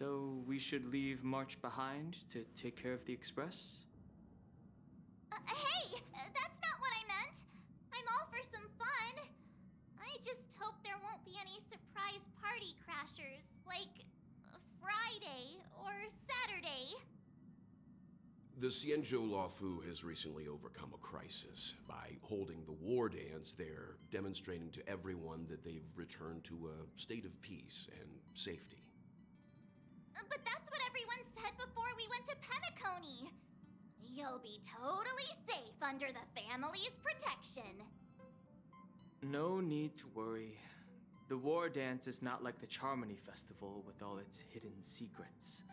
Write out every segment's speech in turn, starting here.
So we should leave March behind to take care of the express? Hey! That's not what I meant! I'm all for some fun! I just hope there won't be any surprise party crashers, like Friday or Saturday. The Xianzhou Luofu has recently overcome a crisis. By holding the war dance, they're demonstrating to everyone that they've returned to a state of peace and safety. But that's what everyone said before we went to Penacony! You'll be totally safe under the family's protection. No need to worry. The war dance is not like the Charmony Festival with all its hidden secrets.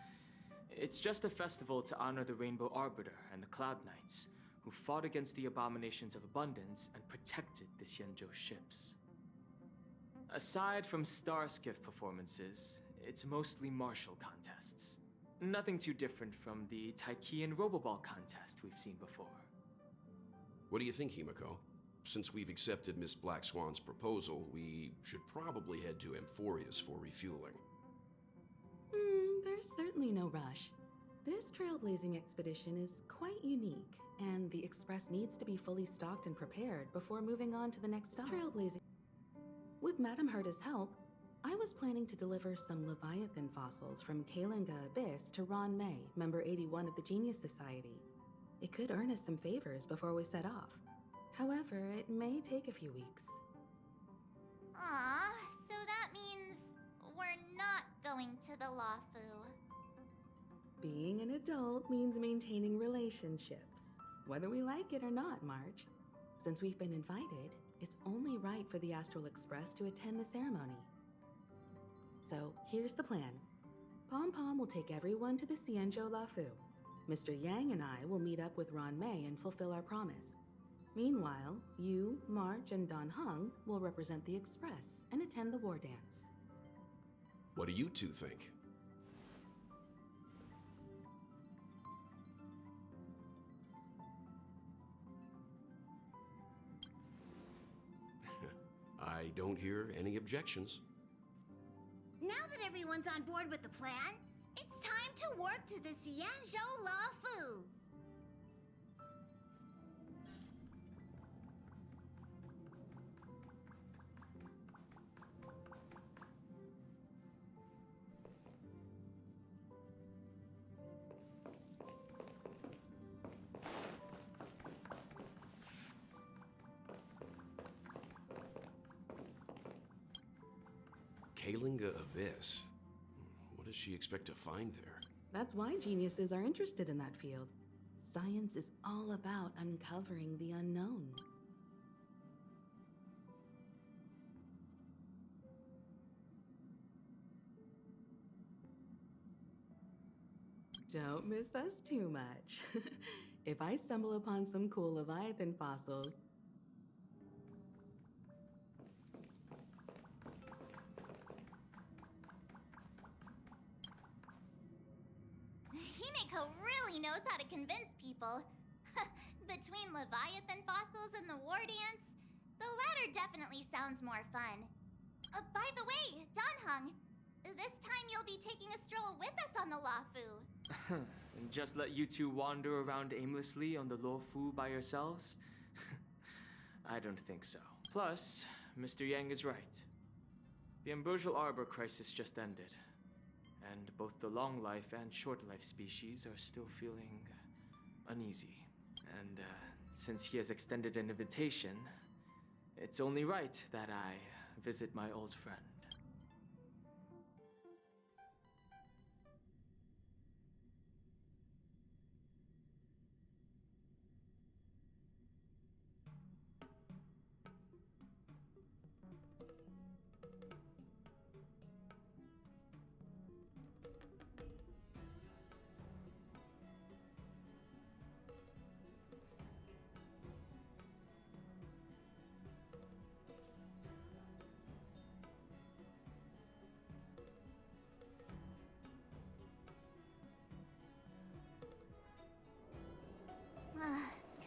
It's just a festival to honor the Rainbow Arbiter and the Cloud Knights, who fought against the abominations of abundance and protected the Xianzhou ships. Aside from star skiff performances, it's mostly martial contests. Nothing too different from the Taiki and Roboball contest we've seen before. What do you think, Himiko? Since we've accepted Miss Black Swan's proposal, we should probably head to Amphorius for refueling. There's certainly no rush. This trailblazing expedition is quite unique, and the Express needs to be fully stocked and prepared before moving on to the next stop. Trailblazing. With Madame Herta's help, I was planning to deliver some Leviathan fossils from Kalinga Abyss to Ron May, member 81 of the Genius Society. It could earn us some favors before we set off. However, it may take a few weeks. Aw, so that means we're not going to the Luofu. Being an adult means maintaining relationships, whether we like it or not, March. Since we've been invited, it's only right for the Astral Express to attend the ceremony. So, here's the plan. Pom Pom will take everyone to the Xianzhou Luofu. Mr. Yang and I will meet up with Ron May and fulfill our promise. Meanwhile, you, March, and Don Hung will represent the Express and attend the war dance. What do you two think? I don't hear any objections. Now that everyone's on board with the plan, it's time to work to the Xianzhou Luofu. Kalinga Abyss? What does she expect to find there? That's why geniuses are interested in that field. Science is all about uncovering the unknown. Don't miss us too much. If I stumble upon some cool Leviathan fossils, Himiko really knows how to convince people. Between Leviathan fossils and the war dance, the latter definitely sounds more fun. By the way, Don Hung, this time you'll be taking a stroll with us on the Luofu. And just let you two wander around aimlessly on the Luofu by yourselves? I don't think so. Plus, Mr. Yang is right. The Ambrosial Arbor crisis just ended, and both the long life and short life species are still feeling uneasy. And since he has extended an invitation, it's only right that I visit my old friend.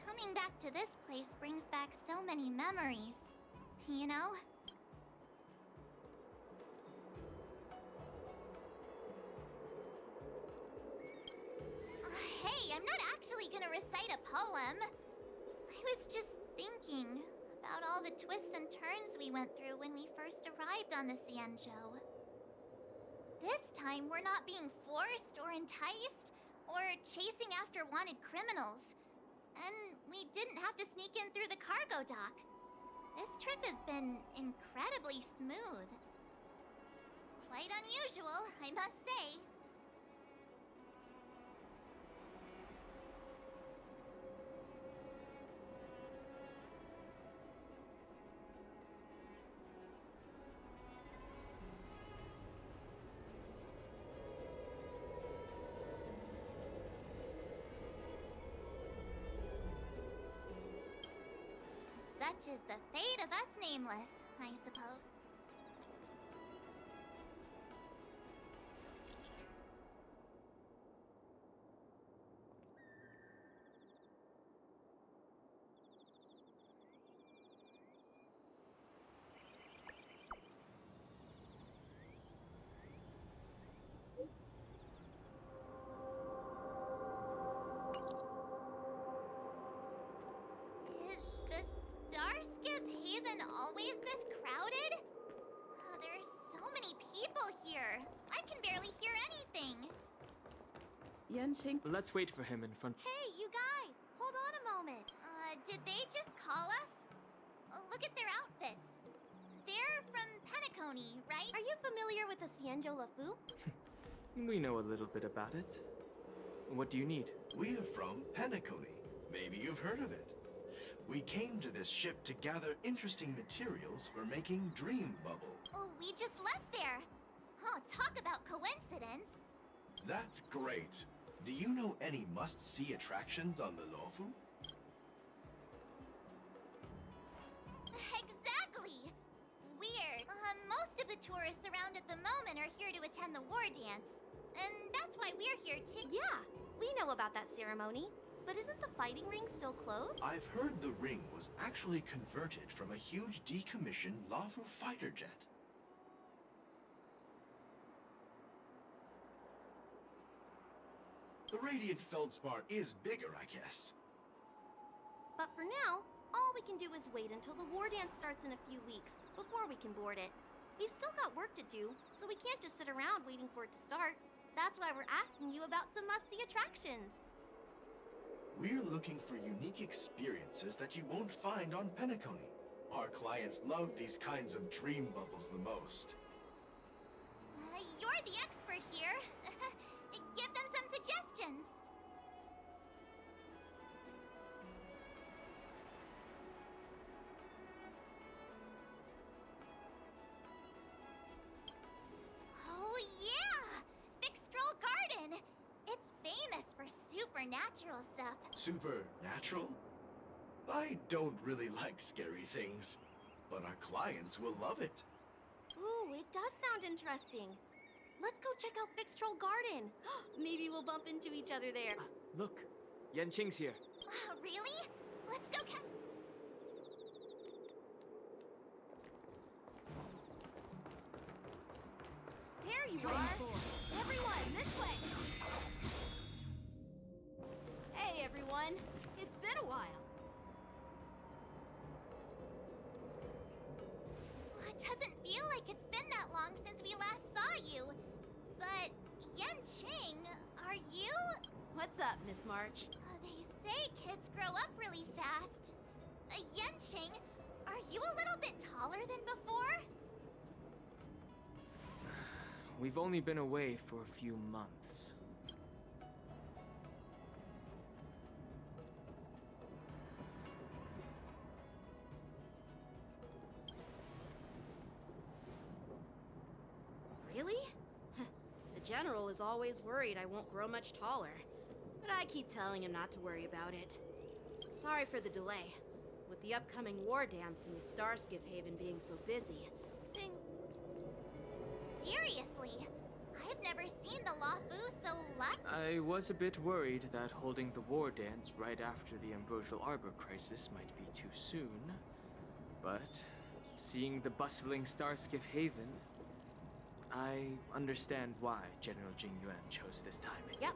Coming back to this place brings back so many memories, you know? problem. I was just thinking about all the twists and turns we went through when we first arrived on the Cienjo. This time, we're not being forced or enticed or chasing after wanted criminals. And we didn't have to sneak in through the cargo dock. This trip has been incredibly smooth. Quite unusual, I must say. Such is the fate of us nameless, I suppose. Is the Starskip Haven always this crowded? Oh, there's so many people here. I can barely hear anything. Yanqing. Let's wait for him in front. Hey, you guys! Hold on a moment. Did they just call us? Look at their outfits. They're from Penacony, right? Are you familiar with the Cienjo Lafu? We know a little bit about it. What do you need? We're from Penacony. Maybe you've heard of it. We came to this ship to gather interesting materials for making Dream Bubble. Oh, we just left there. Oh, talk about coincidence. That's great. Do you know any must-see attractions on the Lofu? Exactly. Weird. Most of the tourists around at the moment are here to attend the war dance. And that's why we're here too. Yeah, we know about that ceremony. But isn't the fighting ring still closed? I've heard the ring was actually converted from a huge decommissioned Lofu fighter jet. The radiant feldspar is bigger, I guess. But for now, all we can do is wait until the war dance starts in a few weeks before we can board it. We've still got work to do, so we can't just sit around waiting for it to start. That's why we're asking you about some must-see attractions. We're looking for unique experiences that you won't find on Penacony. Our clients love these kinds of dream bubbles the most. You're the expert here. Give them some suggestions. Oh, yeah! Fixstroll Garden! It's famous for supernatural stuff. Supernatural? I don't really like scary things, but our clients will love it. Ooh, it does sound interesting. Let's go check out Fixstroll Garden. Maybe we'll bump into each other there. Look, Yanqing's here. Really? Let's go There you are! Everyone, this way! Hey, everyone. It's been a while. It doesn't feel like it's been that long since we last saw you. But, Yanqing, are you... What's up, Miss March? They say kids grow up really fast. Yanqing, are you a little bit taller than before? We've only been away for a few months. Really? The General is always worried I won't grow much taller. But I keep telling him not to worry about it. Sorry for the delay. With the upcoming war dance and the Starskip Haven being so busy, things... Seriously, I've never seen the Lafu so lucky. I was a bit worried that holding the war dance right after the Ambrosial Arbor crisis might be too soon. But seeing the bustling Starskip Haven, I understand why General Jingyuan chose this timing. Yep.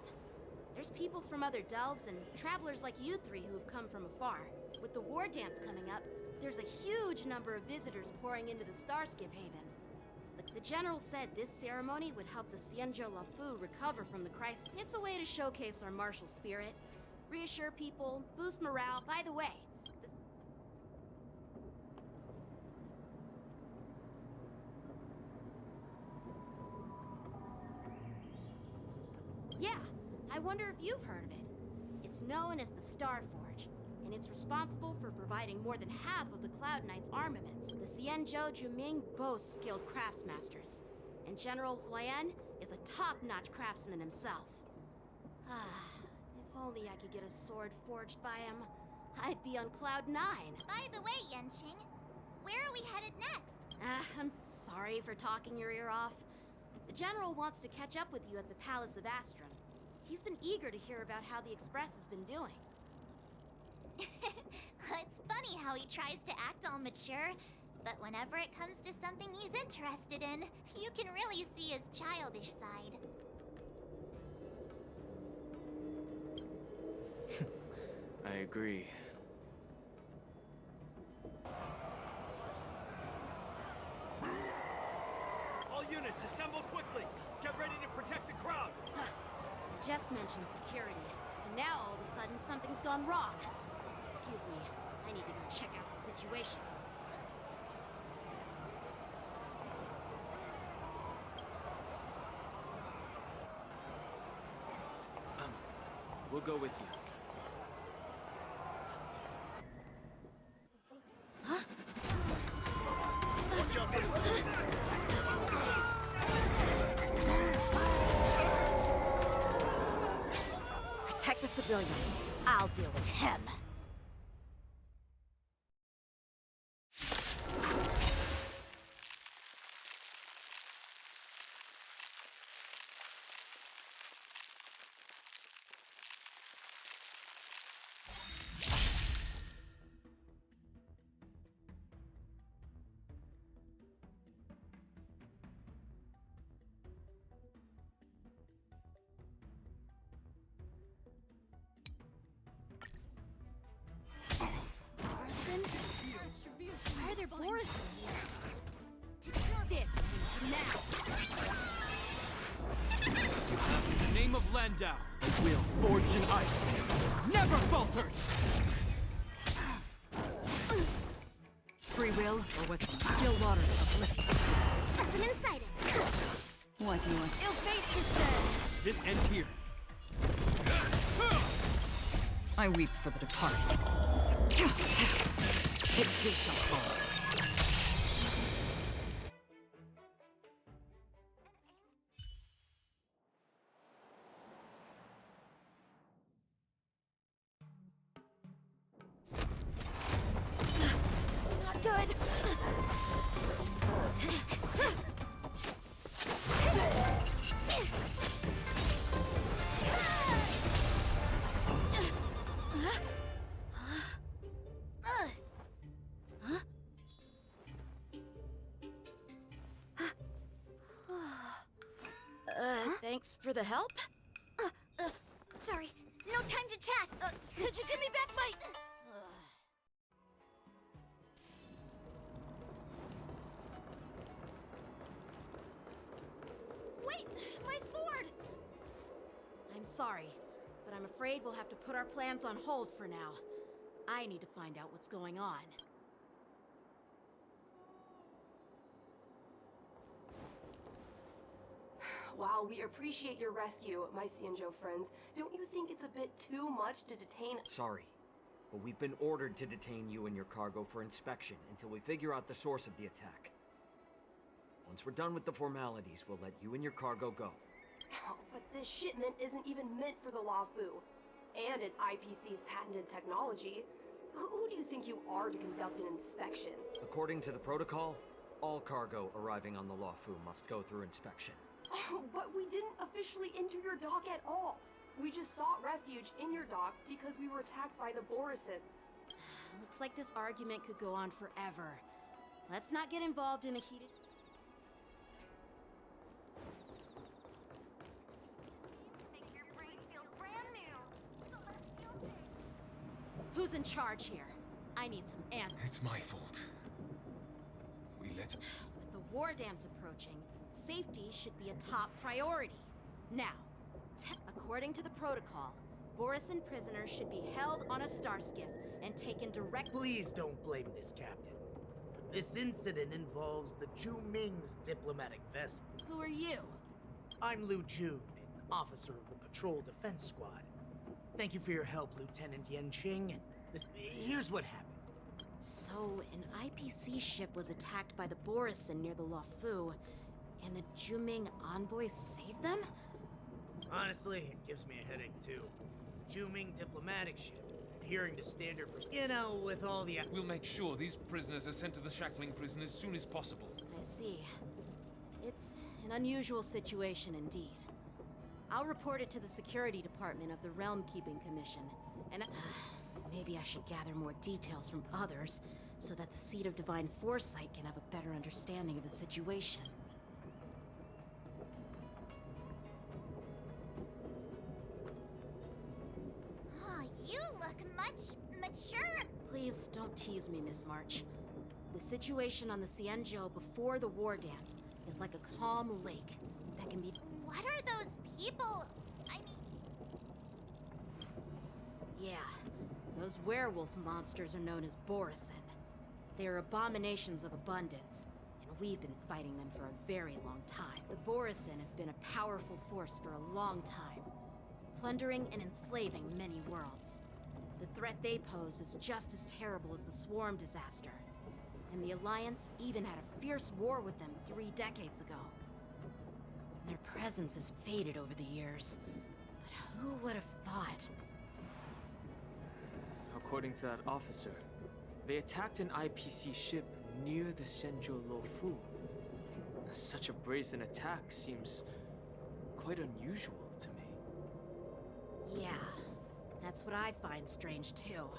There's people from other delves and travelers like you three who have come from afar. With the war dance coming up, there's a huge number of visitors pouring into the Starskip Haven. The general said this ceremony would help the Xianzhou Lafu recover from the crisis. It's a way to showcase our martial spirit, reassure people, boost morale. By the way, yeah, I wonder if you've heard of it. It's known as the Star Forge, and it's responsible for providing more than half of the Cloud Knight's armaments. The Xianzhou Juming boasts skilled craftsmasters, and General Huayan is a top-notch craftsman himself. If only I could get a sword forged by him, I'd be on Cloud 9. By the way, Yanqing, where are we headed next? I'm sorry for talking your ear off. The General wants to catch up with you at the Palace of Astrum. He's been eager to hear about how the Express has been doing. It's funny how he tries to act all mature, but whenever it comes to something he's interested in, you can really see his childish side. I agree. All units, assemble quickly! Get ready to protect the crowd! Just mentioned security, and now all of a sudden something's gone wrong. Excuse me, I need to go check out the situation. We'll go with you. Watch out there! Protect the civilians. I'll deal with him. Why are there boars in here? This now. In the name of Landau, a will forged in ice, never falters! Free will, or was it still water to uplift? Some insight in it. What do you want? Ill fate is the... This ends here. I weep for the departed. It is a call. Not good. Thanks for the help. Sorry, no time to chat. Could you give me back my... Wait, my sword! I'm sorry, but I'm afraid we'll have to put our plans on hold for now. I need to find out what's going on. While we appreciate your rescue, my Xianzhou friends, don't you think it's a bit too much to detain... Sorry, but we've been ordered to detain you and your cargo for inspection until we figure out the source of the attack. Once we're done with the formalities, we'll let you and your cargo go. Oh, but this shipment isn't even meant for the Lafu. And it's IPC's patented technology. Who do you think you are to conduct an inspection? According to the protocol, all cargo arriving on the Lafu must go through inspection. Oh, but we didn't officially enter your dock at all. We just sought refuge in your dock because we were attacked by the Borisons. Looks like this argument could go on forever. Let's not get involved in a heated... Make your brain feel brand Who's in charge here? I need some answers. It's my fault. We let... With the war dams approaching, safety should be a top priority. Now, according to the protocol, Borisan prisoners should be held on a starskiff and taken direct... Please don't blame this, Captain. This incident involves the Chu Ming's diplomatic vessel. Who are you? I'm Lu Jun, an officer of the Patrol Defense Squad. Thank you for your help, Lieutenant Yenqing. Here's what happened. So, an IPC ship was attacked by the Borisan near the Luofu, and the Juming envoy saved them? Honestly, it gives me a headache, too. Chu Ming diplomatic ship, adhering to standard with all the... We'll make sure these prisoners are sent to the shackling prison as soon as possible. I see. It's an unusual situation indeed. I'll report it to the security department of the Realm Keeping Commission, and maybe I should gather more details from others so that the Seat of Divine Foresight can have a better understanding of the situation. Oh, you look much mature. Please don't tease me, Miss March. The situation on the Cienjo before the war dance is like a calm lake that can be... What are those people? I mean... Yeah, those werewolf monsters are known as Borisin. They're abominations of abundance, and we've been fighting them for a very long time. The Borisin have been a powerful force for a long time, plundering and enslaving many worlds. The threat they pose is just as terrible as the Swarm disaster, and the Alliance even had a fierce war with them 3 decades ago. Their presence has faded over the years, but who would have thought? According to that officer, they attacked an IPC ship near the Senjo Luofu. Such a brazen attack seems quite unusual to me. Yeah, that's what I find strange too.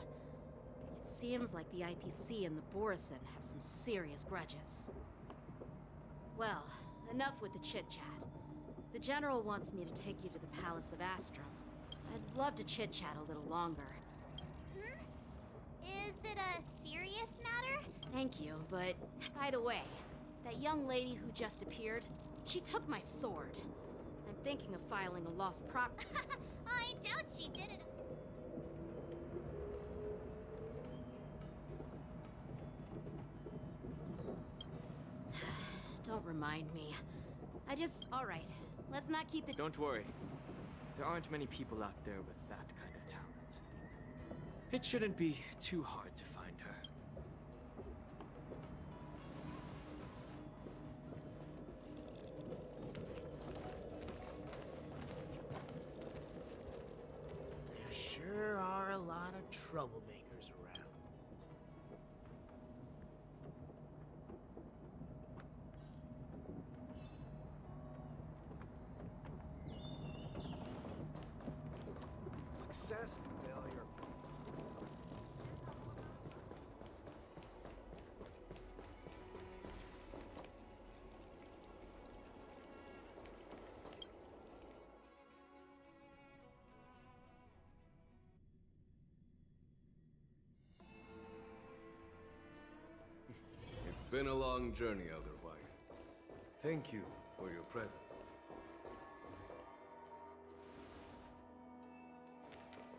It seems like the IPC and the Borisin have some serious grudges. Well, enough with the chit-chat. The General wants me to take you to the Palace of Astrum. I'd love to chit-chat a little longer. Is it a serious matter? Thank you, but by the way, that young lady who just appeared, she took my sword. I'm thinking of filing a lost property. I doubt she did it. Don't remind me. Alright, let's not keep the... Don't worry. There aren't many people out there with that kind of talent. It shouldn't be too hard to find her. There sure are a lot of troublemakers around. Success and failure. It's been a long journey, Elder White. Thank you for your presence.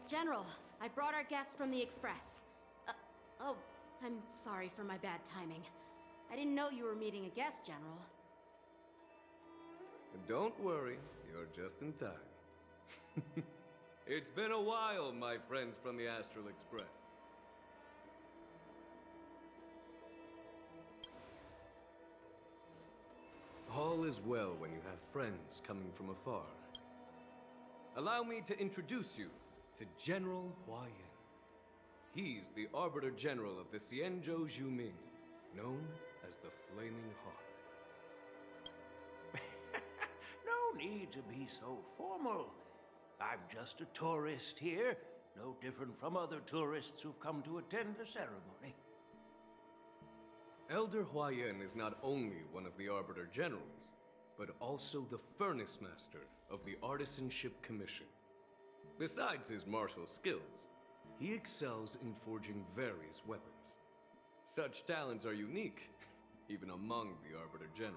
General, I brought our guests from the Express. Oh, I'm sorry for my bad timing. I didn't know you were meeting a guest, General. Don't worry, you're just in time. It's been a while, my friends from the Astral Express. All is well when you have friends coming from afar. Allow me to introduce you to General Hua Yan. He's the Arbiter General of the Xianzhou Juming, known as the Flaming Heart. No need to be so formal. I'm just a tourist here, no different from other tourists who've come to attend the ceremony. Elder Hua Yan is not only one of the Arbiter Generals, but also the Furnace Master of the Artisanship Commission. Besides his martial skills, He excels in forging various weapons. Such talents are unique, even among the Arbiter Generals.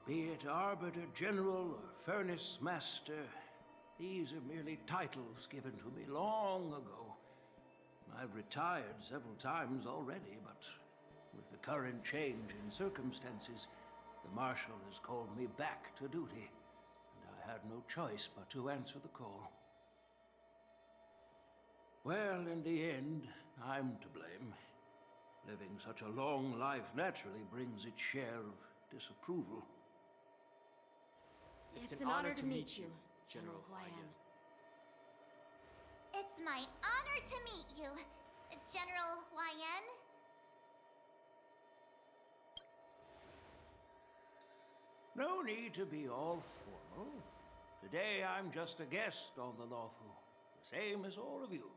Be it Arbiter General or Furnace Master, these are merely titles given to me long ago. I've retired several times already, but with the current change in circumstances, the Marshal has called me back to duty, and I had no choice but to answer the call. Well, in the end, I'm to blame. Living such a long life naturally brings its share of disapproval. It's an honor to meet you, General Huayan. It's my honor to meet you, General Huayan. No need to be all formal. Today I'm just a guest on the Lawfu, the same as all of you.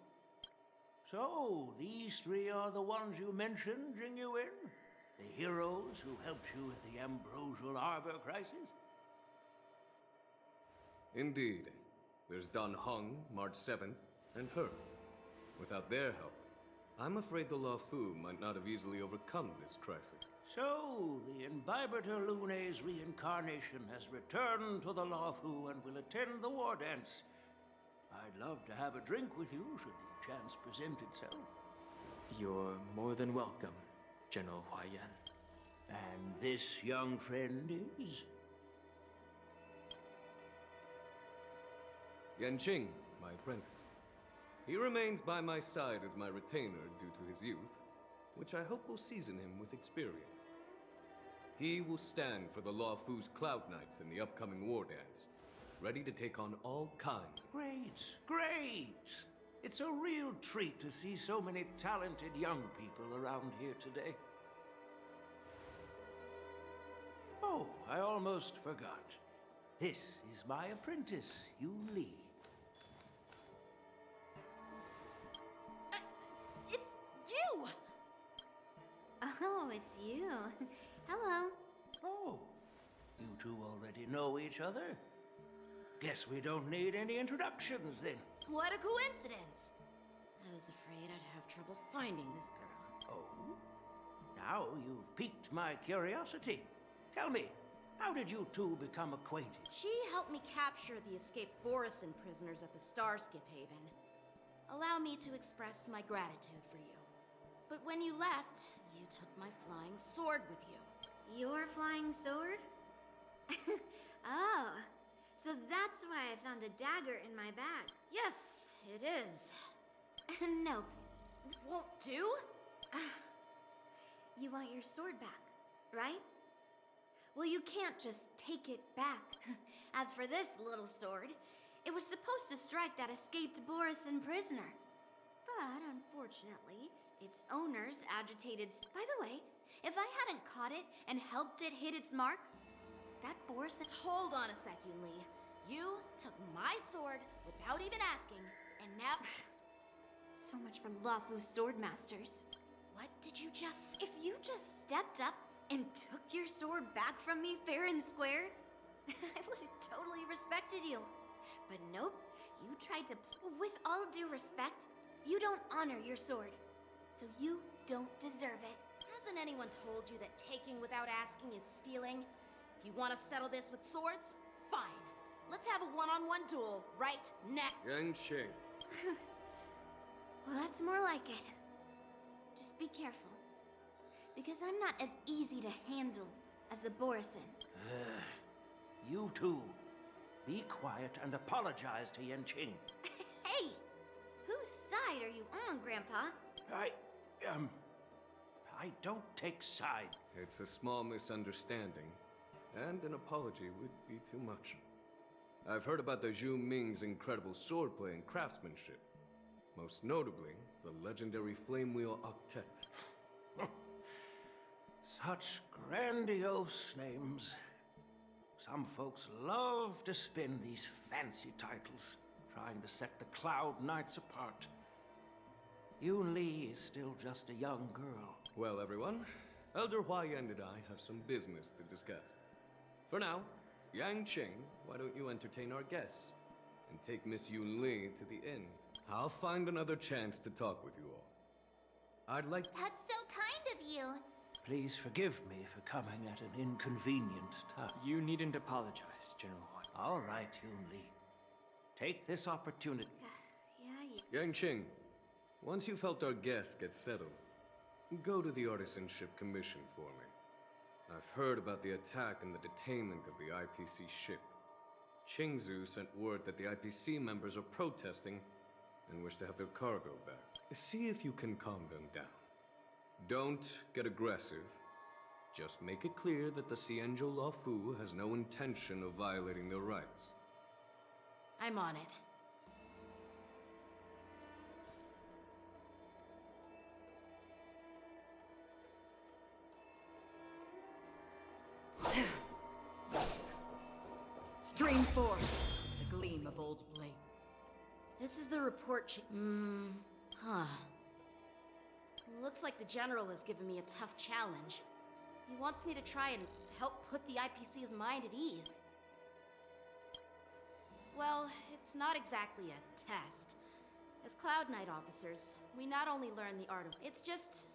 So, these three are the ones you mentioned, Jingyuin? The heroes who helped you with the Ambrosial Arbor crisis? Indeed. There's Don Hung, March 7th, and her. Without their help, I'm afraid the Lawfu might not have easily overcome this crisis. So, the Imbibitor Lune's reincarnation has returned to the Lawfu and will attend the war dance. I'd love to have a drink with you should the chance present itself. You're more than welcome, General Huayan. And this young friend is? Yanqing, my apprentice. He remains by my side as my retainer due to his youth, which I hope will season him with experience. He will stand for the Lawfu's Cloud Knights in the upcoming war dance, ready to take on all kinds. Great, great! It's a real treat to see so many talented young people around here today. Oh, I almost forgot. This is my apprentice, Yun Li. It's you! Oh, it's you. Hello. Oh, you two already know each other? Guess we don't need any introductions then. What a coincidence! I was afraid I'd have trouble finding this girl. Oh? Now you've piqued my curiosity. Tell me, how did you two become acquainted? She helped me capture the escaped Borisin prisoners at the Starskip Haven. Allow me to express my gratitude for you. But when you left, you took my flying sword with you. Your flying sword? Oh, so that's why I found a dagger in my bag. Yes, it is. No. Won't do? You want your sword back, right? Well, you can't just take it back. As for this little sword, it was supposed to strike that escaped Borisin prisoner. But unfortunately, its owners agitated. By the way, if I hadn't caught it and helped it hit its mark, that Borisin. Hold on a sec, Yun Li. You took my sword without even asking, and now. So much for Lawfu sword masters. What did you just. If you just stepped up and took your sword back from me fair and square, I would have totally respected you. But nope, you tried to. With all due respect, you don't honor your sword. So you don't deserve it. Hasn't anyone told you that taking without asking is stealing? If you want to settle this with swords, fine. Let's have a one-on-one duel right now. Yanqing. Well, that's more like it. Just be careful. Because I'm not as easy to handle as the Borisin. You two, be quiet and apologize to Yanqing. Hey! Whose side are you on, Grandpa? I don't take sides. It's a small misunderstanding, and an apology would be too much. I've heard about the Zhu Ming's incredible swordplay and craftsmanship. Most notably, the legendary Flame Wheel Octet. Such grandiose names. Some folks love to spin these fancy titles, trying to set the Cloud Knights apart. Yun Li is still just a young girl. Well, everyone, Elder Huayan and I have some business to discuss. For now, Yanqing, why don't you entertain our guests and take Miss Yun Li to the inn? I'll find another chance to talk with you all. I'd like... That's so kind of you. Please forgive me for coming at an inconvenient time. You needn't apologize, General Huan. All right, Yun-Li. Take this opportunity. Yanqing, once you've helped our guests get settled, go to the Artisanship Commission for me. I've heard about the attack and the detainment of the IPC ship. Qingzu sent word that the IPC members are protesting and wish to have their cargo back. See if you can calm them down. Don't get aggressive. Just make it clear that the Xianzhou Luofu has no intention of violating their rights. I'm on it. Stream forth, the gleam of old blade. This is the report. Huh. Looks like the General has given me a tough challenge. He wants me to try and help put the IPC's mind at ease. Well, it's not exactly a test. As Cloud Knight officers, we not only learn the art of... It's just,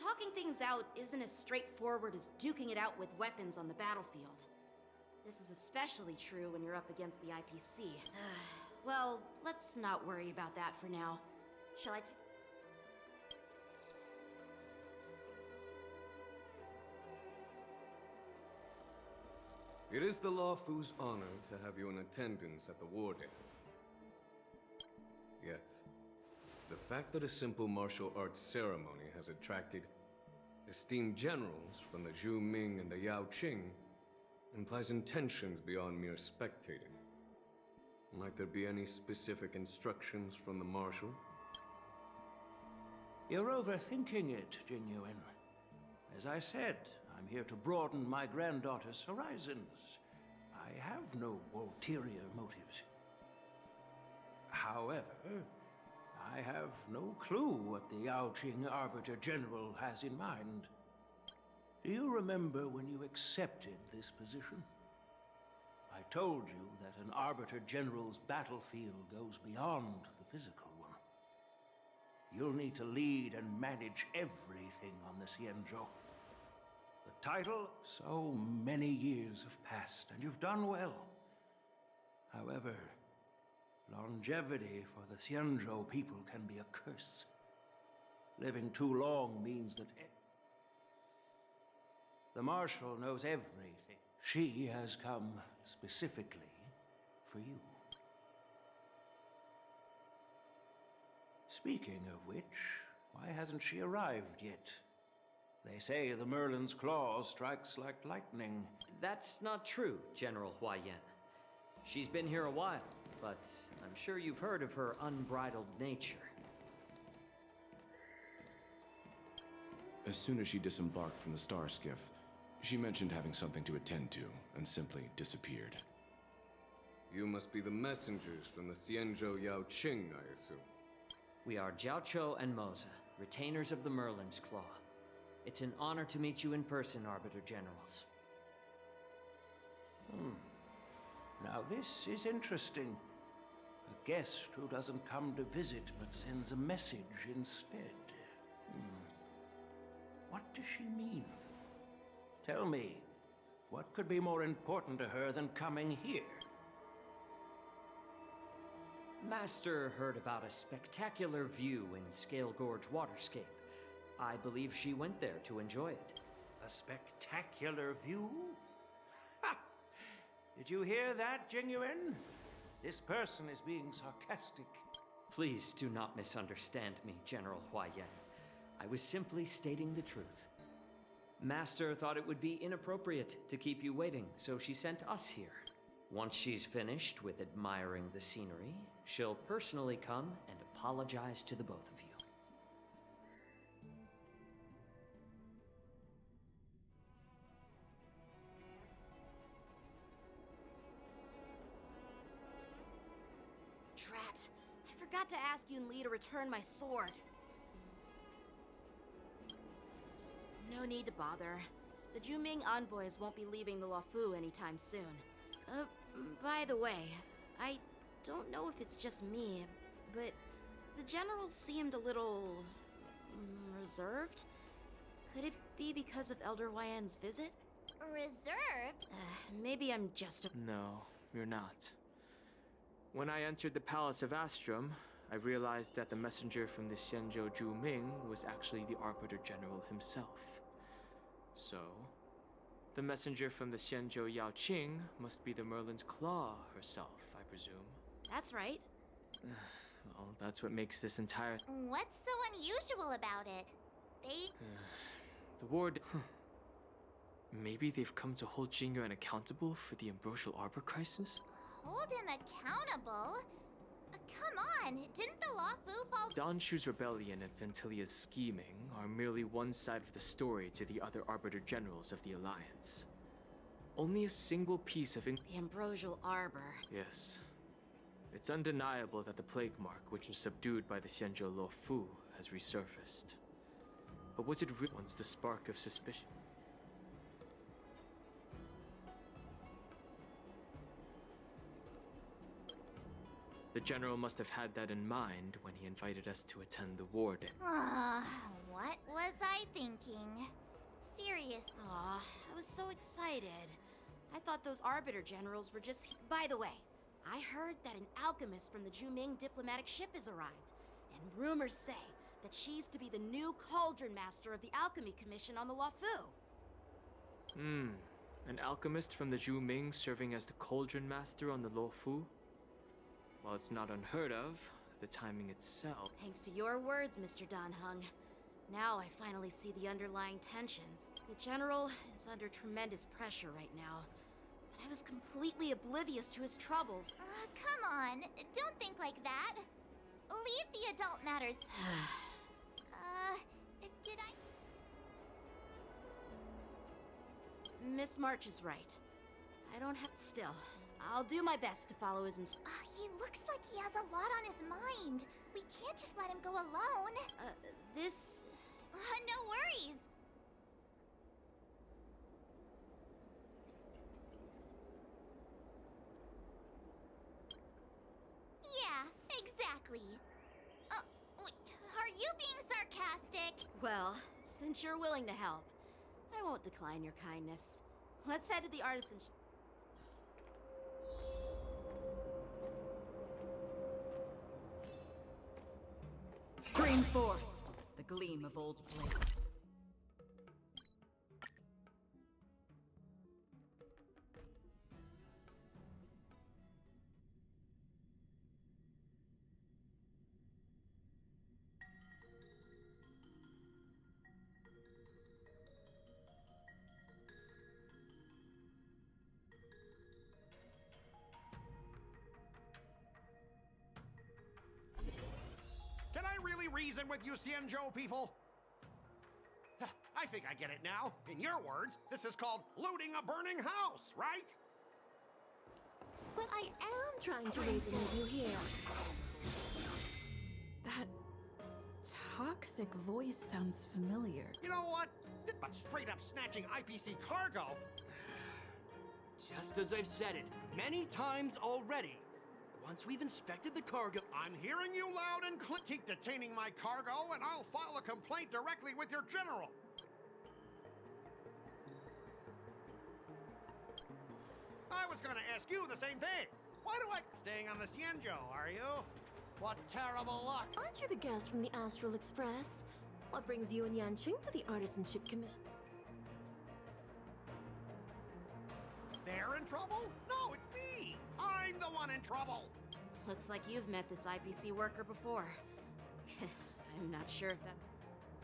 talking things out isn't as straightforward as duking it out with weapons on the battlefield. This is especially true when you're up against the IPC. Well, let's not worry about that for now. Shall I It is the Luofu's honor to have you in attendance at the war dance. Yet, the fact that a simple martial arts ceremony has attracted esteemed generals from the Zhu Ming and the Yao Qing implies intentions beyond mere spectating. Might there be any specific instructions from the Marshal? You're overthinking it, Genuine. As I said, I'm here to broaden my granddaughter's horizons. I have no ulterior motives. However, I have no clue what the Yao Qing Arbiter General has in mind. Do you remember when you accepted this position? I told you that an Arbiter General's battlefield goes beyond the physical one. You'll need to lead and manage everything on the Xianzhou. The title, so many years have passed, and you've done well. However, longevity for the Xianzhou people can be a curse. Living too long means that the Marshal knows everything. She has come specifically for you. Speaking of which, why hasn't she arrived yet? They say the Merlin's claw strikes like lightning. That's not true, General Huayan. She's been here a while, but I'm sure you've heard of her unbridled nature. As soon as she disembarked from the star skiff, she mentioned having something to attend to and simply disappeared. You must be the messengers from the Xianzhou Yao Qing, I assume. We are Jiaoqiu and Moza, retainers of the Merlin's Claw. It's an honor to meet you in person, Arbiter Generals. Now this is interesting. A guest who doesn't come to visit but sends a message instead. What does she mean? Tell me, what could be more important to her than coming here? Master heard about a spectacular view in Scale Gorge Waterscape. I believe she went there to enjoy it. A spectacular view? Ha! Did you hear that, Genuine? This person is being sarcastic. Please do not misunderstand me, General Huayan. I was simply stating the truth. Master thought it would be inappropriate to keep you waiting, so she sent us here. Once she's finished with admiring the scenery, she'll personally come and apologize to the both of you. Drat. I forgot to ask Yun-Li to return my sword. No need to bother. The Juming envoys won't be leaving the Luofu anytime soon. By the way, I don't know if it's just me, but the general seemed a little reserved. Could it be because of Elder Wyan's visit? Reserved? Maybe I'm just No, you're not. When I entered the Palace of Astrum, I realized that the messenger from the Xianzhou Zhu Ming was actually the Arbiter General himself. So, the messenger from the Xianzhou Yao Qing must be the Merlin's Claw herself, I presume. That's right. Well, that's what makes this entire... What's so unusual about it? The ward... Maybe they've come to hold Jingyuan accountable for the Ambrosial Arbor crisis? Hold him accountable? Come on, didn't the Luofu fall... Don Shu's rebellion and Ventilia's scheming are merely one side of the story to the other Arbiter Generals of the Alliance. Only a single piece of... The Ambrosial Arbor. Yes. It's undeniable that the plague mark, which was subdued by the Xianzhou Luofu, has resurfaced. But was it really once the spark of suspicion? The General must have had that in mind when he invited us to attend the Warden. What was I thinking? Serious. Aw, I was so excited. I thought those Arbiter Generals were just... By the way, I heard that an alchemist from the Zhuming diplomatic ship has arrived. And rumors say that she's to be the new Cauldron Master of the Alchemy Commission on the Luofu. An alchemist from the Zhuming serving as the Cauldron Master on the Luofu? While it's not unheard of, the timing itself... Thanks to your words, Mr. Danheng. Now I finally see the underlying tensions. The General is under tremendous pressure right now. But I was completely oblivious to his troubles. Come on, don't think like that. Leave the adult matters. Did I... Miss March is right. I don't have... Still, I'll do my best to follow his instructions. He looks like he has a lot on his mind. We can't just let him go alone. This... No worries. Yeah, exactly. Wait, are you being sarcastic? Well, since you're willing to help, I won't decline your kindness. Let's head to the artisan... Scream forth the gleam of old blades. Can I really reason with you Xianzhou people? I think I get it now. In your words, this is called looting a burning house, right? But I am trying to reason with you here. That toxic voice sounds familiar. You know what? But straight up snatching IPC cargo. Just as I've said it many times already. Once we've inspected the cargo... I'm hearing you loud and clear. Keep detaining my cargo, and I'll file a complaint directly with your general. I was gonna ask you the same thing. Why do I... Staying on the Xianzhou, are you? What terrible luck. Aren't you the guest from the Astral Express? What brings you and Yanqing to the Artisanship Commission? They're in trouble? No, it's me. I'm the one in trouble. Looks like you've met this IPC worker before. I'm not sure if that...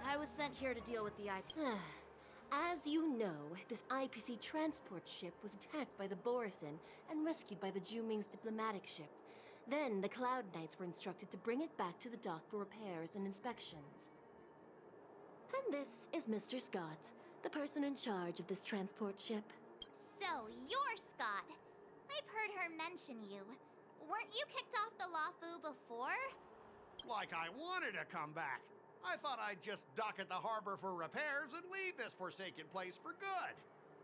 I was sent here to deal with the As you know, this IPC transport ship was attacked by the Borisin and rescued by the Zhuming's diplomatic ship. Then the Cloud Knights were instructed to bring it back to the dock for repairs and inspections. And this is Mr. Scott, the person in charge of this transport ship. So, you're Scott. I've heard her mention you. Weren't you kicked off the Luofu before? Like I wanted to come back. I thought I'd just dock at the harbor for repairs and leave this forsaken place for good.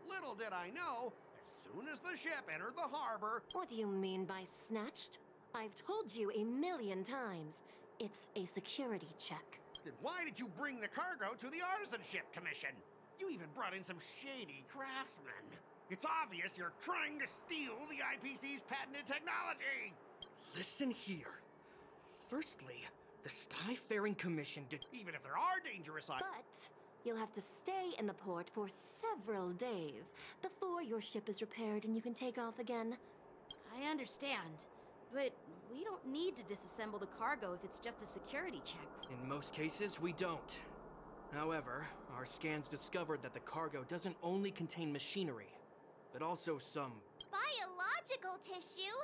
Little did I know, as soon as the ship entered the harbor... What do you mean by snatched? I've told you a million times. It's a security check. Then why did you bring the cargo to the Artisanship Commission? You even brought in some shady craftsmen. It's obvious you're trying to steal the IPC's patented technology! Listen here. Firstly, the Skyfaring Commission did... Even if there are dangerous items... But you'll have to stay in the port for several days before your ship is repaired and you can take off again. I understand, but we don't need to disassemble the cargo if it's just a security check. In most cases, we don't. However, our scans discovered that the cargo doesn't only contain machinery, but also some... Biological tissue?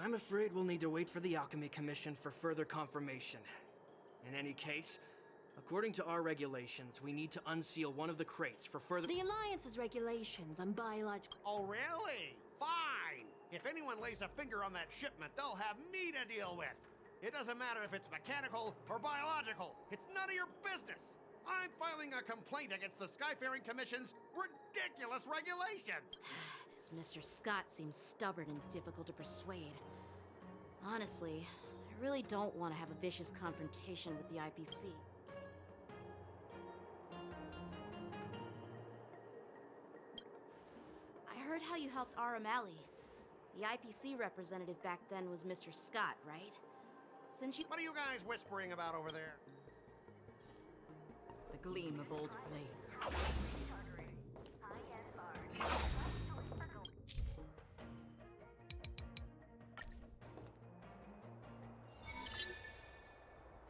I'm afraid we'll need to wait for the Alchemy Commission for further confirmation. In any case, according to our regulations, we need to unseal one of the crates for further... The Alliance's regulations on biological... Oh, really? Fine! If anyone lays a finger on that shipment, they'll have me to deal with. It doesn't matter if it's mechanical or biological. It's none of your business. I'm filing a complaint against the Skyfaring Commission's ridiculous regulations. This Mr. Scott seems stubborn and difficult to persuade. Honestly, I really don't want to have a vicious confrontation with the IPC. I heard how you helped R. O'Malley. The IPC representative back then was Mr. Scott, right? Since you... What are you guys whispering about over there? The gleam of old blades.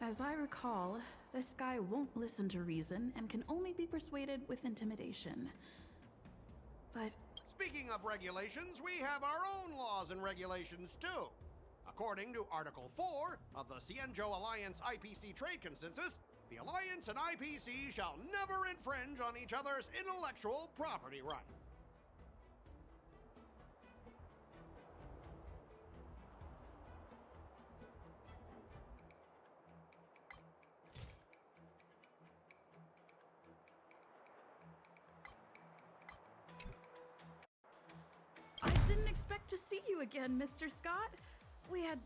As I recall, this guy won't listen to reason and can only be persuaded with intimidation. But... Speaking of regulations, we have our own laws and regulations, too. According to Article 4 of the Cienjo Alliance IPC Trade Consensus, the Alliance and IPC shall never infringe on each other's intellectual property rights. I didn't expect to see you again, Mr. Scott. We had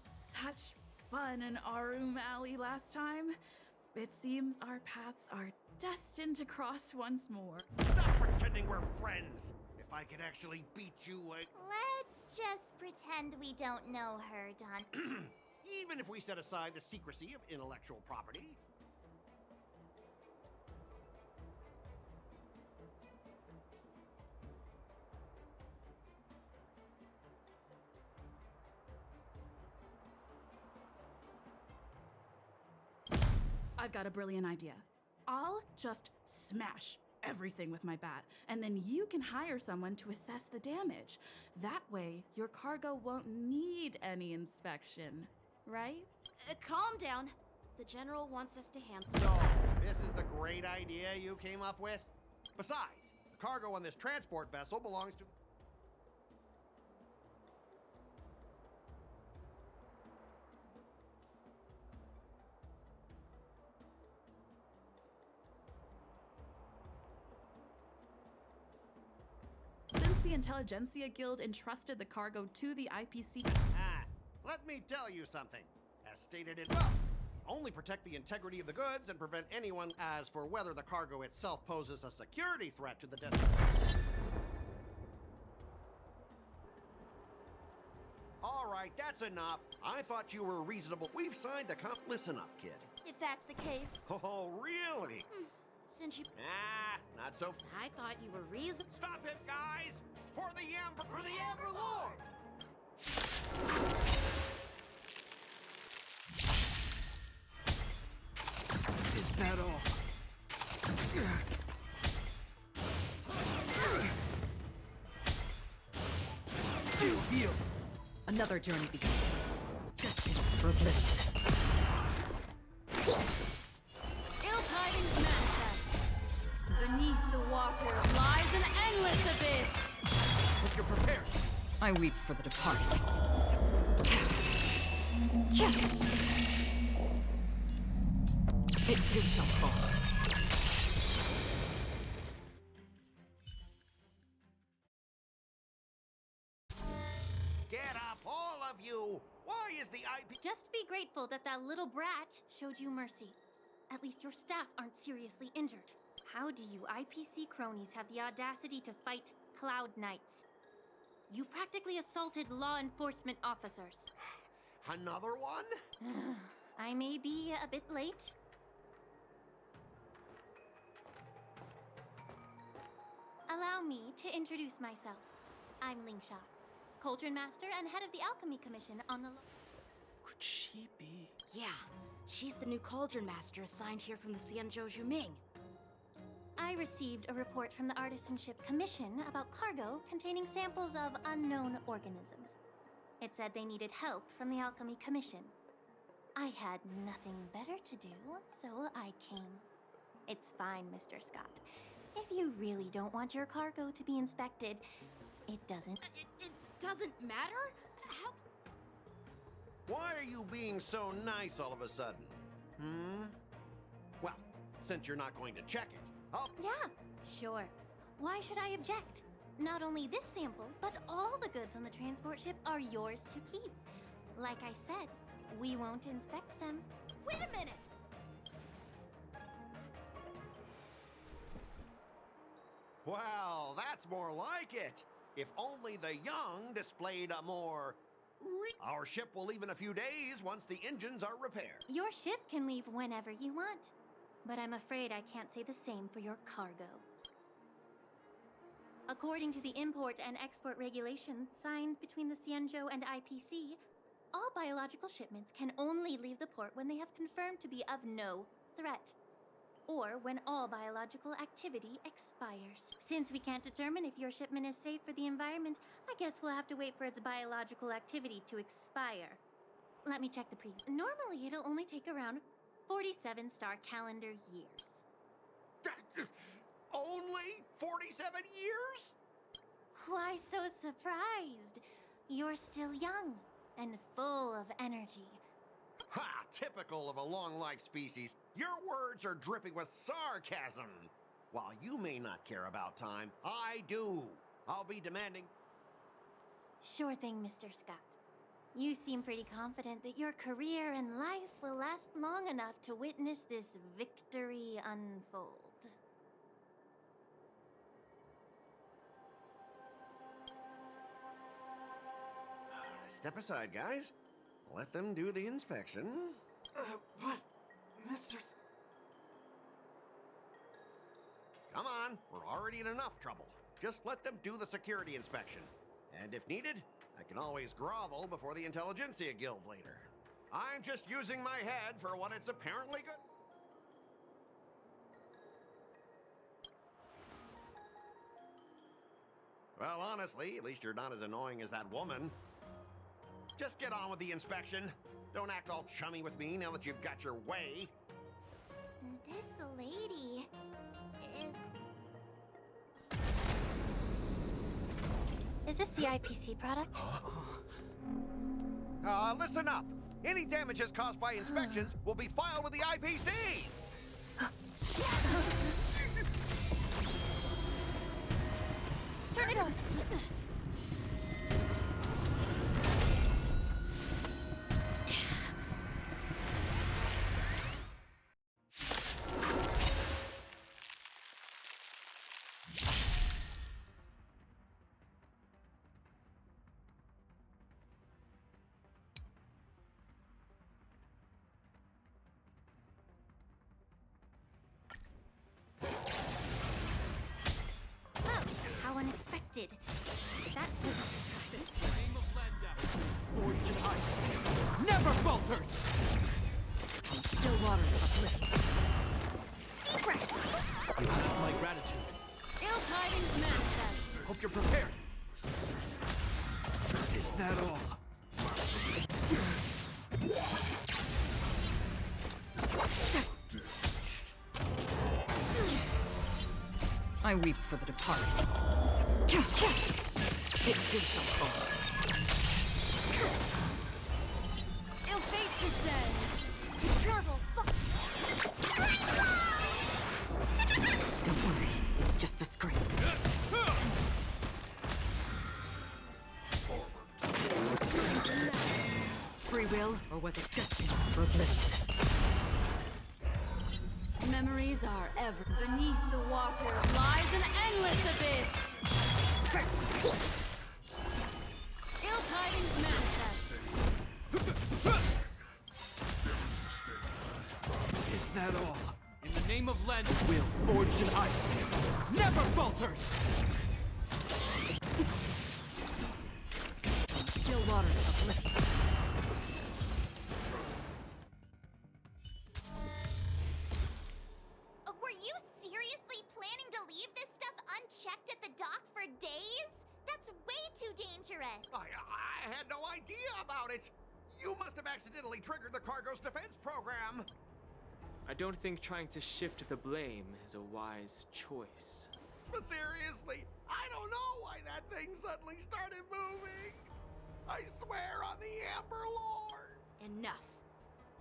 such fun in Arum Alley last time. It seems our paths are destined to cross once more. Stop pretending we're friends! If I could actually beat you, Let's just pretend we don't know her, Don. Even if we set aside the secrecy of intellectual property. I've got a brilliant idea. I'll just smash everything with my bat, and then you can hire someone to assess the damage. That way, your cargo won't need any inspection, right? Calm down. The General wants us to handle... So, this is the great idea you came up with? Besides, the cargo on this transport vessel belongs to... Since the Intelligentsia Guild entrusted the cargo to the IPC... Let me tell you something. As stated in... Well, only protect the integrity of the goods and prevent anyone... As for whether the cargo itself poses a security threat to the All right, that's enough. I thought you were reasonable. We've signed a Listen up, kid. If that's the case... Oh, really? Since you... Not so... I thought you were reasonable... Stop it, guys! For the Amber Lord! Is that all? Heal. Another journey begins. Destined for oblivion. Ill tidings manifest. Beneath the water lies an endless abyss. Hope you're prepared. I weep for the departed. It too shall fall. Get up, all of you! Why is the IP... Just be grateful that that little brat showed you mercy. At least your staff aren't seriously injured. How do you IPC cronies have the audacity to fight Cloud Knights? You practically assaulted law enforcement officers. Another one? I may be a bit late. Allow me to introduce myself. I'm Lingsha, Cauldron Master and head of the Alchemy Commission on the... Could she be? Yeah, she's the new Cauldron Master assigned here from the Xianzhou Juming. I received a report from the Artisanship Commission about cargo containing samples of unknown organisms. It said they needed help from the Alchemy Commission. I had nothing better to do, so I came. It's fine, Mr. Scott. If you really don't want your cargo to be inspected, it doesn't... It doesn't matter? How... Why are you being so nice all of a sudden? Well, since you're not going to check it, Yeah, sure. Why should I object? Not only this sample, but all the goods on the transport ship are yours to keep. Like I said, we won't inspect them. Wait a minute! Well, that's more like it. If only the young displayed a more... Our ship will leave in a few days once the engines are repaired. Your ship can leave whenever you want, but I'm afraid I can't say the same for your cargo. According to the import and export regulations signed between the Xianzhou and IPC, all biological shipments can only leave the port when they have confirmed to be of no threat, or when all biological activity expires. Since we can't determine if your shipment is safe for the environment, I guess we'll have to wait for its biological activity to expire. Let me check the preview. Normally, it'll only take around 47 star calendar years. Only 47 years? Why so surprised? You're still young and full of energy. Ha! Typical of a long-life species. Your words are dripping with sarcasm. While you may not care about time, I do. I'll be demanding... Sure thing, Mr. Scott. You seem pretty confident that your career and life will last long enough to witness this victory unfold. Step aside, guys. Let them do the inspection. But, Mr. Come on, we're already in enough trouble. Just let them do the security inspection. And if needed, I can always grovel before the Intelligentsia Guild later. I'm just using my head for what it's apparently good. Well, honestly, at least you're not as annoying as that woman. Just get on with the inspection. Don't act all chummy with me now that you've got your way. This lady is this the IPC product? Listen up. Any damages caused by inspections will be filed with the IPC. Turn it on. How unexpected. That was... The name of Landau, forged in ice, never falters! Still waters uplifted. Secret! You have my gratitude. Ill tidings manifest. Hope you're prepared. Is that all? I weep for the departed. It did so far. Ill fate descends. Trouble. Don't worry, it's just the scream. Forward. will, or was it destined for oblivion? Memories are ever. Beneath the water lies an endless abyss. Ill tidings manifest. Is that all? In the name of Len, the will forged in ice never falters! Still waters uplifting. Were you seriously planning to leave this stuff unchecked at the dock for days? That's way too dangerous. I had no idea about it. You must have accidentally triggered the cargo's defense program. I don't think trying to shift the blame is a wise choice. But seriously, I don't know why that thing suddenly started moving. I swear on the Amber Lord. Enough.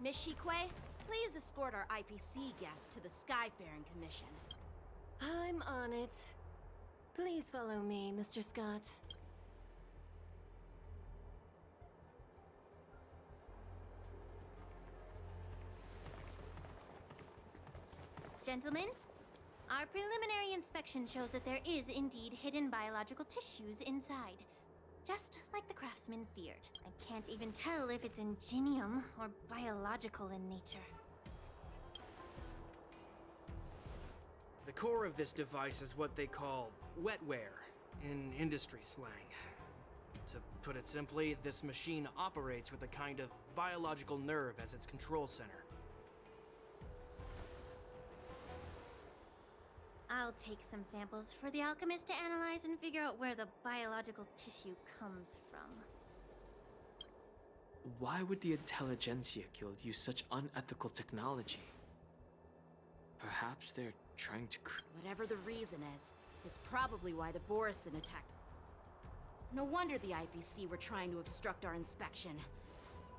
Miss Shikwe, please escort our IPC guest to the Skyfaring Commission. I'm on it. Please follow me, Mr. Scott. Gentlemen, our preliminary inspection shows that there is indeed hidden biological tissues inside. Just like the craftsman feared. I can't even tell if it's ingenium or biological in nature. The core of this device is what they call wetware in industry slang. To put it simply, this machine operates with a kind of biological nerve as its control center. I'll take some samples for the alchemist to analyze and figure out where the biological tissue comes from. Why would the Intelligentsia Guild use such unethical technology? Perhaps they're trying to Whatever the reason is, it's probably why the Borisin attacked. No wonder the IPC were trying to obstruct our inspection.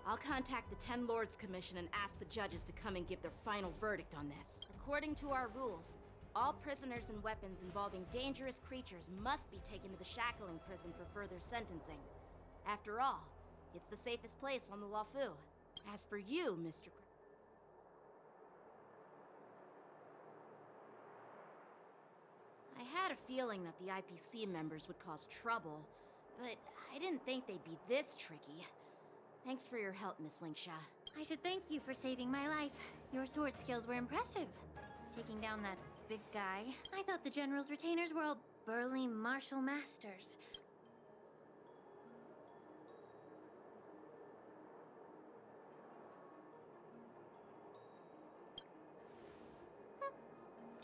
I'll contact the Ten Lords Commission and ask the judges to come and give their final verdict on this. According to our rules, all prisoners and weapons involving dangerous creatures must be taken to the shackling prison for further sentencing. After all, it's the safest place on the Lafu. As for you, Mr. I had a feeling that the IPC members would cause trouble, but I didn't think they'd be this tricky. Thanks for your help, Miss Linksha. I should thank you for saving my life. Your sword skills were impressive. Taking down that big guy. I thought the General's retainers were all burly martial masters.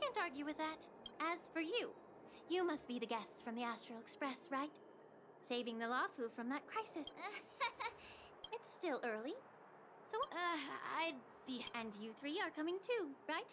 Can't argue with that. As for you, you must be the guests from the Astral Express, right? Saving the Lafu from that crisis. It's still early. So, I'd be... And you three are coming too, right?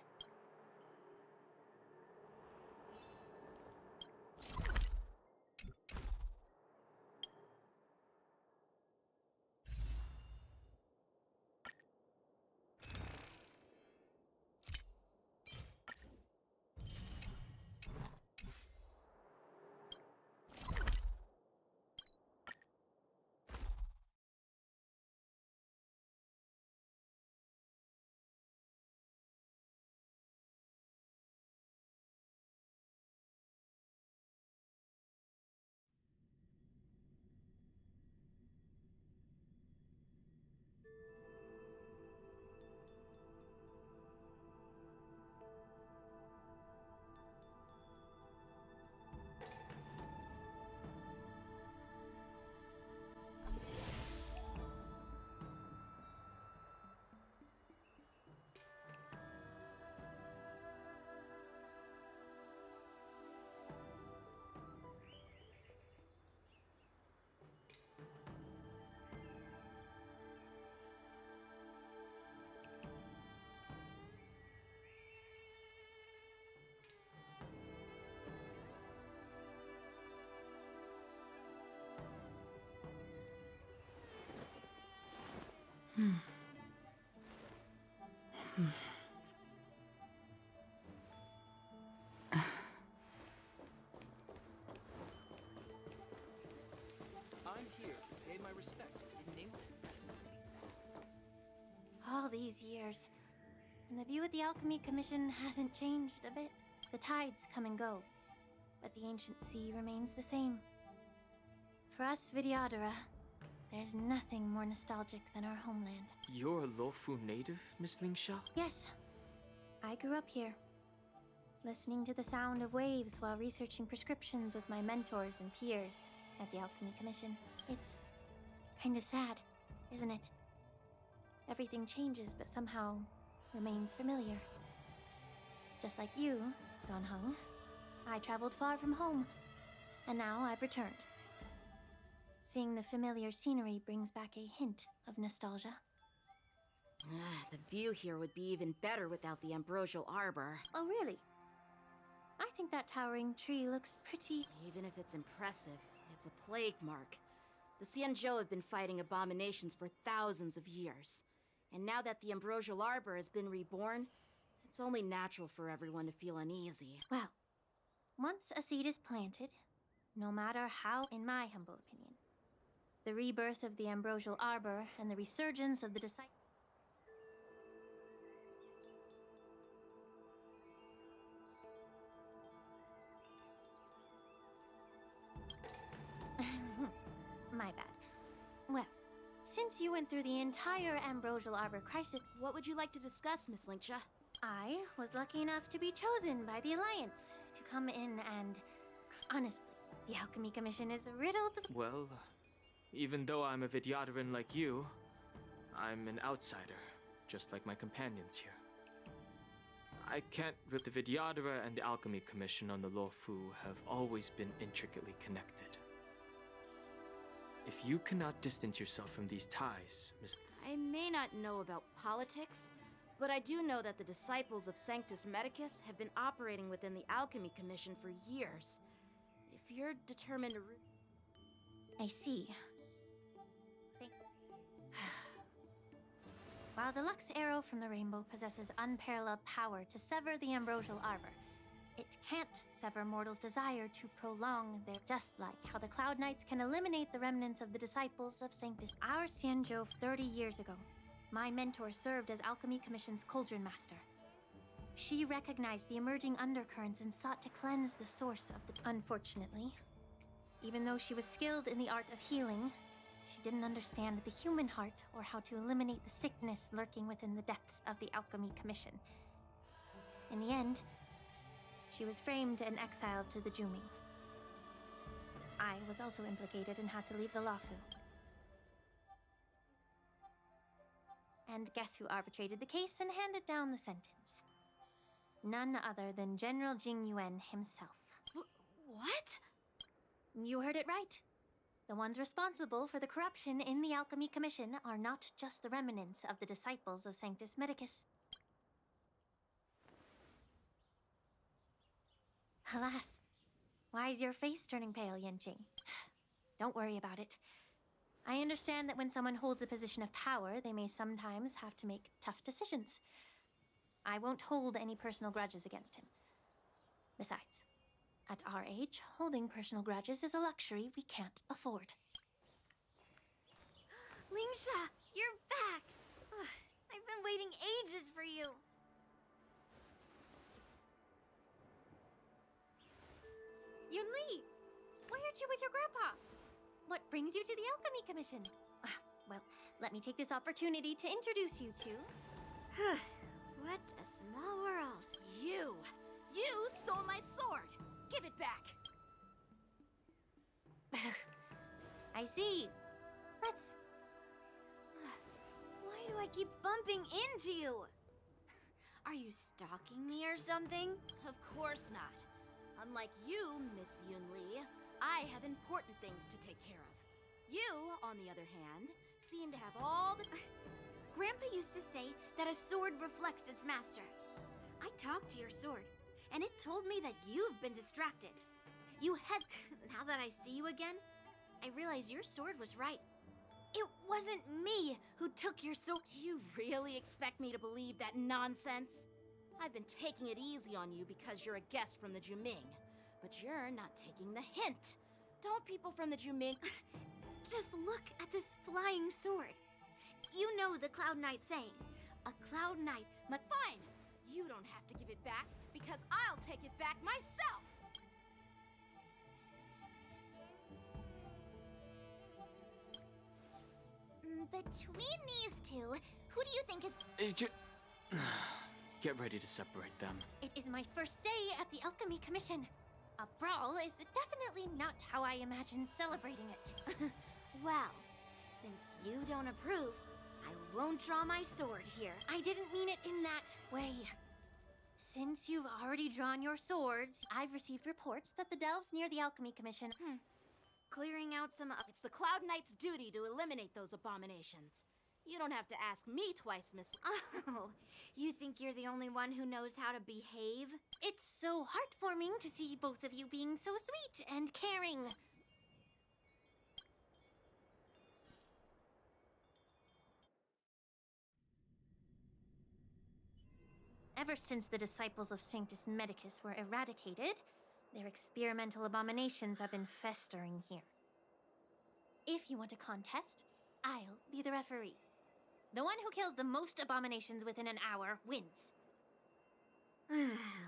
I'm here to pay my respects to the King. all these years, and the view at the Alchemy Commission hasn't changed a bit. The tides come and go, but the ancient sea remains the same. For us Vidyadhara, there's nothing more nostalgic than our homeland. You're a Lofu native, Miss Lingsha? Yes, I grew up here, listening to the sound of waves while researching prescriptions with my mentors and peers at the Alchemy Commission. It's kinda sad, isn't it? Everything changes, but somehow remains familiar. Just like you, Don Hung, I traveled far from home, and now I've returned. Seeing the familiar scenery brings back a hint of nostalgia. The view here would be even better without the ambrosial arbor. Oh, really? I think that towering tree looks pretty... Even if it's impressive, it's a plague mark. The Xianzhou have been fighting abominations for thousands of years. And now that the ambrosial arbor has been reborn, it's only natural for everyone to feel uneasy. Well, once a seed is planted, no matter how, in my humble opinion, the rebirth of the ambrosial arbor and the resurgence of the disciples... My bad. Well, since you went through the entire ambrosial arbor crisis... What would you like to discuss, Miss Lingsha? I was lucky enough to be chosen by the Alliance to come in and... Honestly, the Alchemy Commission is riddled... Well, even though I'm a Vidyadharan like you, I'm an outsider, just like my companions here. I can't... But the Vidyadhara and the Alchemy Commission on the Luofu have always been intricately connected. If you cannot distance yourself from these ties, Miss... I may not know about politics, but I do know that the disciples of Sanctus Medicus have been operating within the Alchemy Commission for years. If you're determined to... I see. While the Lux Arrow from the Rainbow possesses unparalleled power to sever the ambrosial arbor, it can't sever mortals' desire to prolong their... Just like how the Cloud Knights can eliminate the remnants of the disciples of Sanctus. Our Xianzhou 30 years ago, my mentor served as Alchemy Commission's Cauldron Master. She recognized the emerging undercurrents and sought to cleanse the source of the... Unfortunately, even though she was skilled in the art of healing, she didn't understand the human heart or how to eliminate the sickness lurking within the depths of the Alchemy Commission. In the end, she was framed and exiled to the Juming. I was also implicated and had to leave the Luofu. And guess who arbitrated the case and handed down the sentence? None other than General Jing Yuan himself. What? You heard it right. The ones responsible for the corruption in the Alchemy Commission are not just the remnants of the disciples of Sanctus Medicus. Alas, why is your face turning pale, Yanqing? Don't worry about it. I understand that when someone holds a position of power, they may sometimes have to make tough decisions. I won't hold any personal grudges against him. Besides, at our age, holding personal grudges is a luxury we can't afford. Lingsha, you're back! I've been waiting ages for you. Yunli, why aren't you with your grandpa? What brings you to the Alchemy Commission? Well, let me take this opportunity to introduce you to... What a small world. You stole my sword! Give it back! I see. Let's... Why do I keep bumping into you? Are you stalking me or something? Of course not. Unlike you, Miss Yunli, I have important things to take care of. You, on the other hand, seem to have all the... Grandpa used to say that a sword reflects its master. I talked to your sword, and it told me that you've been distracted. You had... Now that I see you again, I realize your sword was right. It wasn't me who took your sword. Do you really expect me to believe that nonsense? I've been taking it easy on you because you're a guest from the Juming. But you're not taking the hint. Don't people from the Juming... Just look at this flying sword. You know the Cloud Knight saying, A Cloud Knight, but fine! You don't have to give it back, because I'll take it back myself! Between these two, who do you think is... Get ready to separate them. It is my first day at the Alchemy Commission. A brawl is definitely not how I imagine celebrating it. Well, since you don't approve, I won't draw my sword here. I didn't mean it in that way. Since you've already drawn your swords, I've received reports that the delves near the Alchemy Commission... Clearing out some... It's the Cloud Knight's duty to eliminate those abominations. You don't have to ask me twice, Miss... Oh, you think you're the only one who knows how to behave? It's so heartwarming to see both of you being so sweet and caring. Ever since the disciples of Sanctus Medicus were eradicated, their experimental abominations have been festering here. If you want a contest, I'll be the referee. The one who kills the most abominations within an hour wins.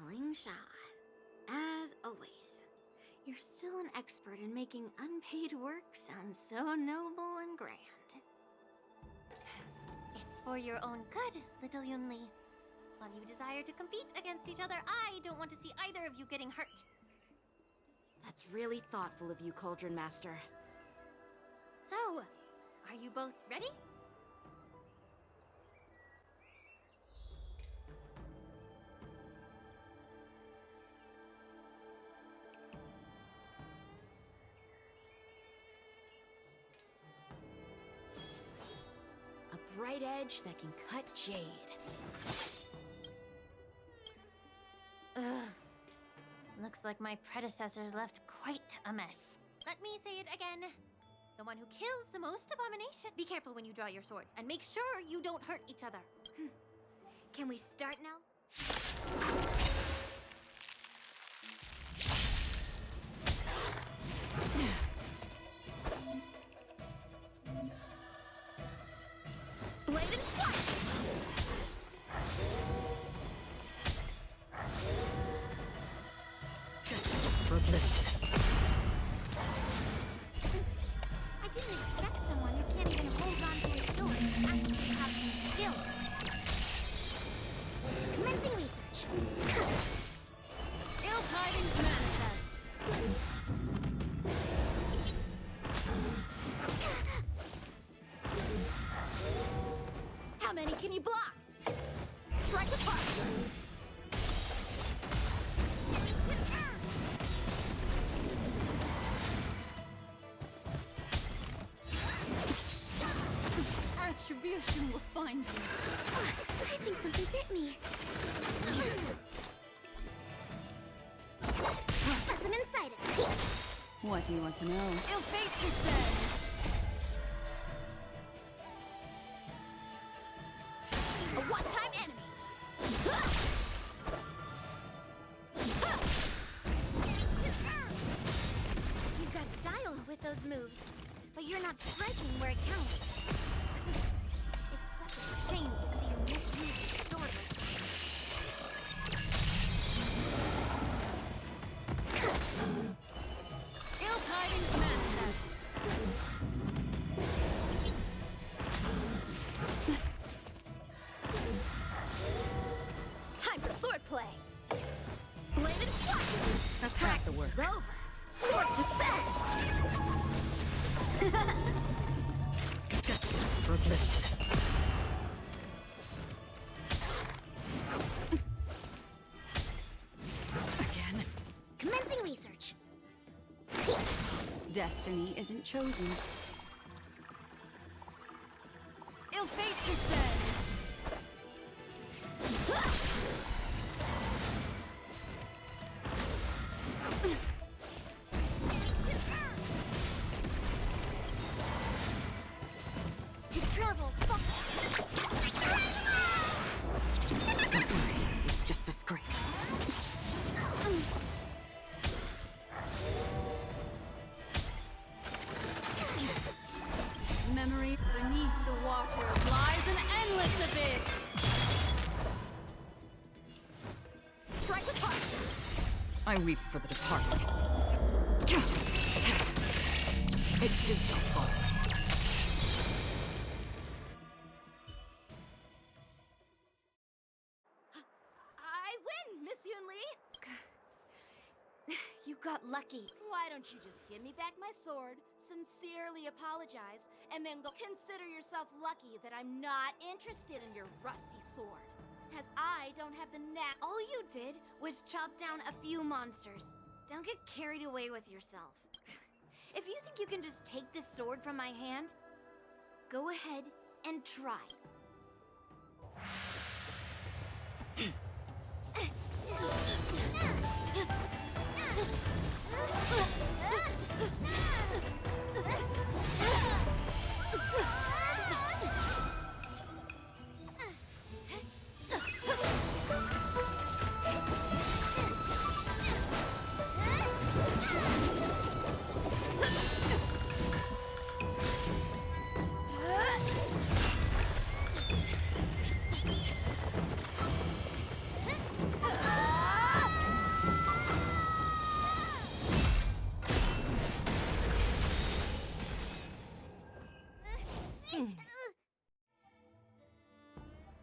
Lingsha, as always, you're still an expert in making unpaid work sound so noble and grand. It's for your own good, little Yunli. While you desire to compete against each other, I don't want to see either of you getting hurt. That's really thoughtful of you, Cauldron Master. So, are you both ready? A bright edge that can cut jade. Ugh. Looks like my predecessors left quite a mess. Let me say it again. The one who kills the most abomination. Be careful when you draw your swords, and make sure you don't hurt each other. Can we start now? Blade and slash! For oblivion. I didn't expect someone who can't even hold on to his sword to actually have some skill. Commencing research. Ill tidings manifest. How many can you block? Strike apart. Retribution will find you. I think something bit me. Specimen sighted. What do you want to know? Ill fate descends. A one-time enemy. You've got style with those moves, but you're not striking where it counts. It's such a shame to see you misuse your sword like that. Ill tidings manifest. Time for swordplay. Blade and slash. That's half the work. It's over. Sword suspend. For oblivion. Again. Commencing research. Destiny isn't chosen. Ill fate descends. To travel. It's just this great. Memory beneath the water lies an I weep for the departed. It did not fall. I win, Miss Yunli! You got lucky. Why don't you just give me back my sword, sincerely apologize, and then go consider yourself lucky that I'm not interested in your rusty sword? As I don't have the knack. All you did was chop down a few monsters. Don't get carried away with yourself. If you think you can just take this sword from my hand, go ahead and try.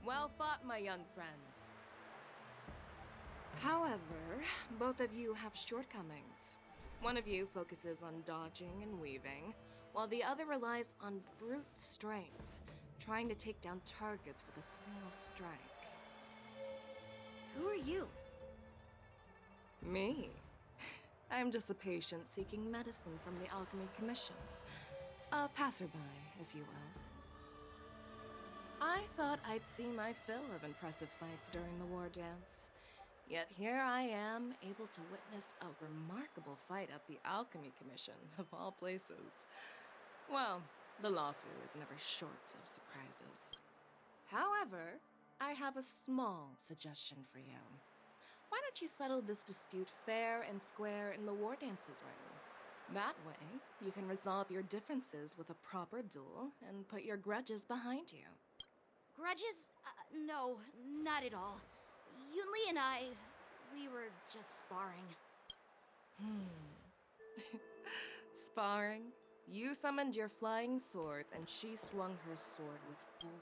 Well fought, my young friends. However, both of you have shortcomings. One of you focuses on dodging and weaving, while the other relies on brute strength, trying to take down targets with a single strike. Who are you? Me? I'm just a patient seeking medicine from the Alchemy Commission. A passerby, if you will. I thought I'd see my fill of impressive fights during the war dance. Yet here I am, able to witness a remarkable fight at the Alchemy Commission, of all places. Well, the Lafu is never short of surprises. However, I have a small suggestion for you. Why don't you settle this dispute fair and square in the war dances ring? That way, you can resolve your differences with a proper duel and put your grudges behind you. Grudges? No, not at all. Yunli and I, we were just sparring. Sparring? You summoned your flying swords, and she swung her sword with full...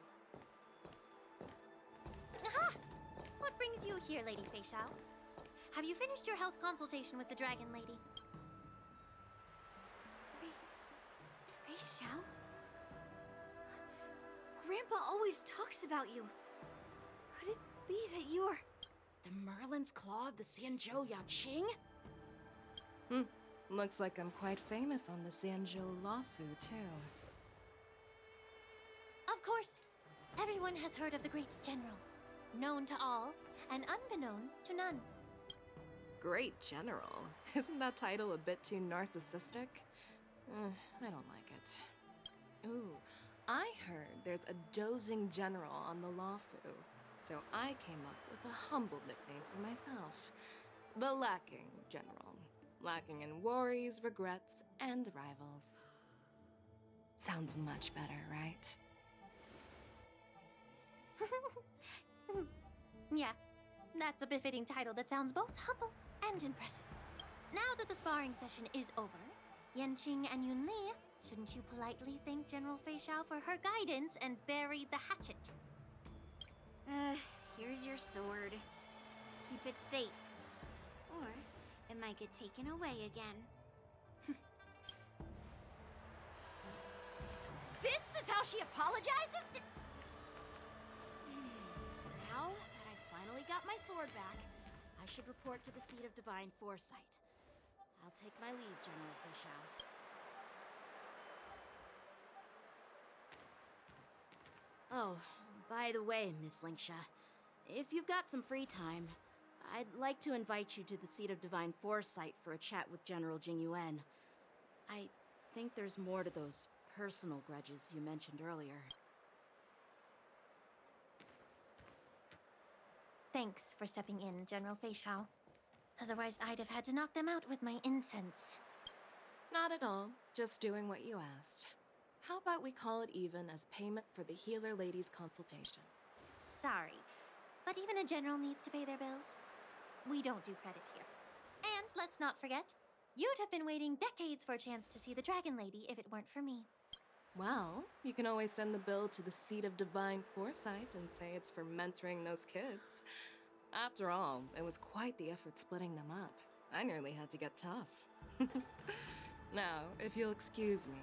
Aha! What brings you here, Lady Fei Shao? Have you finished your health consultation with the Dragon Lady? Fei Shao? Grandpa always talks about you. Could it be that you're... The Merlin's Claw of the Xianzhou Yaoqing? Looks like I'm quite famous on the Xianzhou Lafu, too. Of course. Everyone has heard of the great general. Known to all, and unbeknown to none. Great General? Isn't that title a bit too narcissistic? I don't like it. Ooh, I heard there's a dozing general on the Lafu, so I came up with a humble nickname for myself. The Lacking General. Lacking in worries, regrets, and rivals. Sounds much better, right? Yeah, that's a befitting title that sounds both humble and impressive. Now that the sparring session is over, Yanqing and Yunli, shouldn't you politely thank General Fei Shao for her guidance and bury the hatchet? Here's your sword. Keep it safe. Or it might get taken away again. This is how she apologizes? Now that I finally got my sword back, I should report to the seat of divine foresight. I'll take my leave, General Fei Shao. Oh, by the way, Miss Linksha, if you've got some free time, I'd like to invite you to the seat of divine foresight for a chat with General Jing Yuan. I think there's more to those personal grudges you mentioned earlier. Thanks for stepping in, General Fei Shao. Otherwise, I'd have had to knock them out with my incense. Not at all. Just doing what you asked. How about we call it even as payment for the healer lady's consultation? Sorry, but even a general needs to pay their bills. We don't do credit here. And Let's not forget, you'd have been waiting decades for a chance to see the Dragon Lady if it weren't for me. Well, you can always send the bill to the Seat of Divine Foresight and say it's for mentoring those kids. After all, it was quite the effort splitting them up. I nearly had to get tough. Now, if you'll excuse me,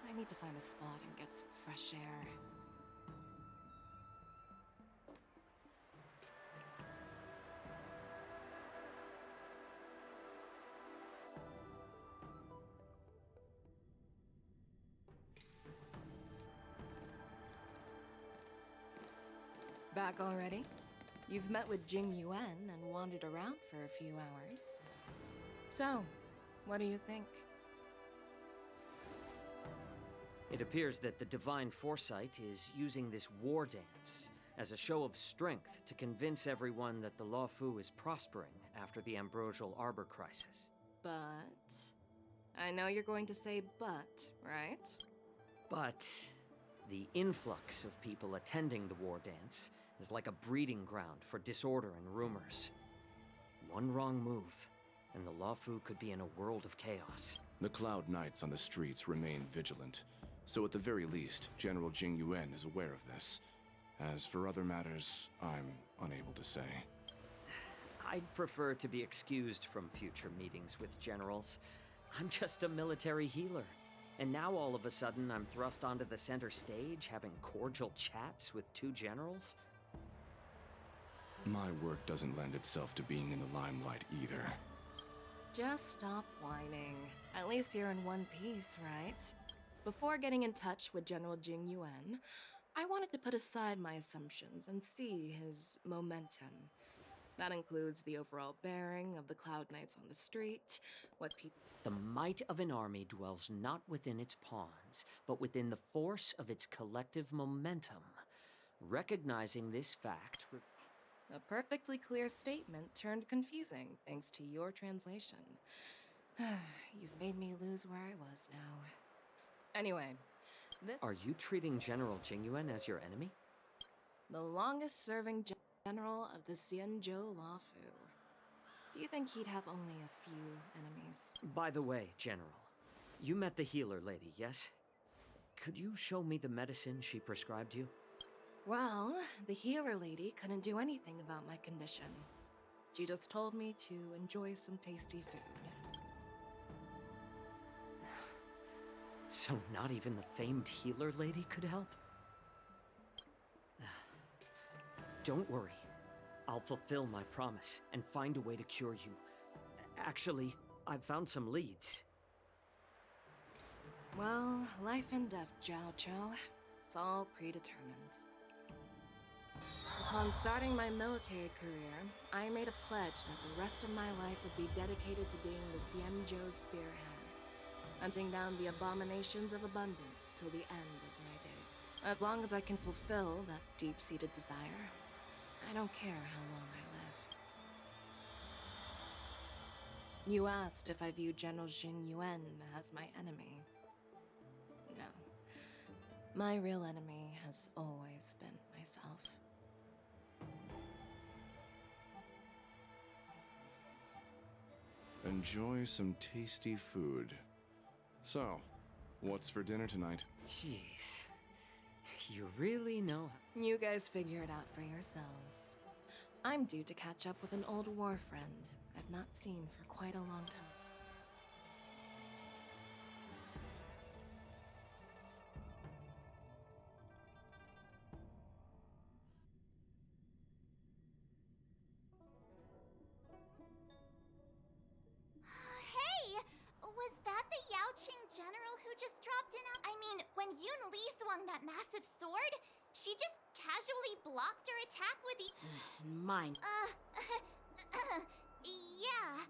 I need to find a spot and get some fresh air. Back already? You've met with Jing Yuan and wandered around for a few hours. So, what do you think? It appears that the Divine Foresight is using this war dance as a show of strength to convince everyone that the Luofu is prospering after the Ambrosial Arbor crisis. But... I know you're going to say but, right? But the influx of people attending the war dance is like a breeding ground for disorder and rumors. One wrong move, and the Luofu could be in a world of chaos. The Cloud Knights on the streets remain vigilant, so at the very least, General Jing Yuan is aware of this. As for other matters, I'm unable to say. I'd prefer to be excused from future meetings with generals. I'm just a military healer. And now all of a sudden I'm thrust onto the center stage having cordial chats with two generals? My work doesn't lend itself to being in the limelight either. Just stop whining. At least you're in one piece, right? Before getting in touch with General Jing Yuan, I wanted to put aside my assumptions and see his momentum. That includes the overall bearing of the Cloud Knights on the street, what people... The might of an army dwells not within its pawns, but within the force of its collective momentum. Recognizing this fact... A perfectly clear statement turned confusing thanks to your translation. You've made me lose where I was now. Anyway, this... Are you treating General Jingyuan as your enemy? The longest-serving general of the Xianzhou Luofu. Do you think he'd have only a few enemies? By the way, General, you met the healer lady, yes? Could you show me the medicine she prescribed you? Well, the healer lady couldn't do anything about my condition. She just told me to enjoy some tasty food. So not even the famed healer lady could help? Don't worry. I'll fulfill my promise and find a way to cure you. Actually, I've found some leads. Well, life and death, Zhao Chou. It's all predetermined. Upon starting my military career, I made a pledge that the rest of my life would be dedicated to being the Xianzhou spearhead, hunting down the abominations of abundance till the end of my days. As long as I can fulfill that deep-seated desire, I don't care how long I live. You asked if I viewed General Jing Yuan as my enemy. No. My real enemy has always been myself. Enjoy some tasty food. So, what's for dinner tonight? Jeez. You really know how... You guys figure it out for yourselves. I'm due to catch up with an old war friend I've not seen for quite a long time. Hey! Was that the Yaoqing general who just dropped in? I mean, when Yun Li swung that massive sword, she just casually blocked her attack with the... Mine. Yeah.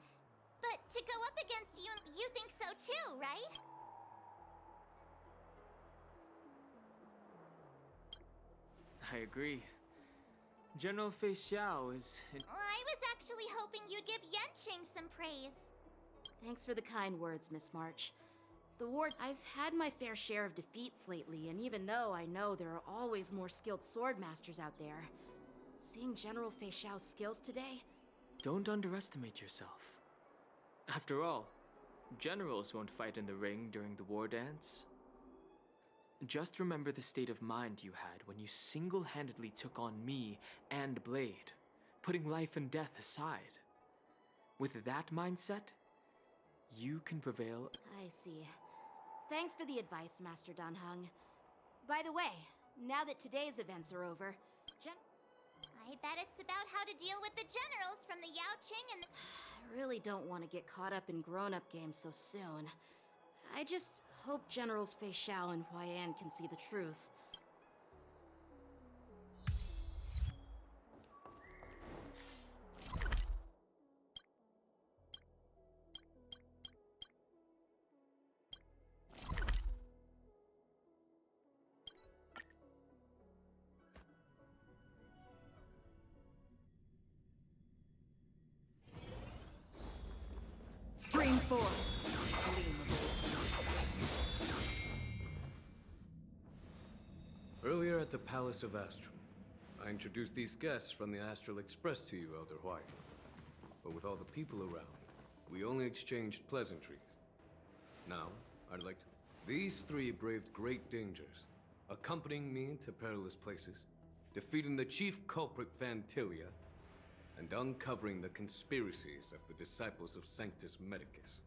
But to go up against Yun, you think so too, right? I agree. General Fei Xiao is... I was actually hoping you'd give Yanqing some praise. Thanks for the kind words, Miss March. The war... I've had my fair share of defeats lately, and even though I know there are always more skilled sword masters out there, seeing General Fei Xiao's skills today... Don't underestimate yourself. After all, generals won't fight in the ring during the war dance. Just remember the state of mind you had when you single-handedly took on me and Blade, putting life and death aside. With that mindset, you can prevail. I see. Thanks for the advice, Master Danheng. By the way, now that today's events are over, I bet it's about how to deal with the generals from the Yao Qing and the... I really don't want to get caught up in grown-up games so soon. I just hope Generals Fei Xiao and Huaiyan can see the truth. Stream 4. Earlier at the Palace of Astral, I introduced these guests from the Astral Express to you, Elder White. But with all the people around, we only exchanged pleasantries. Now, I'd like to... These three braved great dangers, accompanying me to perilous places, defeating the chief culprit Vantilia, and uncovering the conspiracies of the disciples of Sanctus Medicus.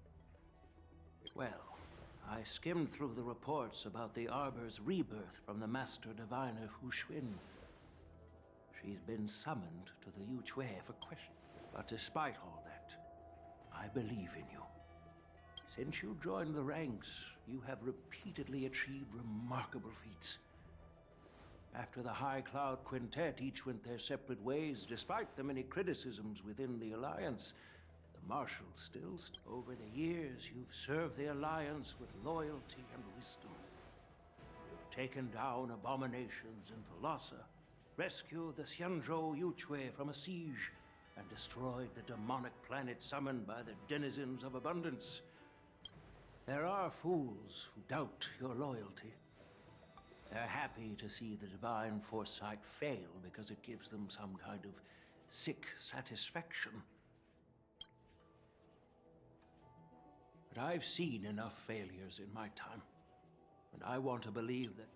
Well, I skimmed through the reports about the Arbor's rebirth from the Master Diviner Hu Xuan. She's been summoned to the Yu Chui for question. But despite all that, I believe in you. Since you joined the ranks, you have repeatedly achieved remarkable feats. After the High Cloud Quintet each went their separate ways, despite the many criticisms within the Alliance, the Marshal still... Over the years, you've served the Alliance with loyalty and wisdom. You've taken down abominations in Thalassa, rescued the Xianzhou Yuchui from a siege, and destroyed the demonic planet summoned by the denizens of abundance. There are fools who doubt your loyalty. They're happy to see the divine foresight fail because it gives them some kind of sick satisfaction. But I've seen enough failures in my time, and I want to believe that...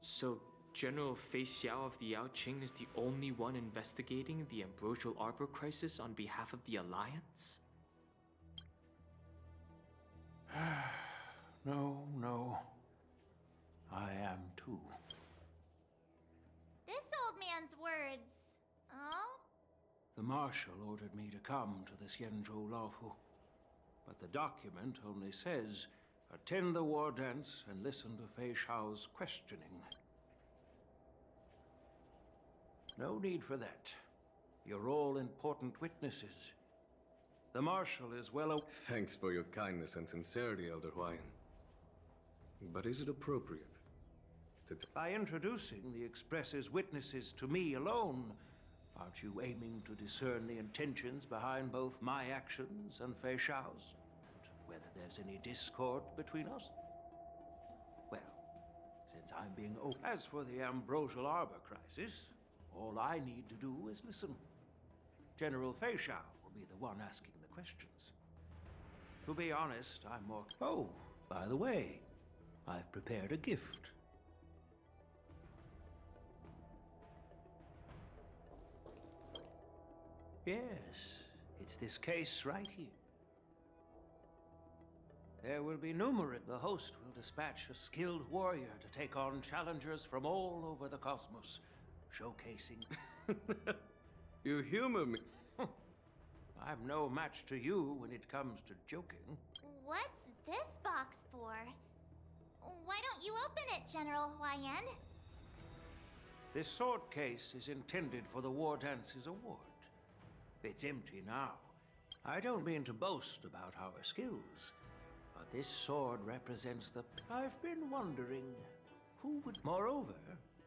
So, General Fei Xiao of the Yao Qing is the only one investigating the Ambrosial Arbor crisis on behalf of the Alliance? No. I am too. This old man's words. Oh? The Marshal ordered me to come to the Xianzhou Laofu, but the document only says, attend the war dance and listen to Fei Xiao's questioning. No need for that. You're all important witnesses. The Marshal is well... Thanks for your kindness and sincerity, Elder Huaiyan. But is it appropriate to... By introducing the Express's witnesses to me alone, aren't you aiming to discern the intentions behind both my actions and Fei Xiao's? And whether there's any discord between us? Well, since I'm being open... As for the Ambrosial Arbor crisis, all I need to do is listen. General Fei Xiao will be the one asking the questions. To be honest, I'm more... Oh, by the way, I've prepared a gift. Yes, it's this case right here. There will be numerous. The host will dispatch a skilled warrior to take on challengers from all over the cosmos, showcasing... You humor me. I'm no match to you when it comes to joking. What's this box for? Why don't you open it, General Huaiyan? This sword case is intended for the War Dance's award. It's empty now. I don't mean to boast about our skills, but this sword represents the... I've been wondering, who would... Moreover,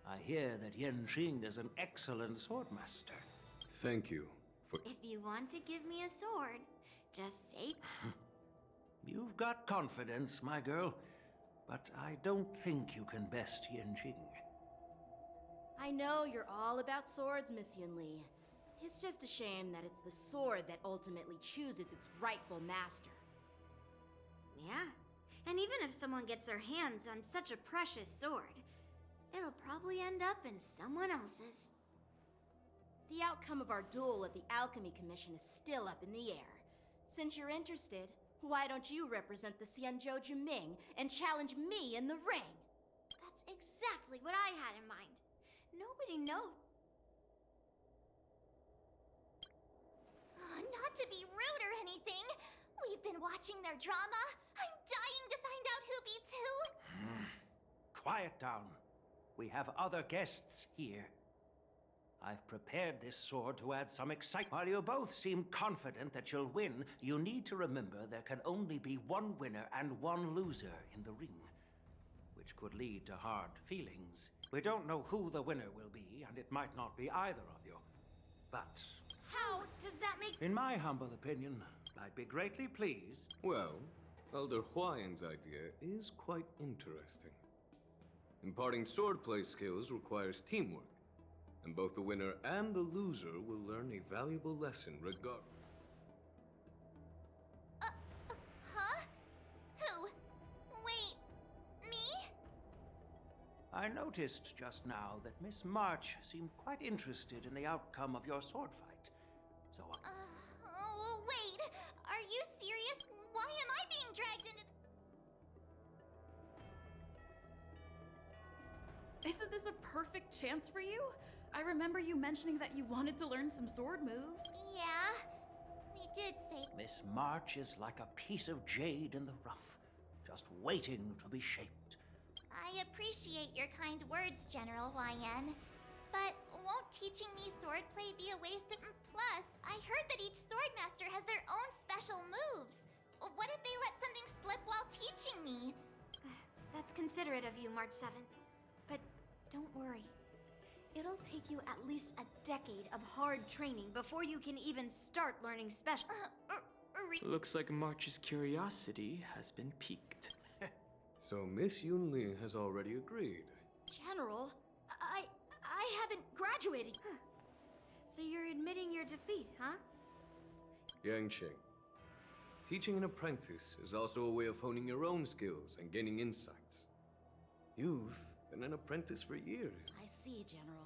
I hear that Yen Qing is an excellent swordmaster. Thank you for... If you want to give me a sword, just say... You've got confidence, my girl, but I don't think you can best Yen Qing. I know you're all about swords, Miss Yunli. It's just a shame that it's the sword that ultimately chooses its rightful master. Yeah, and even if someone gets their hands on such a precious sword, it'll probably end up in someone else's. The outcome of our duel at the Alchemy Commission is still up in the air. Since you're interested, why don't you represent the Xianzhou Juming and challenge me in the ring? That's exactly what I had in mind. Nobody knows. Not to be rude or anything. We've been watching their drama. I'm dying to find out who beats who. Quiet down. We have other guests here. I've prepared this sword to add some excitement. While you both seem confident that you'll win, you need to remember there can only be one winner and one loser in the ring, which could lead to hard feelings. We don't know who the winner will be, and it might not be either of you. But How does that make... in my humble opinion, I'd be greatly pleased. Well, Elder Huayan's idea is quite interesting. Imparting swordplay skills requires teamwork, and both the winner and the loser will learn a valuable lesson regardless. Huh? Who? Wait, me? I noticed just now that Miss March seemed quite interested in the outcome of your sword fight. So, Oh, wait. Are you serious? Why am I being dragged into... Isn't this a perfect chance for you? I remember you mentioning that you wanted to learn some sword moves. Yeah, I did say... Miss March is like a piece of jade in the rough, just waiting to be shaped. I appreciate your kind words, General Huayan. But won't teaching me swordplay be a waste of... Plus, I heard that each swordmaster has their own special moves. What if they let something slip while teaching me? That's considerate of you, March 7th. But don't worry. It'll take you at least a decade of hard training before you can even start learning special. Looks like March's curiosity has been piqued. So Miss Yunli has already agreed. General, I haven't graduated. So you're admitting your defeat, huh? Yangqing, teaching an apprentice is also a way of honing your own skills and gaining insights. You've been an apprentice for years. I see, General.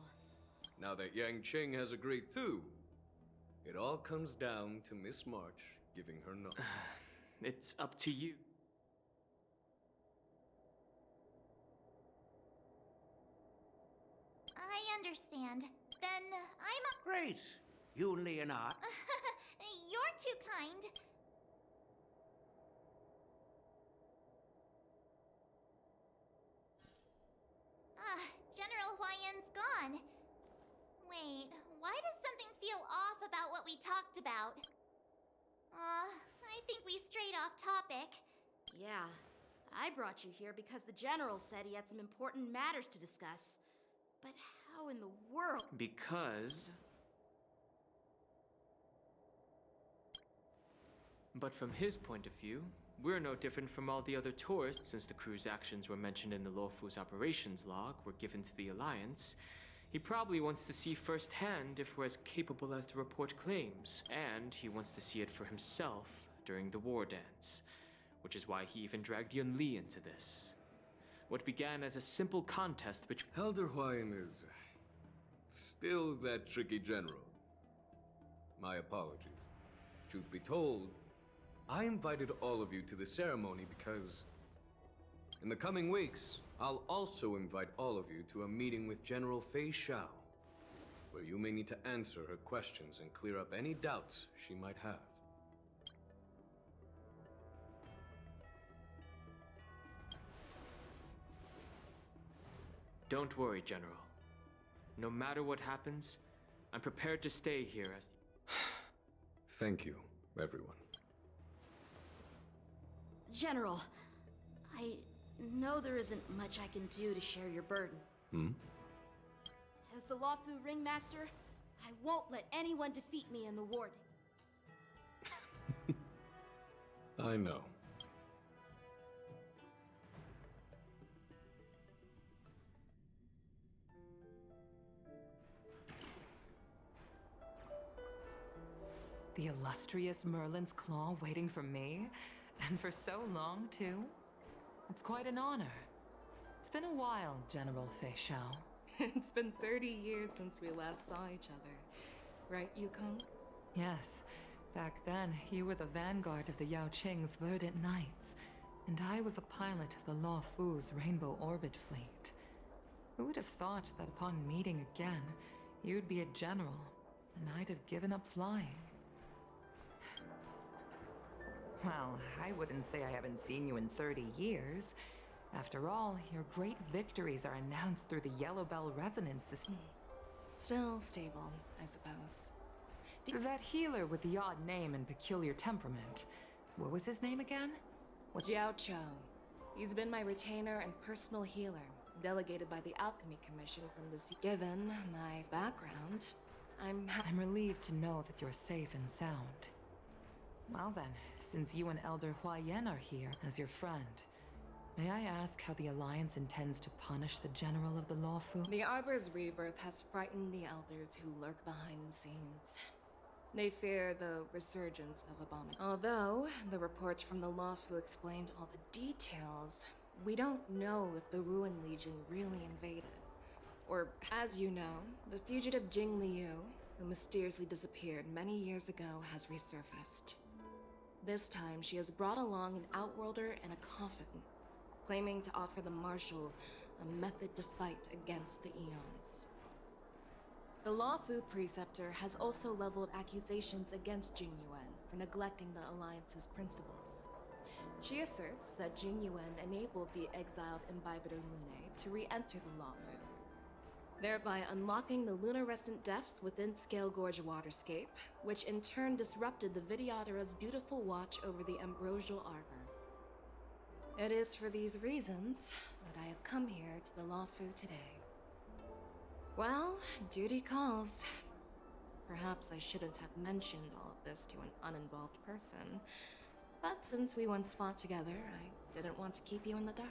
Now that Yangqing has agreed too, it all comes down to Miss March giving her knowledge. It's up to you. I understand. Then I'm a... Great. Yunli and I. You're too kind. General Huayan's gone. Wait, why does something feel off about what we talked about? I think we strayed off topic. Yeah, I brought you here because the General said he had some important matters to discuss. But how in the world? Because... But from his point of view, we're no different from all the other tourists. Since the crew's actions were mentioned in the Luofu's operations log were given to the Alliance, he probably wants to see firsthand if we're as capable as the report claims, and he wants to see it for himself during the war dance, which is why he even dragged Yun Li into this. What began as a simple contest between... Elder Huayan is still that tricky general. My apologies. Truth be told, I invited all of you to the ceremony because in the coming weeks, I'll also invite all of you to a meeting with General Fei Xiao, where you may need to answer her questions and clear up any doubts she might have. Don't worry, General. No matter what happens, I'm prepared to stay here as... Thank you, everyone. General, I know there isn't much I can do to share your burden. As the Luofu ringmaster, I won't let anyone defeat me in the war. I know. The illustrious Merlin's claw waiting for me? And for so long, too? It's quite an honor. It's been a while, General Fei Shao. It's been 30 years since we last saw each other. Right, Yukong? Yes. Back then, you were the vanguard of the Yao Qing's Verdant Knights, and I was a pilot of the Law Fu's Rainbow Orbit Fleet. Who would have thought that upon meeting again, you'd be a general, and I'd have given up flying? Well, I wouldn't say I haven't seen you in 30 years. After all, your great victories are announced through the Yellow Bell resonance system. Still stable, I suppose. That healer with the odd name and peculiar temperament. What was his name again? Jiao Cho. He's been my retainer and personal healer, delegated by the Alchemy Commission from the sea. Given my background, I'm relieved to know that you're safe and sound. Well then, since you and Elder Huayan are here as your friend, may I ask how the Alliance intends to punish the General of the Law Fu? The Arbor's rebirth has frightened the elders who lurk behind the scenes. They fear the resurgence of abomination. Although the reports from the Law Fu explained all the details, we don't know if the Ruin Legion really invaded. Or, as you know, the fugitive Jing Liu, who mysteriously disappeared many years ago, has resurfaced. This time, she has brought along an outworlder and a coffin, claiming to offer the Marshal a method to fight against the Eons. The Law Fu Preceptor has also leveled accusations against Jing Yuan for neglecting the Alliance's principles. She asserts that Jing Yuan enabled the exiled Imbibitor Lunae to re-enter the Law Fu, thereby unlocking the lunarescent depths within Scale Gorge Waterscape, which in turn disrupted the Vidyadhara's dutiful watch over the Ambrosial Arbor. It is for these reasons that I have come here to the Law Fu today. Well, duty calls. Perhaps I shouldn't have mentioned all of this to an uninvolved person, but since we once fought together, I didn't want to keep you in the dark.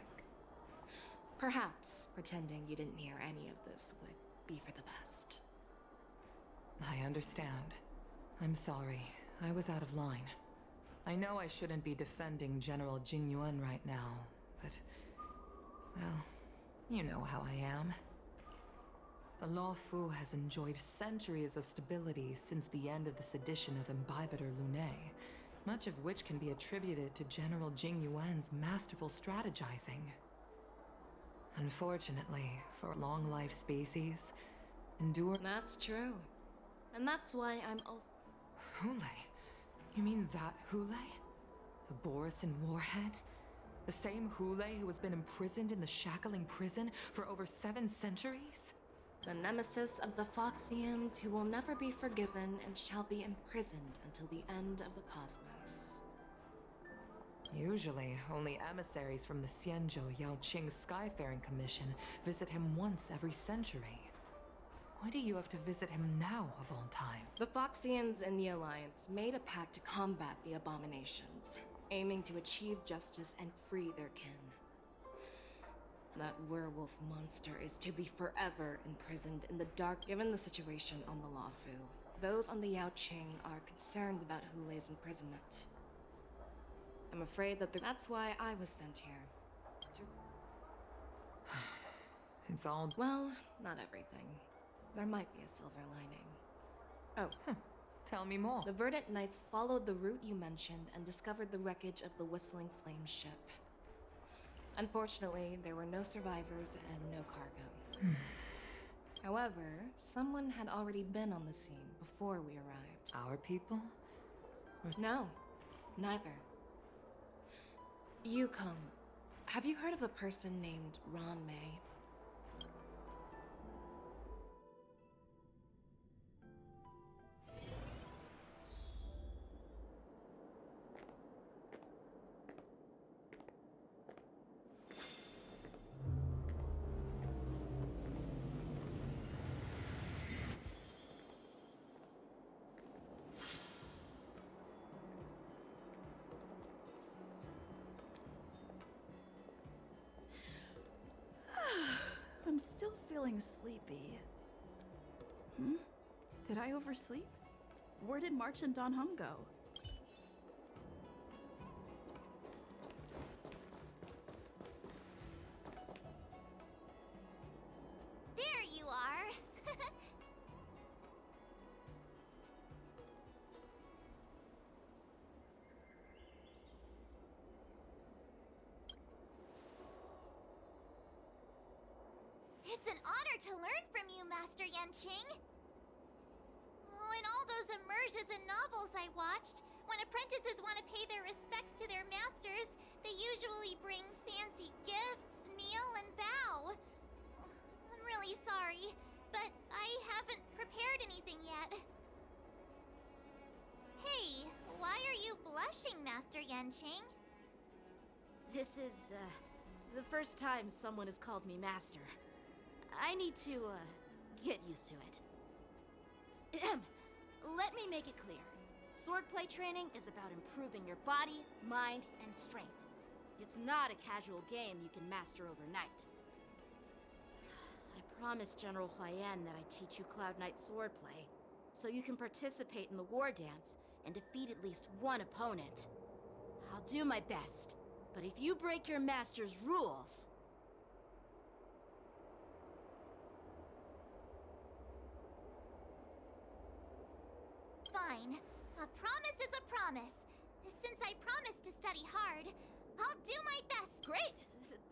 Perhaps pretending you didn't hear any of this would be for the best. I understand. I'm sorry. I was out of line. I know I shouldn't be defending General Jing Yuan right now, but... well, you know how I am. The Law Fu has enjoyed centuries of stability since the end of the sedition of Imbibitor Lunae, much of which can be attributed to General Jing Yuan's masterful strategizing. Unfortunately, for a long-life species, That's true. And that's why I'm also... Hule? You mean that Hule? The Borisin warhead? The same Hule who has been imprisoned in the Shackling prison for over 7 centuries? The nemesis of the Foxians who will never be forgiven and shall be imprisoned until the end of the cosmos. Usually, only emissaries from the Xianzhou Yao Qing Skyfaring Commission visit him once every century. Why do you have to visit him now, of all time? The Foxians and the Alliance made a pact to combat the abominations, aiming to achieve justice and free their kin. That werewolf monster is to be forever imprisoned in the dark. Given the situation on the Law Fu, those on the Yao Qing are concerned about Hule's imprisonment. I'm afraid that that's why I was sent here. It's all... well, not everything. There might be a silver lining. Oh. Tell me more. The Verdant Knights followed the route you mentioned and discovered the wreckage of the Whistling Flame ship. Unfortunately, there were no survivors and no cargo. However, someone had already been on the scene before we arrived. Our people? No, neither. Yukong, have you heard of a person named Ron May? I'm still feeling sleepy. Did I oversleep? Where did March and Don Hung go? There you are. It's an honor to learn from you, Master Yanqing. Oh, in all those immersions and novels I watched, when apprentices want to pay their respects to their masters, they usually bring fancy gifts, kneel, and bow. I'm really sorry, but I haven't prepared anything yet. Hey, why are you blushing, Master Yanqing? This is, the first time someone has called me master. I need to, get used to it. Let me make it clear. Swordplay training is about improving your body, mind, and strength. It's not a casual game you can master overnight. I promised General Huayan that I'd teach you Cloud Knight swordplay, so you can participate in the war dance and defeat at least one opponent. I'll do my best, but if you break your master's rules... Fine. A promise is a promise. Since I promised to study hard, I'll do my best. Great!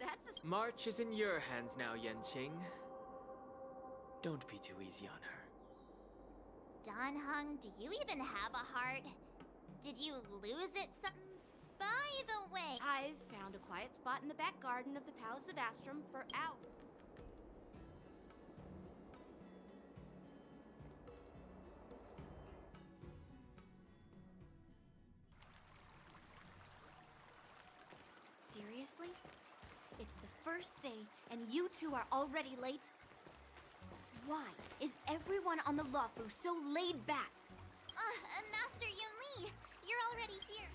That's a... March is in your hands now, Yanqing. Don't be too easy on her. Don Hung, do you even have a heart? Did you lose it By the way... I've found a quiet spot in the back garden of the Palace of Astrum for hours. Seriously? It's the first day, and you two are already late? Why is everyone on the Luofu so laid back? Master Yunli, you're already here.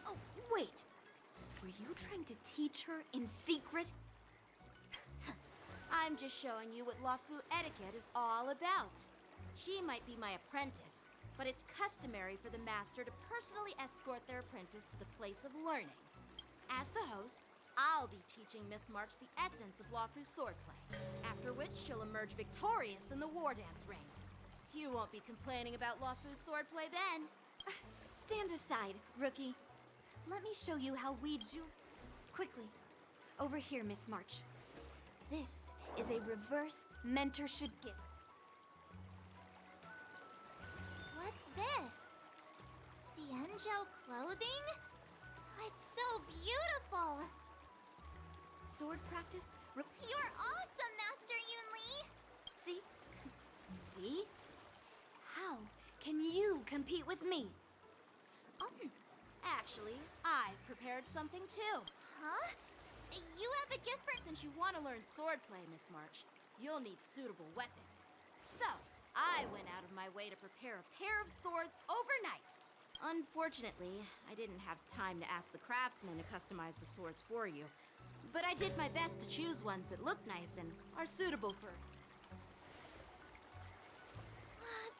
Oh, wait. Were you trying to teach her in secret? I'm just showing you what Luofu etiquette is all about. She might be my apprentice, but it's customary for the master to personally escort their apprentice to the place of learning. As the host, I'll be teaching Miss March the essence of Luofu swordplay, after which she'll emerge victorious in the war dance ring. You won't be complaining about Luofu swordplay then. Stand aside, rookie. Let me show you how we do... Quickly. Over here, Miss March. This is a reverse mentorship gift. What's this? Xianzhou clothing? It's so beautiful! Sword practice? You're awesome, Master Yunli! See? See? How can you compete with me? Actually, I've prepared something too. Huh? You have a gift for... Since you want to learn swordplay, Miss March, you'll need suitable weapons. So, I went out of my way to prepare a pair of swords overnight. Unfortunately, I didn't have time to ask the craftsman to customize the swords for you. But I did my best to choose ones that look nice and are suitable for...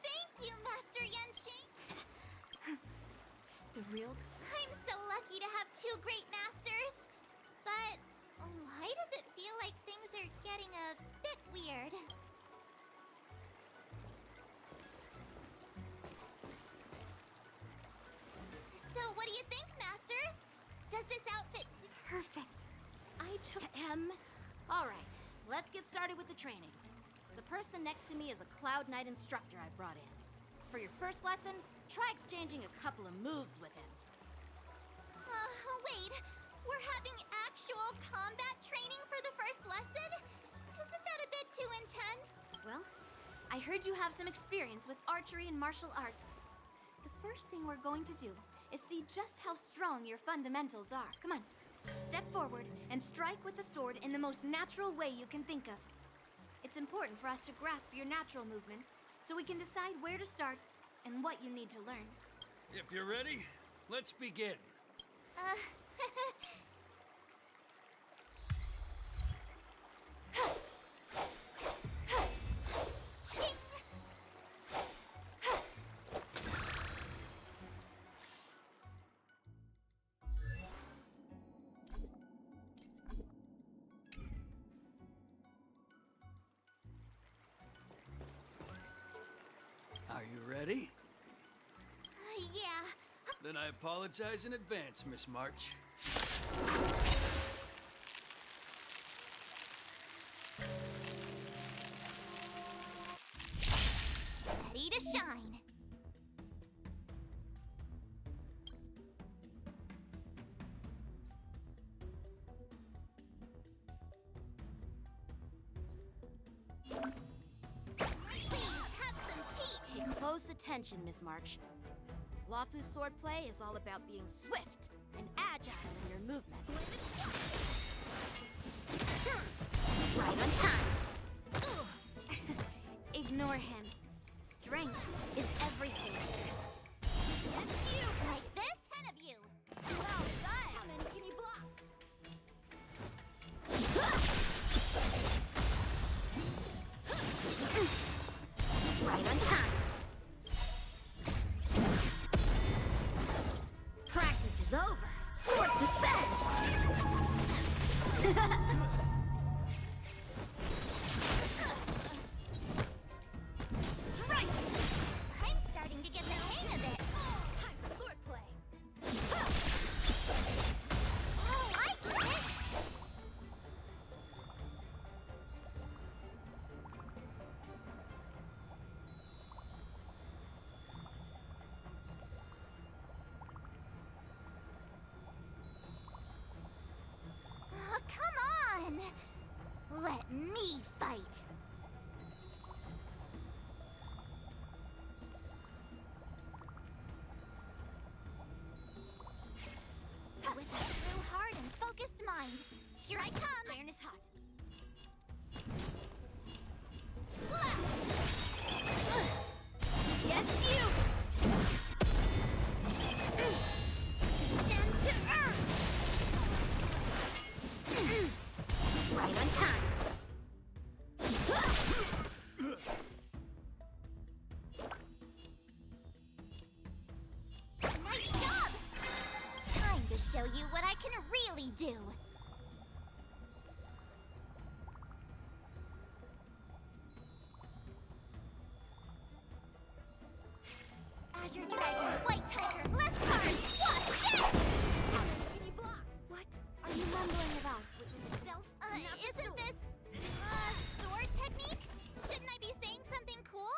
Thank you, Master Yanqing! The real... I'm so lucky to have two great masters! But why does it feel like things are getting a bit weird? So what do you think, Masters? Does this outfit... Perfect. I took... Alright, let's get started with the training. The person next to me is a Cloud Knight instructor I brought in. For your first lesson, try exchanging a couple of moves with him. Wait. We're having actual combat training for the first lesson? Isn't that a bit too intense? Well, I heard you have some experience with archery and martial arts. The first thing we're going to do is see just how strong your fundamentals are. Come on. Step forward and strike with the sword in the most natural way you can think of. It's important for us to grasp your natural movements so we can decide where to start and what you need to learn. If you're ready, let's begin. Then I apologize in advance, Miss March. Ready to shine. Pay close attention, Miss March. Lafu's swordplay is all about being swift and agile in your movements. Right on time. Ignore him. Strength is everything. Like this? 10 of you. Well done! How many can he block? Right on time. Practice is over. Sword to set! Right! I'm starting to get the hang of it. Time for swordplay. Oh, I get it. Oh, come on! Let me fight! With a true heart and focused mind, here I come! Iron is hot. Yes, you! Descend to earth! Right on time. Nice job! Time to show you what I can really do. Azure Dragon, White Tiger, left card! Watch this! How many can he block? What are you mumbling about? With yourself? Isn't this, sword technique? Shouldn't I be saying something cool?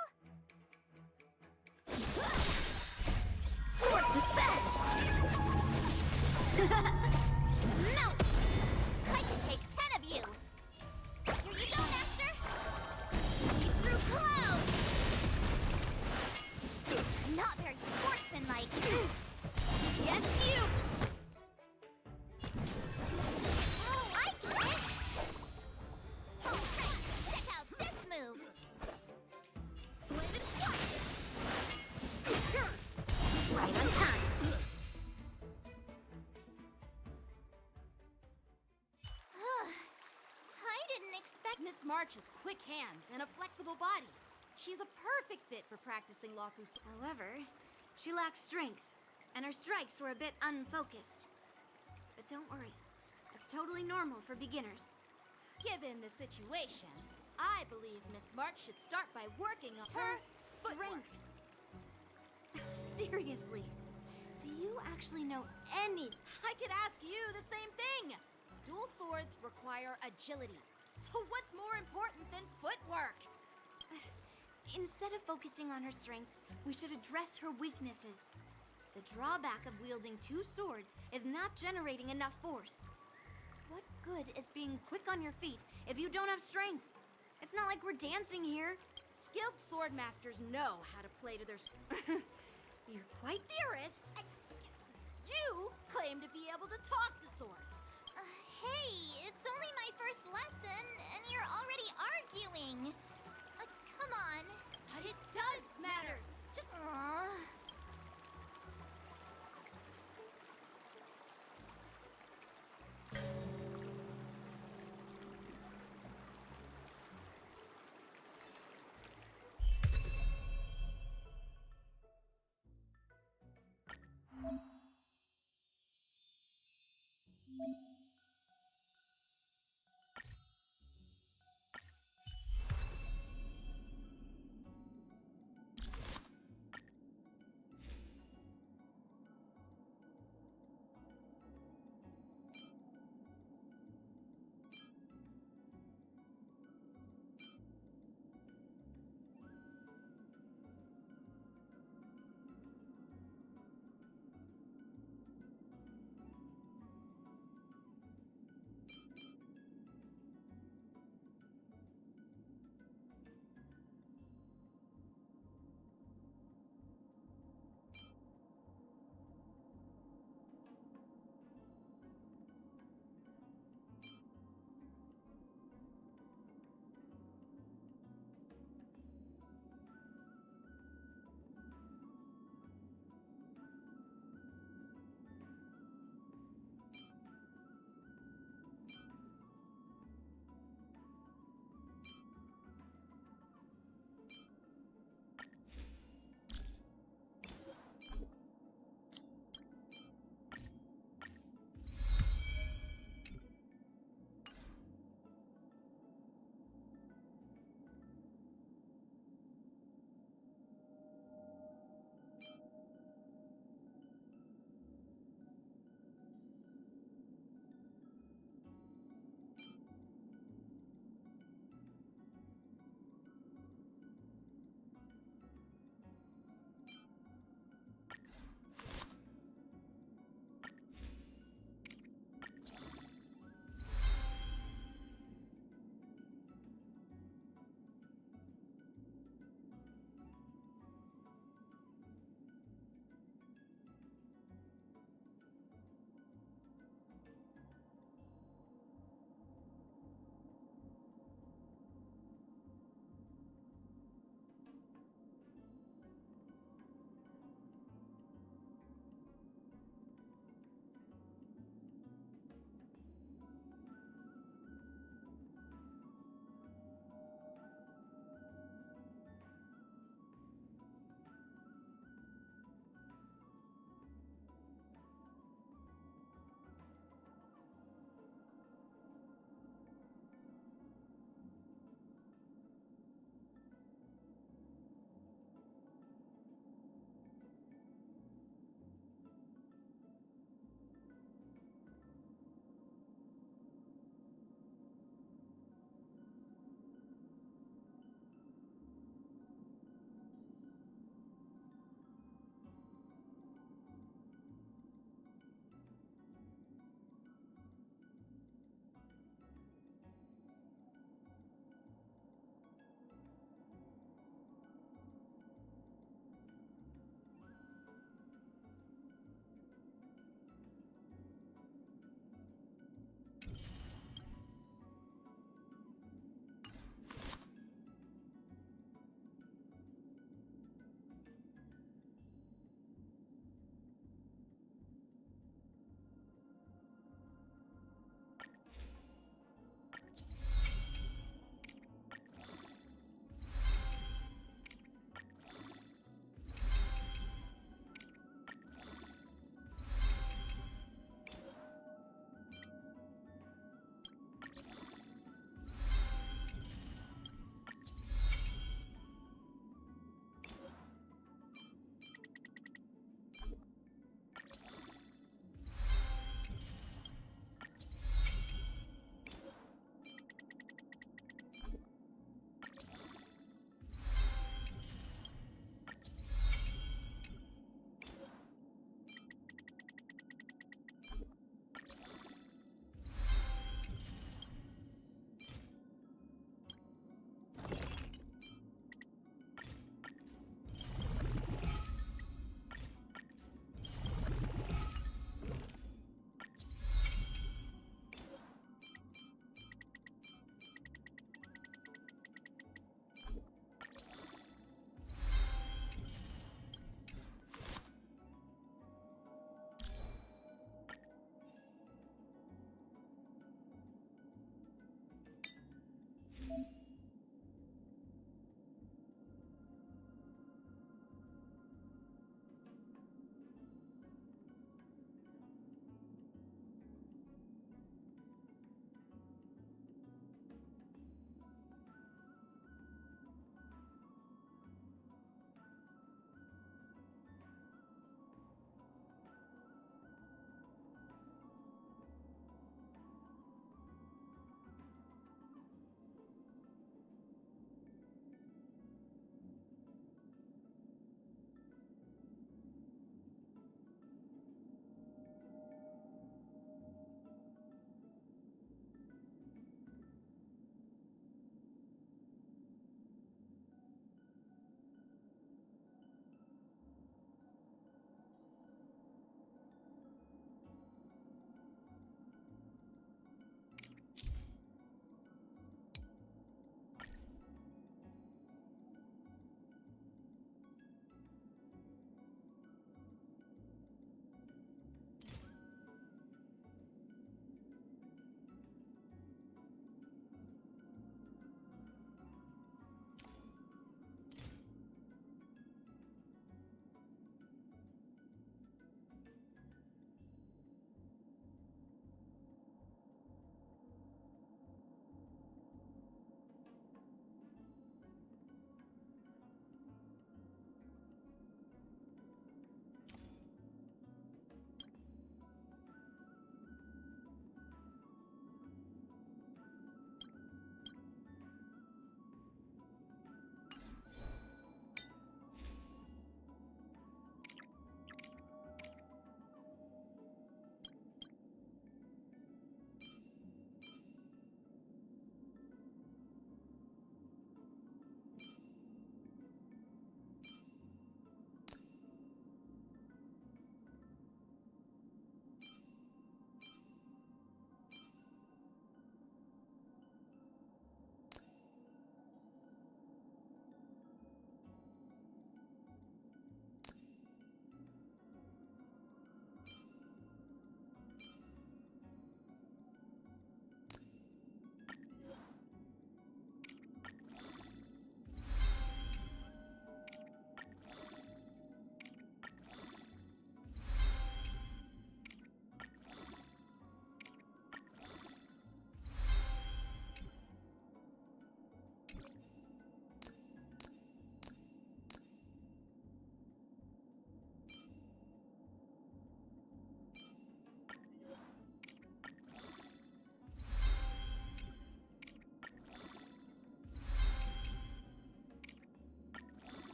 Sword to set! Melt! I can take 10 of you! Here you go, Master! See through clouds! Not very sportsmanlike. Yes, you! Oh, I get it! Alright, check out this move! Bladed swipe! Right on time. I didn't expect... Miss March's quick hands and a flexible body. She's a perfect fit for practicing Lafu's. However, she lacks strength, and her strikes were a bit unfocused. But don't worry, that's totally normal for beginners. Given the situation, I believe Miss March should start by working on her footwork. Seriously, do you actually know any... I could ask you the same thing. Dual swords require agility. So what's more important than footwork? Instead of focusing on her strengths, we should address her weaknesses. The drawback of wielding two swords is not generating enough force. What good is being quick on your feet if you don't have strength? It's not like we're dancing here. Skilled sword masters know how to play to their... You're quite... Dearest, you claim to be able to talk to swords. Hey, it's only my first lesson, and you're already arguing. Come on. But it does matter. Just...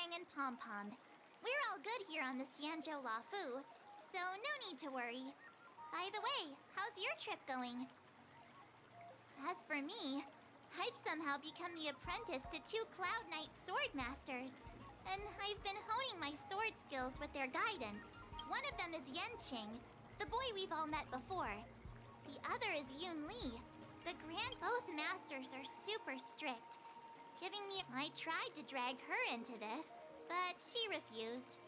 Tang and Pom Pom. We're all good here on the Xianzhou Lafu, so no need to worry. By the way, how's your trip going? As for me, I've somehow become the apprentice to 2 Cloud Knight sword masters, and I've been honing my sword skills with their guidance. One of them is Yenqing, the boy we've all met before. The other is Yun Li. Both masters are super strict, giving me... I tried to drag her into this, but she refused.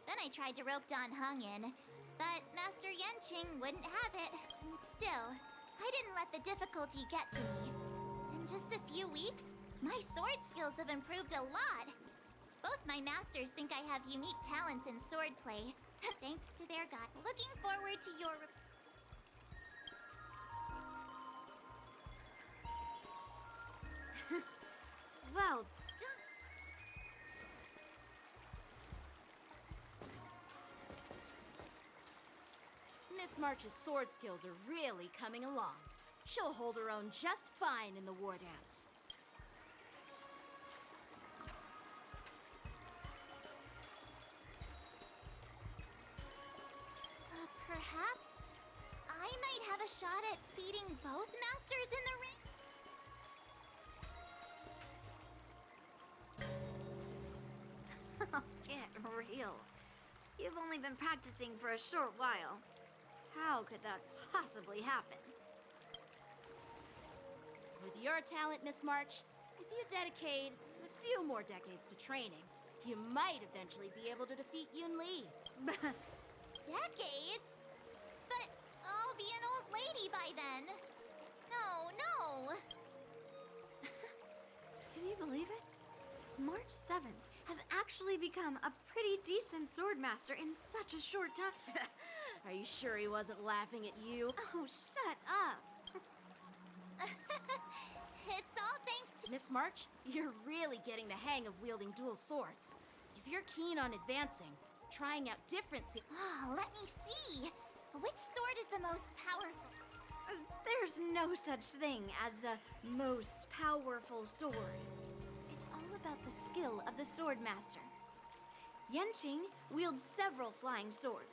Then I tried to rope Dan Heng in, but Master Yenqing wouldn't have it. Still, I didn't let the difficulty get to me. In just a few weeks, my sword skills have improved a lot. Both my masters think I have unique talents in swordplay, thanks to their god. Looking forward to your... Well Miss March's sword skills are really coming along. She'll hold her own just fine in the war dance. Perhaps I might have a shot at beating both masters in the ring? Oh, get real. You've only been practicing for a short while. How could that possibly happen? With your talent, Miss March, if you dedicate a few more decades to training, you might eventually be able to defeat Yun Li. Decades? But I'll be an old lady by then. No. Can you believe it? March 7th has actually become a pretty decent swordmaster in such a short time. Are you sure he wasn't laughing at you? Oh, shut up. It's all thanks to... Miss March, you're really getting the hang of wielding dual swords. If you're keen on advancing, trying out different... Let me see. Which sword is the most powerful? There's no such thing as the most powerful sword. It's all about the skill of the swordmaster. Yenqing wields several flying swords,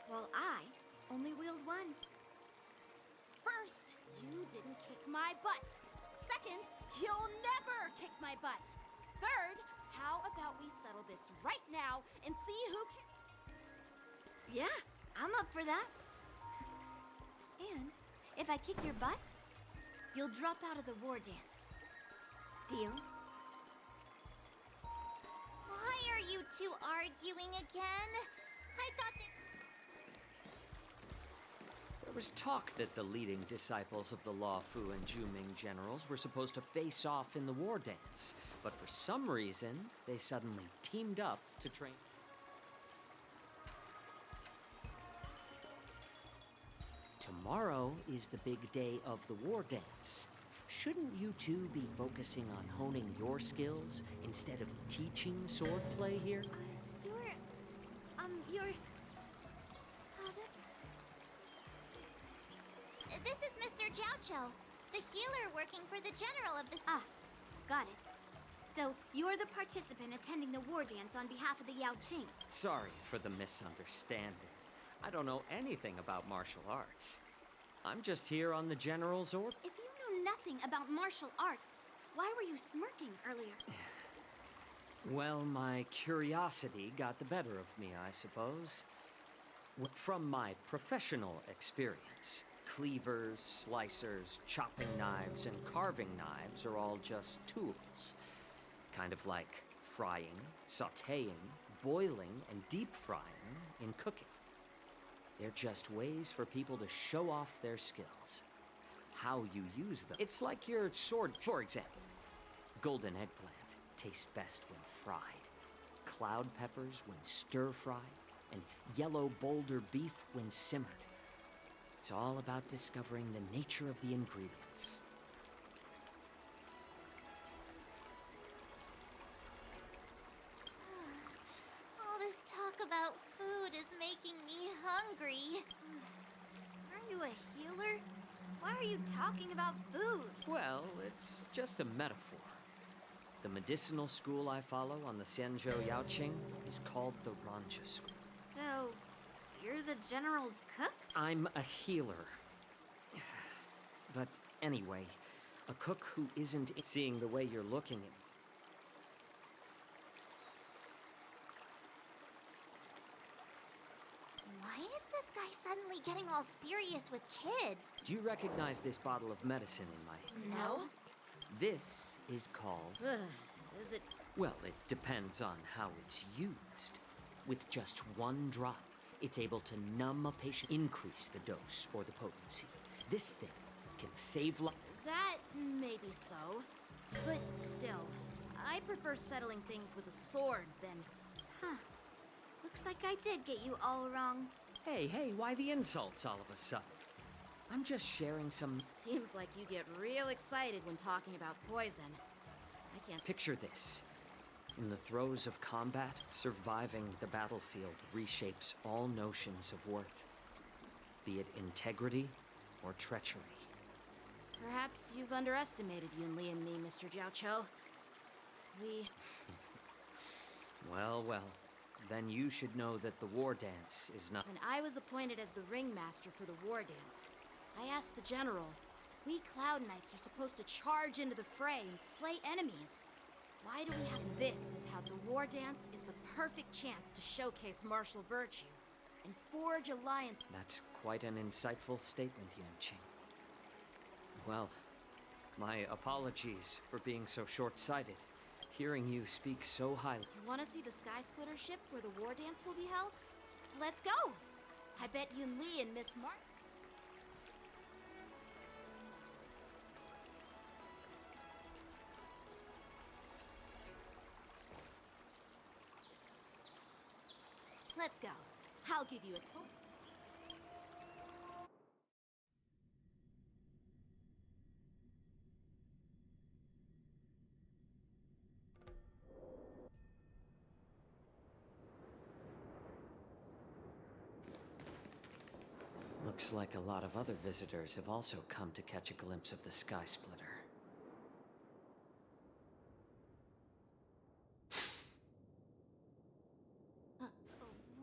while I only wield one. First, you didn't kick my butt. Second, you'll never kick my butt. Third, how about we settle this right now and see who can... Yeah, I'm up for that. And if I kick your butt, you'll drop out of the war dance. Deal? Why are you two arguing again? I thought they... There was talk that the leading disciples of the Luofu and Juming generals were supposed to face off in the war dance, but for some reason, they suddenly teamed up to train. Tomorrow is the big day of the war dance. Shouldn't you two be focusing on honing your skills instead of teaching swordplay here? This is Mr. Jiaoqiu, the healer working for the general of the... Ah, got it. So, you're the participant attending the war dance on behalf of the Yaoqing. Sorry for the misunderstanding. I don't know anything about martial arts. I'm just here on the general's order. If you know nothing about martial arts, why were you smirking earlier? Well, my curiosity got the better of me, I suppose. From my professional experience, cleavers, slicers, chopping knives, and carving knives are all just tools. Kind of like frying, sautéing, boiling, and deep frying in cooking. They're just ways for people to show off their skills. How you use them. It's like your sword, for example. Golden eggplant tastes best when fried. Cloud peppers when stir-fried. And yellow boulder beef when simmered. It's all about discovering the nature of the ingredients. All this talk about food is making me hungry. Aren't you a healer? Why are you talking about food? Well, it's just a metaphor. The medicinal school I follow on the Xianzhou Yaoqing is called the Ranja School. So, you're the General's cook? I'm a healer. But anyway, a cook who isn't seeing the way you're looking at me. Why is this guy suddenly getting all serious with kids? Do you recognize this bottle of medicine in my hand? No. This is called... Is it... Well, it depends on how it's used. With just one drop, it's able to numb a patient, increase the dose or the potency. This thing can save lives. That may be so. But still, I prefer settling things with a sword than... Huh. Looks like I did get you all wrong. Hey, why the insults all of a sudden? I'm just sharing some... Seems like you get real excited when talking about poison. I can't... Picture this. In the throes of combat, surviving the battlefield reshapes all notions of worth. Be it integrity or treachery. Perhaps you've underestimated Yunli and me, Mr. Jiaoqiu. We... Well. Then you should know that the war dance is not... When I was appointed as the ringmaster for the war dance, I asked the general, we Cloud Knights are supposed to charge into the fray and slay enemies. Why do we have this as how the war dance is the perfect chance to showcase martial virtue and forge alliance? That's quite an insightful statement, Yanqing. Well, my apologies for being so short-sighted. Hearing you speak so highly. You want to see the Sky Splitter ship where the war dance will be held? Let's go! I bet Yunli and Miss Mark... Let's go. I'll give you a tour. Looks like a lot of other visitors have also come to catch a glimpse of the Sky Splitter.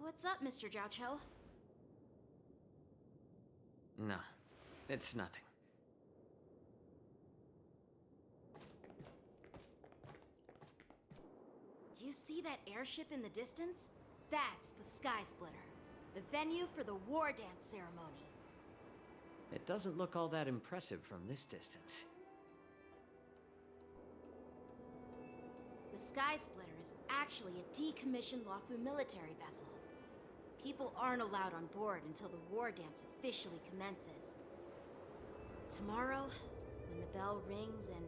What's up, Mr. Jiaoqiu? No, it's nothing. Do you see that airship in the distance? That's the Sky Splitter, the venue for the war dance ceremony. It doesn't look all that impressive from this distance. The Sky Splitter is actually a decommissioned Luofu military vessel. People aren't allowed on board until the war dance officially commences. Tomorrow, when the bell rings and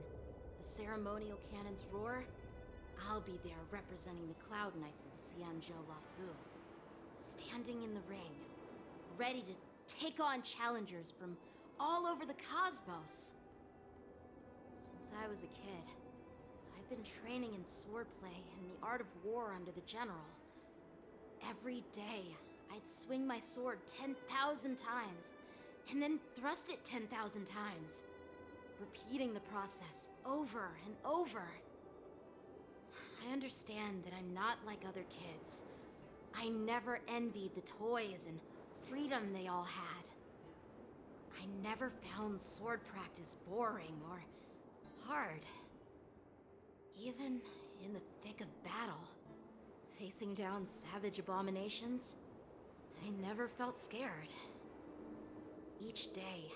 the ceremonial cannons roar, I'll be there representing the Cloud Knights of the Xianzhou Luofu, standing in the ring, ready to take on challengers from all over the cosmos. Since I was a kid, I've been training in swordplay and the art of war under the general. Every day, I'd swing my sword 10,000 times, and then thrust it 10,000 times, repeating the process over and over. I understand that I'm not like other kids. I never envied the toys and freedom they all had. I never found sword practice boring or hard. Even in the thick of battle, facing down savage abominations, I never felt scared. Each day,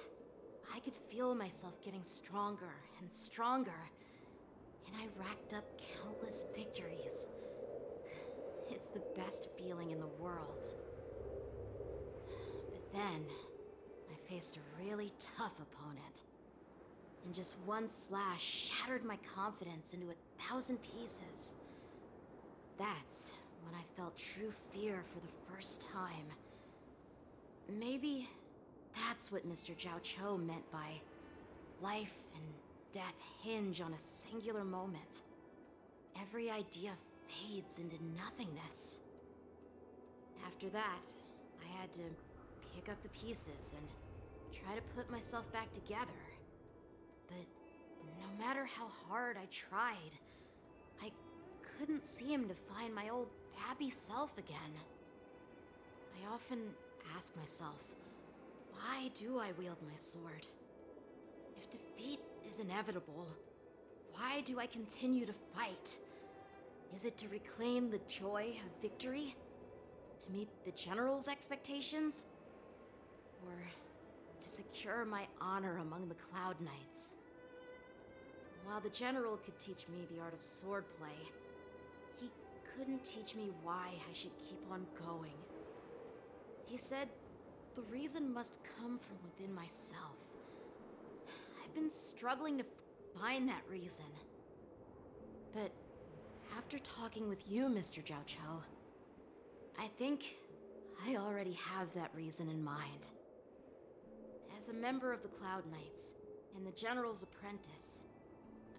I could feel myself getting stronger and stronger, and I racked up countless victories. It's the best feeling in the world. But then, I faced a really tough opponent, and just one slash shattered my confidence into 1,000 pieces. That's when I felt true fear for the first time. Maybe that's what Mr. Jiaoqiu meant by life and death hinge on a singular moment. Every idea fades into nothingness. After that, I had to pick up the pieces and try to put myself back together. But no matter how hard I tried, couldn't seem to find my old happy self again. I often ask myself, why do I wield my sword? If defeat is inevitable, why do I continue to fight? Is it to reclaim the joy of victory? To meet the General's expectations? Or to secure my honor among the Cloud Knights? While the General could teach me the art of swordplay, he couldn't teach me why I should keep on going. He said the reason must come from within myself. I've been struggling to find that reason. But after talking with you, Mr. Jiao Chou, I think I already have that reason in mind. As a member of the Cloud Knights and the General's apprentice,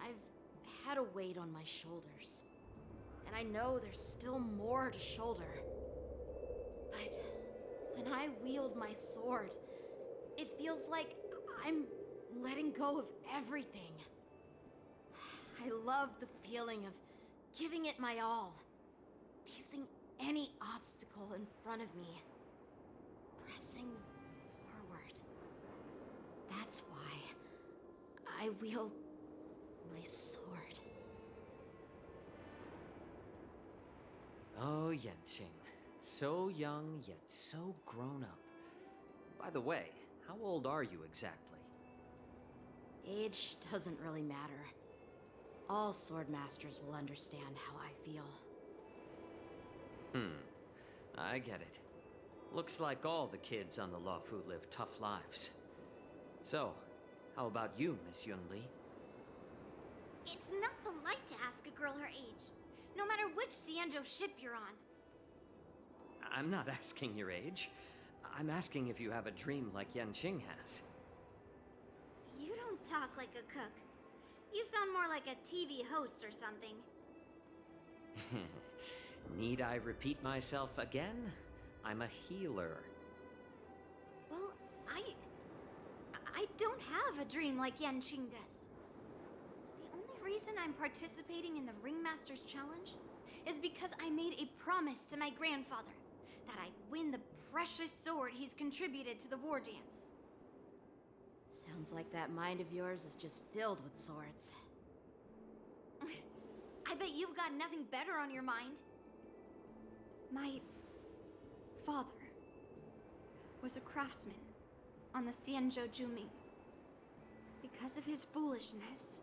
I've had a weight on my shoulders. And I know there's still more to shoulder. But when I wield my sword, it feels like I'm letting go of everything. I love the feeling of giving it my all, facing any obstacle in front of me, pressing forward. That's why I wield my sword. Oh, Yenqing. So young, yet so grown up. By the way, how old are you exactly? Age doesn't really matter. All sword masters will understand how I feel. I get it. Looks like all the kids on the Luofu live tough lives. So, how about you, Miss Yunli? It's not polite to ask a girl her age, no matter which Xianzhou ship you're on. I'm not asking your age. I'm asking if you have a dream like Yenqing has. You don't talk like a cook. You sound more like a TV host or something. Need I repeat myself again? I'm a healer. Well, I don't have a dream like Yanqing does. The only reason I'm participating in the Ringmaster's Challenge is because I made a promise to my grandfather that I'd win the precious sword he's contributed to the war dance. Sounds like that mind of yours is just filled with swords. I bet you've got nothing better on your mind. My father was a craftsman on the Xianzhou Juming. Because of his foolishness,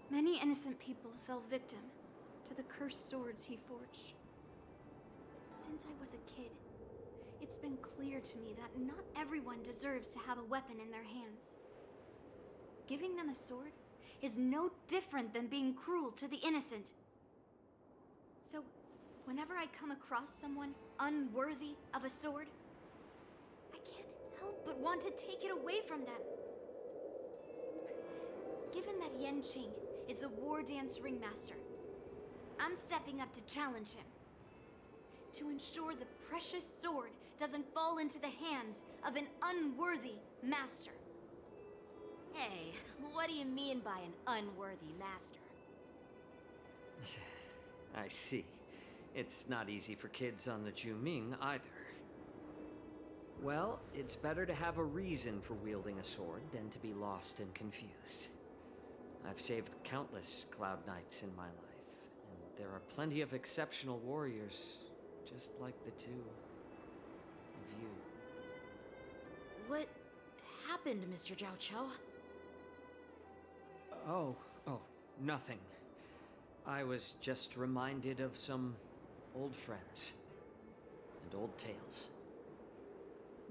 many innocent people fell victim to the cursed swords he forged. Since I was a kid, it's been clear to me that not everyone deserves to have a weapon in their hands. Giving them a sword is no different than being cruel to the innocent. So, whenever I come across someone unworthy of a sword, I can't help but want to take it away from them. Given that Yenqing is the war dance ringmaster, I'm stepping up to challenge him. To ensure the precious sword doesn't fall into the hands of an unworthy master. Hey, what do you mean by an unworthy master? I see. It's not easy for kids on the Juming either. Well, it's better to have a reason for wielding a sword than to be lost and confused. I've saved countless Cloud Knights in my life, and there are plenty of exceptional warriors, just like the two of you. What happened, Mr. Jiao Chou? Oh, nothing. I was just reminded of some old friends and old tales.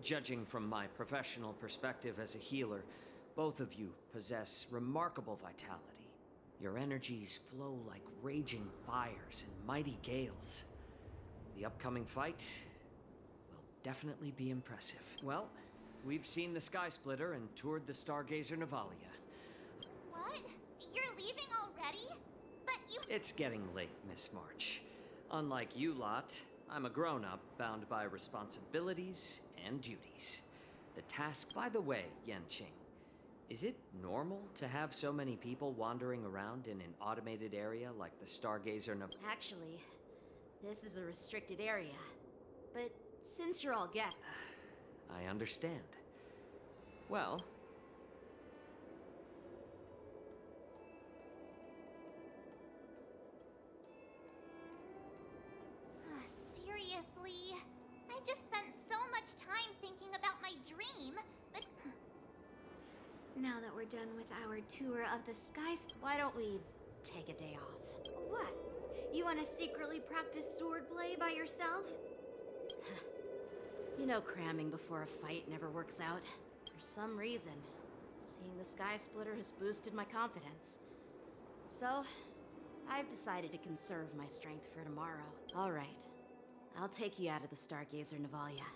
Judging from my professional perspective as a healer, both of you possess remarkable vitality. Your energies flow like raging fires and mighty gales. The upcoming fight will definitely be impressive. Well, we've seen the Sky Splitter and toured the Stargazer Navalia. What? You're leaving already? But you... It's getting late, Miss March. Unlike you lot, I'm a grown-up bound by responsibilities and duties. The task, by the way, Yenqing, Is it normal to have so many people wandering around in an automated area like the Stargazer Actually, this is a restricted area. But since you're all guests... I understand. Well... Seriously? I just spent so much time thinking about my dream, but... Now that we're done with our tour of the skies, why don't we take a day off? What? You want to secretly practice swordplay by yourself? You know cramming before a fight never works out. For some reason, seeing the Sky Splitter has boosted my confidence. So, I've decided to conserve my strength for tomorrow. All right. I'll take you out of the Stargazer Navalia.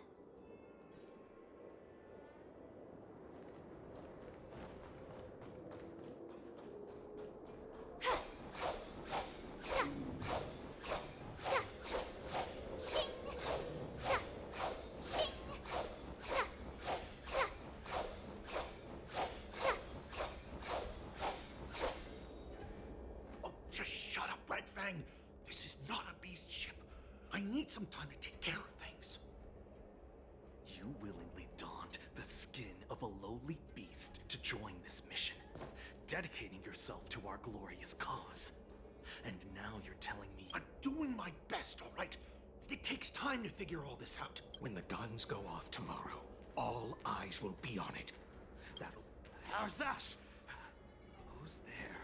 Just shut up, Red Fang. This is not a beast ship. I need some time to take care of things. You willingly donned the skin of a lowly beast to join this mission, dedicating yourself to our glorious cause. And now you're telling me I'm doing my best, all right? It takes time to figure all this out. When the guns go off tomorrow, all eyes will be on it. How's that? Who's there?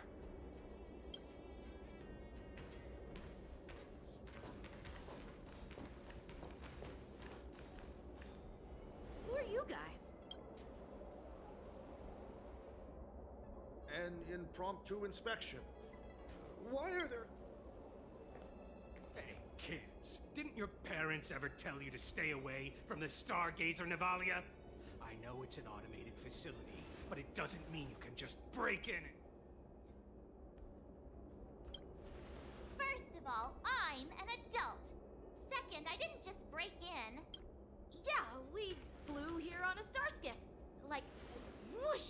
Who are you guys? An impromptu inspection. Why are there... Hey, kids, didn't your parents ever tell you to stay away from the Stargazer Navalia? I know it's an automated facility, but it doesn't mean you can just break in and... First of all, I'm an adult. Second, I didn't just break in. Yeah, we flew here on a starskip. Like, whoosh!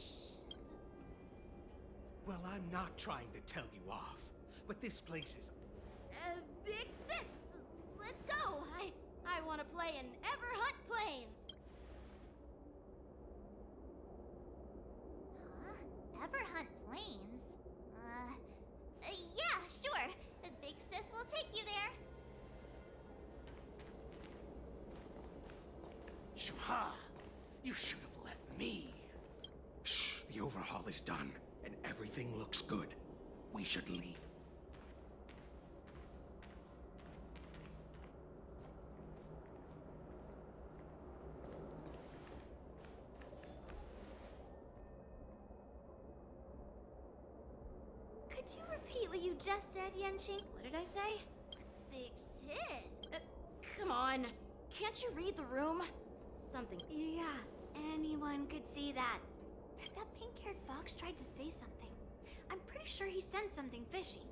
Well, I'm not trying to tell you off, but this place is... Big Sis! Let's go! I want to play in Everhunt Plains! Huh? Everhunt Plains? Yeah, sure. Big Sis will take you there. Shuha! You should have left me. Shh, the overhaul is done, and everything looks good. We should leave. Could you repeat what you just said, Yenching? What did I say? Big Sis. Come on. Can't you read the room? Something... Yeah, anyone could see that. That pink-haired fox tried to say something. I'm pretty sure he sensed something fishy.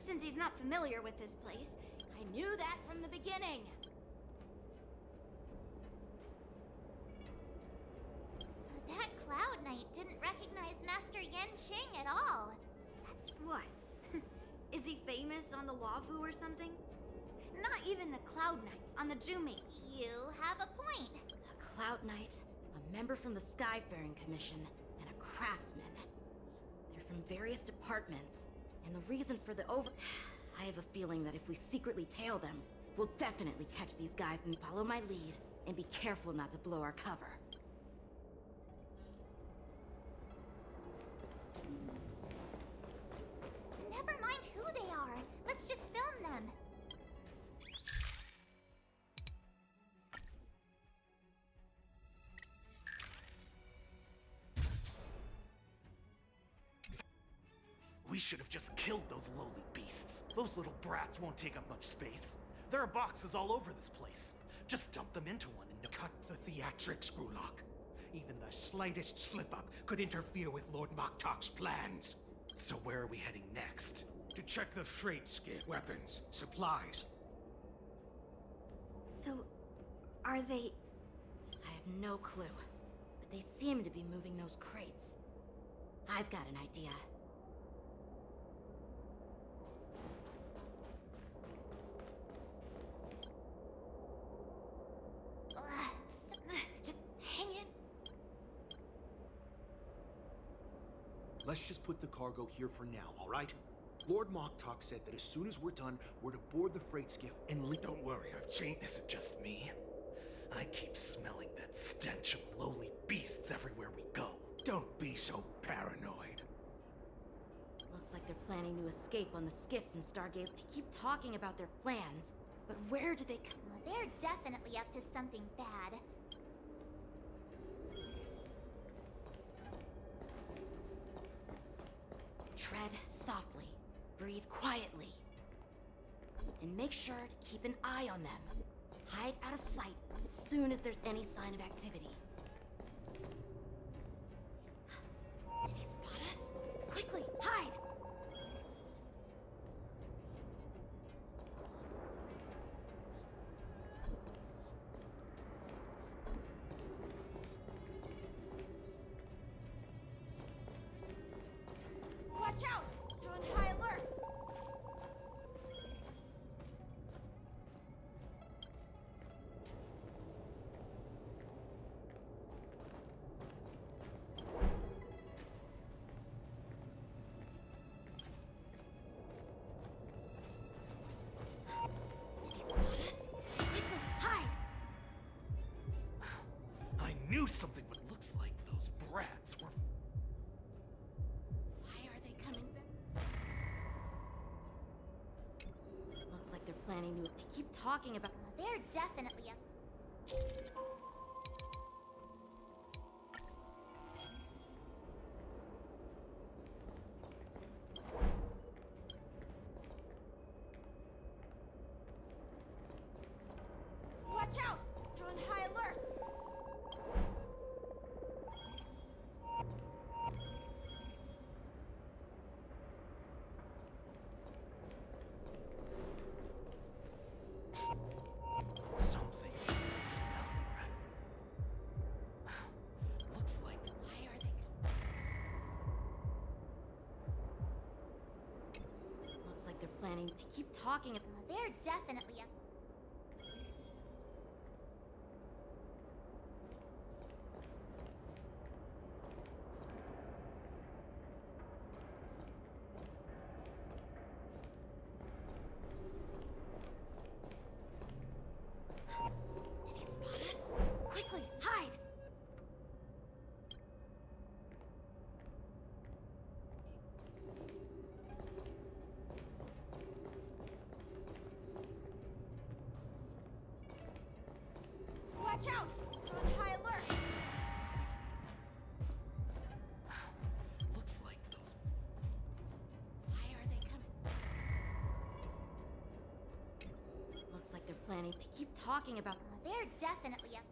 Since he's not familiar with this place. I knew that from the beginning. That Cloud Knight didn't recognize Master Yenching at all. That's what? Is he famous on the Wavu or something? Not even the Cloud Knights on the Jumi. You have a point. A Cloud Knight, a member from the Skyfaring Commission, and a craftsman. They're from various departments, and the reason for the I have a feeling that if we secretly tail them, we'll definitely catch these guys and follow my lead, and be careful not to blow our cover. Never mind who they are. Let's just film them. We should have just killed those lowly beasts. Those little brats won't take up much space. There are boxes all over this place. Just dump them into one and cut the theatrics, Grulok. Even the slightest slip-up could interfere with Lord Moktok's plans. So where are we heading next? To check the freight skip, weapons, supplies. So, are they... I have no clue, but they seem to be moving those crates. I've got an idea. Just hang in. Let's just put the cargo here for now, all right? Lord Moktok said that as soon as we're done, we're to board the freight skiff and leave. Don't worry, I've changed. Is it just me? I keep smelling that stench of lowly beasts everywhere we go. Don't be so paranoid. Looks like they're planning to escape on the skiffs and Stargaze. They keep talking about their plans, but where do they come? They're definitely up to something bad. Tread softly, breathe quietly, and make sure to keep an eye on them. Hide out of sight as soon as there's any sign of activity. Did he spot us? Quickly, hide! Watch out! They're on high alert! I knew something, but looks like those brats were... Why are they coming back? Looks like they're planning to... They keep talking about... They're definitely up. Watch out! They're on high alert! Something isn't smelling right. Looks like... Why are they... Looks like they're planning... They keep talking about... They're definitely up. Did he spot us? Quickly, hide! Watch out! They're on high alert! Looks like those... Why are they coming? Looks like they're planning... They keep talking about... They're definitely up.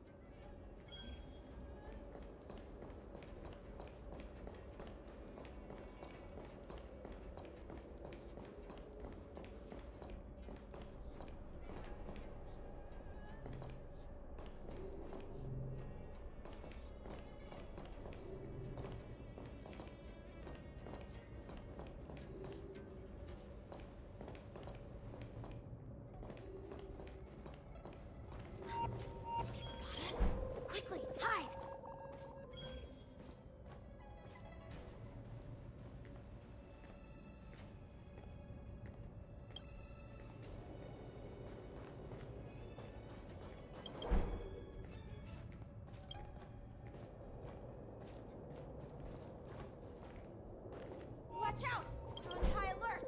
Quickly, hide! Watch out! They're on high alert!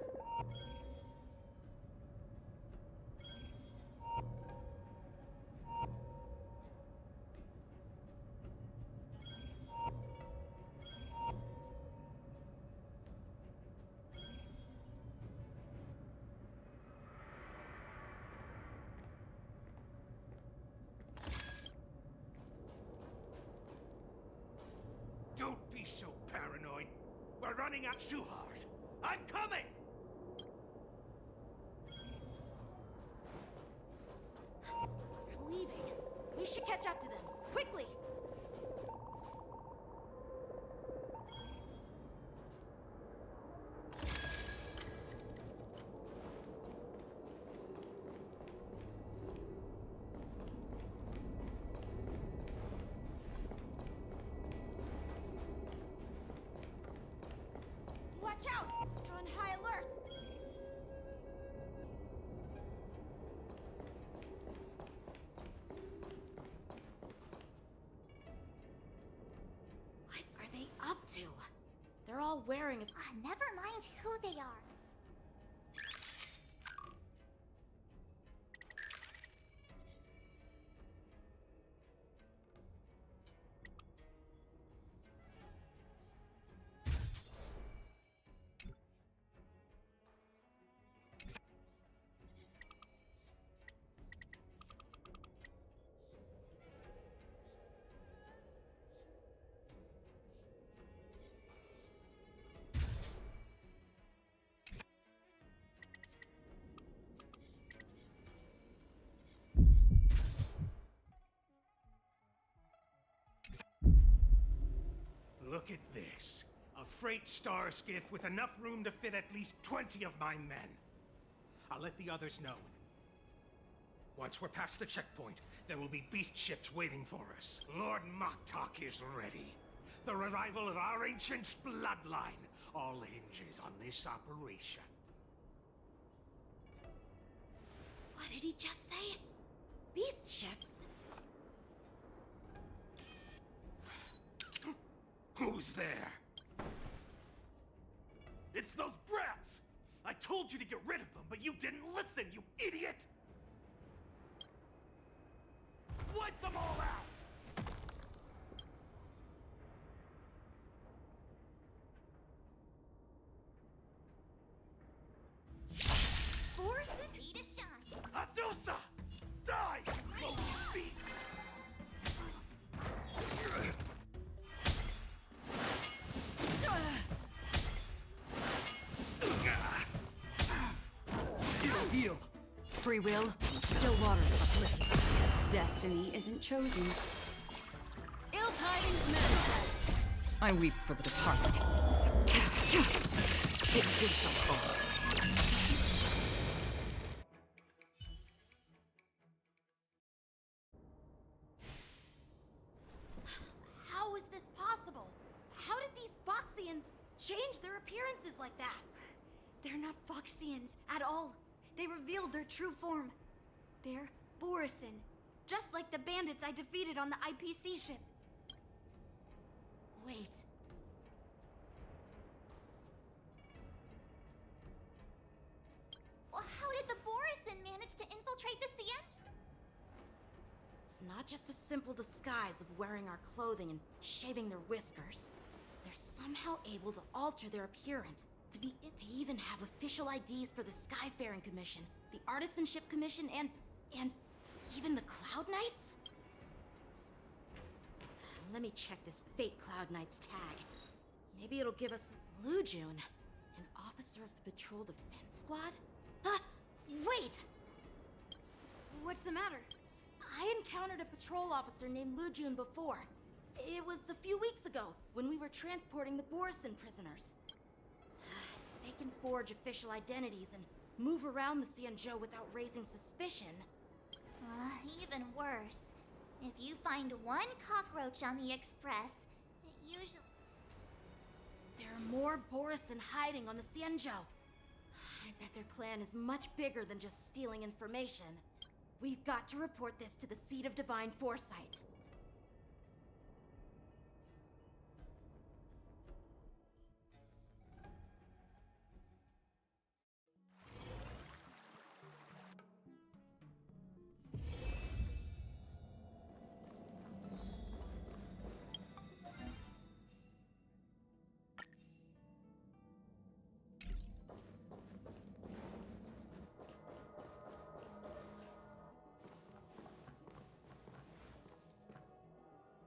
Don't be so paranoid. We're running out too hard. I'm coming! They're leaving. We should catch up to them. Quickly! all wearing a... Never mind who they are. Look at this. A freight star skiff with enough room to fit at least 20 of my men. I'll let the others know. Once we're past the checkpoint, there will be beast ships waiting for us. Lord Moktok is ready. The revival of our ancient bloodline all hinges on this operation. What did he just say? Beast ships? Who's there? It's those brats! I told you to get rid of them, but you didn't listen, you idiot! Wipe them all out! Force me to shine. Azusa! Die, you low beast! It'll heal. Free will, still water uplift. Destiny isn't chosen. Ill tidings manifest. I weep for the departed. It gives us all. How is this possible? How did these Foxians change their appearances like that? They're not Foxians at all. They revealed their true form. They're Borisin, just like the bandits I defeated on the IPC ship. Wait. Well, how did the Borisin manage to infiltrate the Siege? It's not just a simple disguise of wearing our clothing and shaving their whiskers. They're somehow able to alter their appearance. They even have official IDs for the Skyfaring Commission, the Artisanship Commission, and even the Cloud Knights? Let me check this fake Cloud Knight's tag. Maybe it'll give us Lujun, an officer of the Patrol Defense Squad? Wait! What's the matter? I encountered a patrol officer named Lujun before. It was a few weeks ago, when we were transporting the Borisin prisoners. They can forge official identities and move around the Xianzhou without raising suspicion. Even worse. If you find one cockroach on the Express, it usually... There are more Borisin hiding on the Xianzhou. I bet their plan is much bigger than just stealing information. We've got to report this to the Seat of Divine Foresight.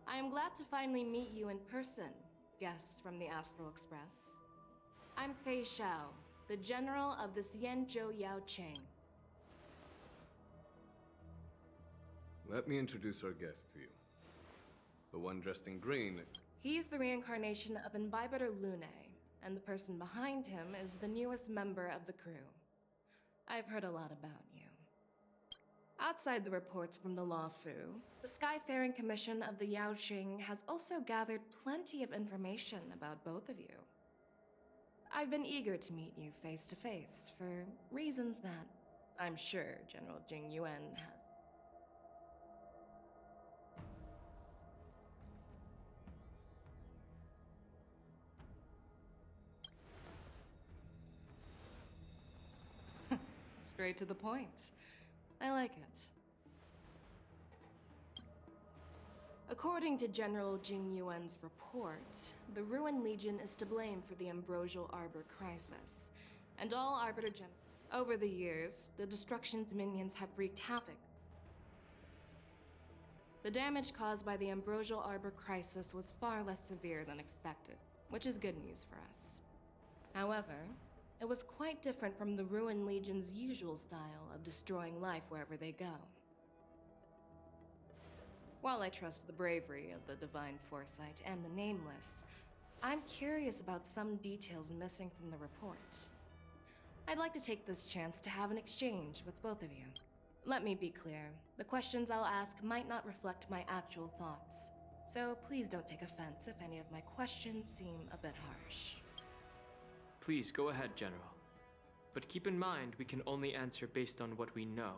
I am glad to finally meet you in person, guests from the Astral Express. I'm Fei Xiao, the General of the Xianzhou Yaoqing. Let me introduce our guest to you. The one dressed in green. He's the reincarnation of Imbibitor Lune, and the person behind him is the newest member of the crew. I've heard a lot about you. Outside the reports from the Law Fu, the Skyfaring Commission of the Yaoqing has also gathered plenty of information about both of you. I've been eager to meet you face to face for reasons that I'm sure General Jing Yuan has. Straight to the point. I like it. According to General Jing Yuan's report, the Ruin Legion is to blame for the Ambrosial Arbor crisis, and all Arbiter Over the years, the Destruction's minions have wreaked havoc. The damage caused by the Ambrosial Arbor crisis was far less severe than expected, which is good news for us. However, it was quite different from the Ruin Legion's usual style of destroying life wherever they go. While I trust the bravery of the Divine Foresight and the Nameless, I'm curious about some details missing from the report. I'd like to take this chance to have an exchange with both of you. Let me be clear, the questions I'll ask might not reflect my actual thoughts, so please don't take offense if any of my questions seem a bit harsh. Please go ahead, General. But keep in mind we can only answer based on what we know.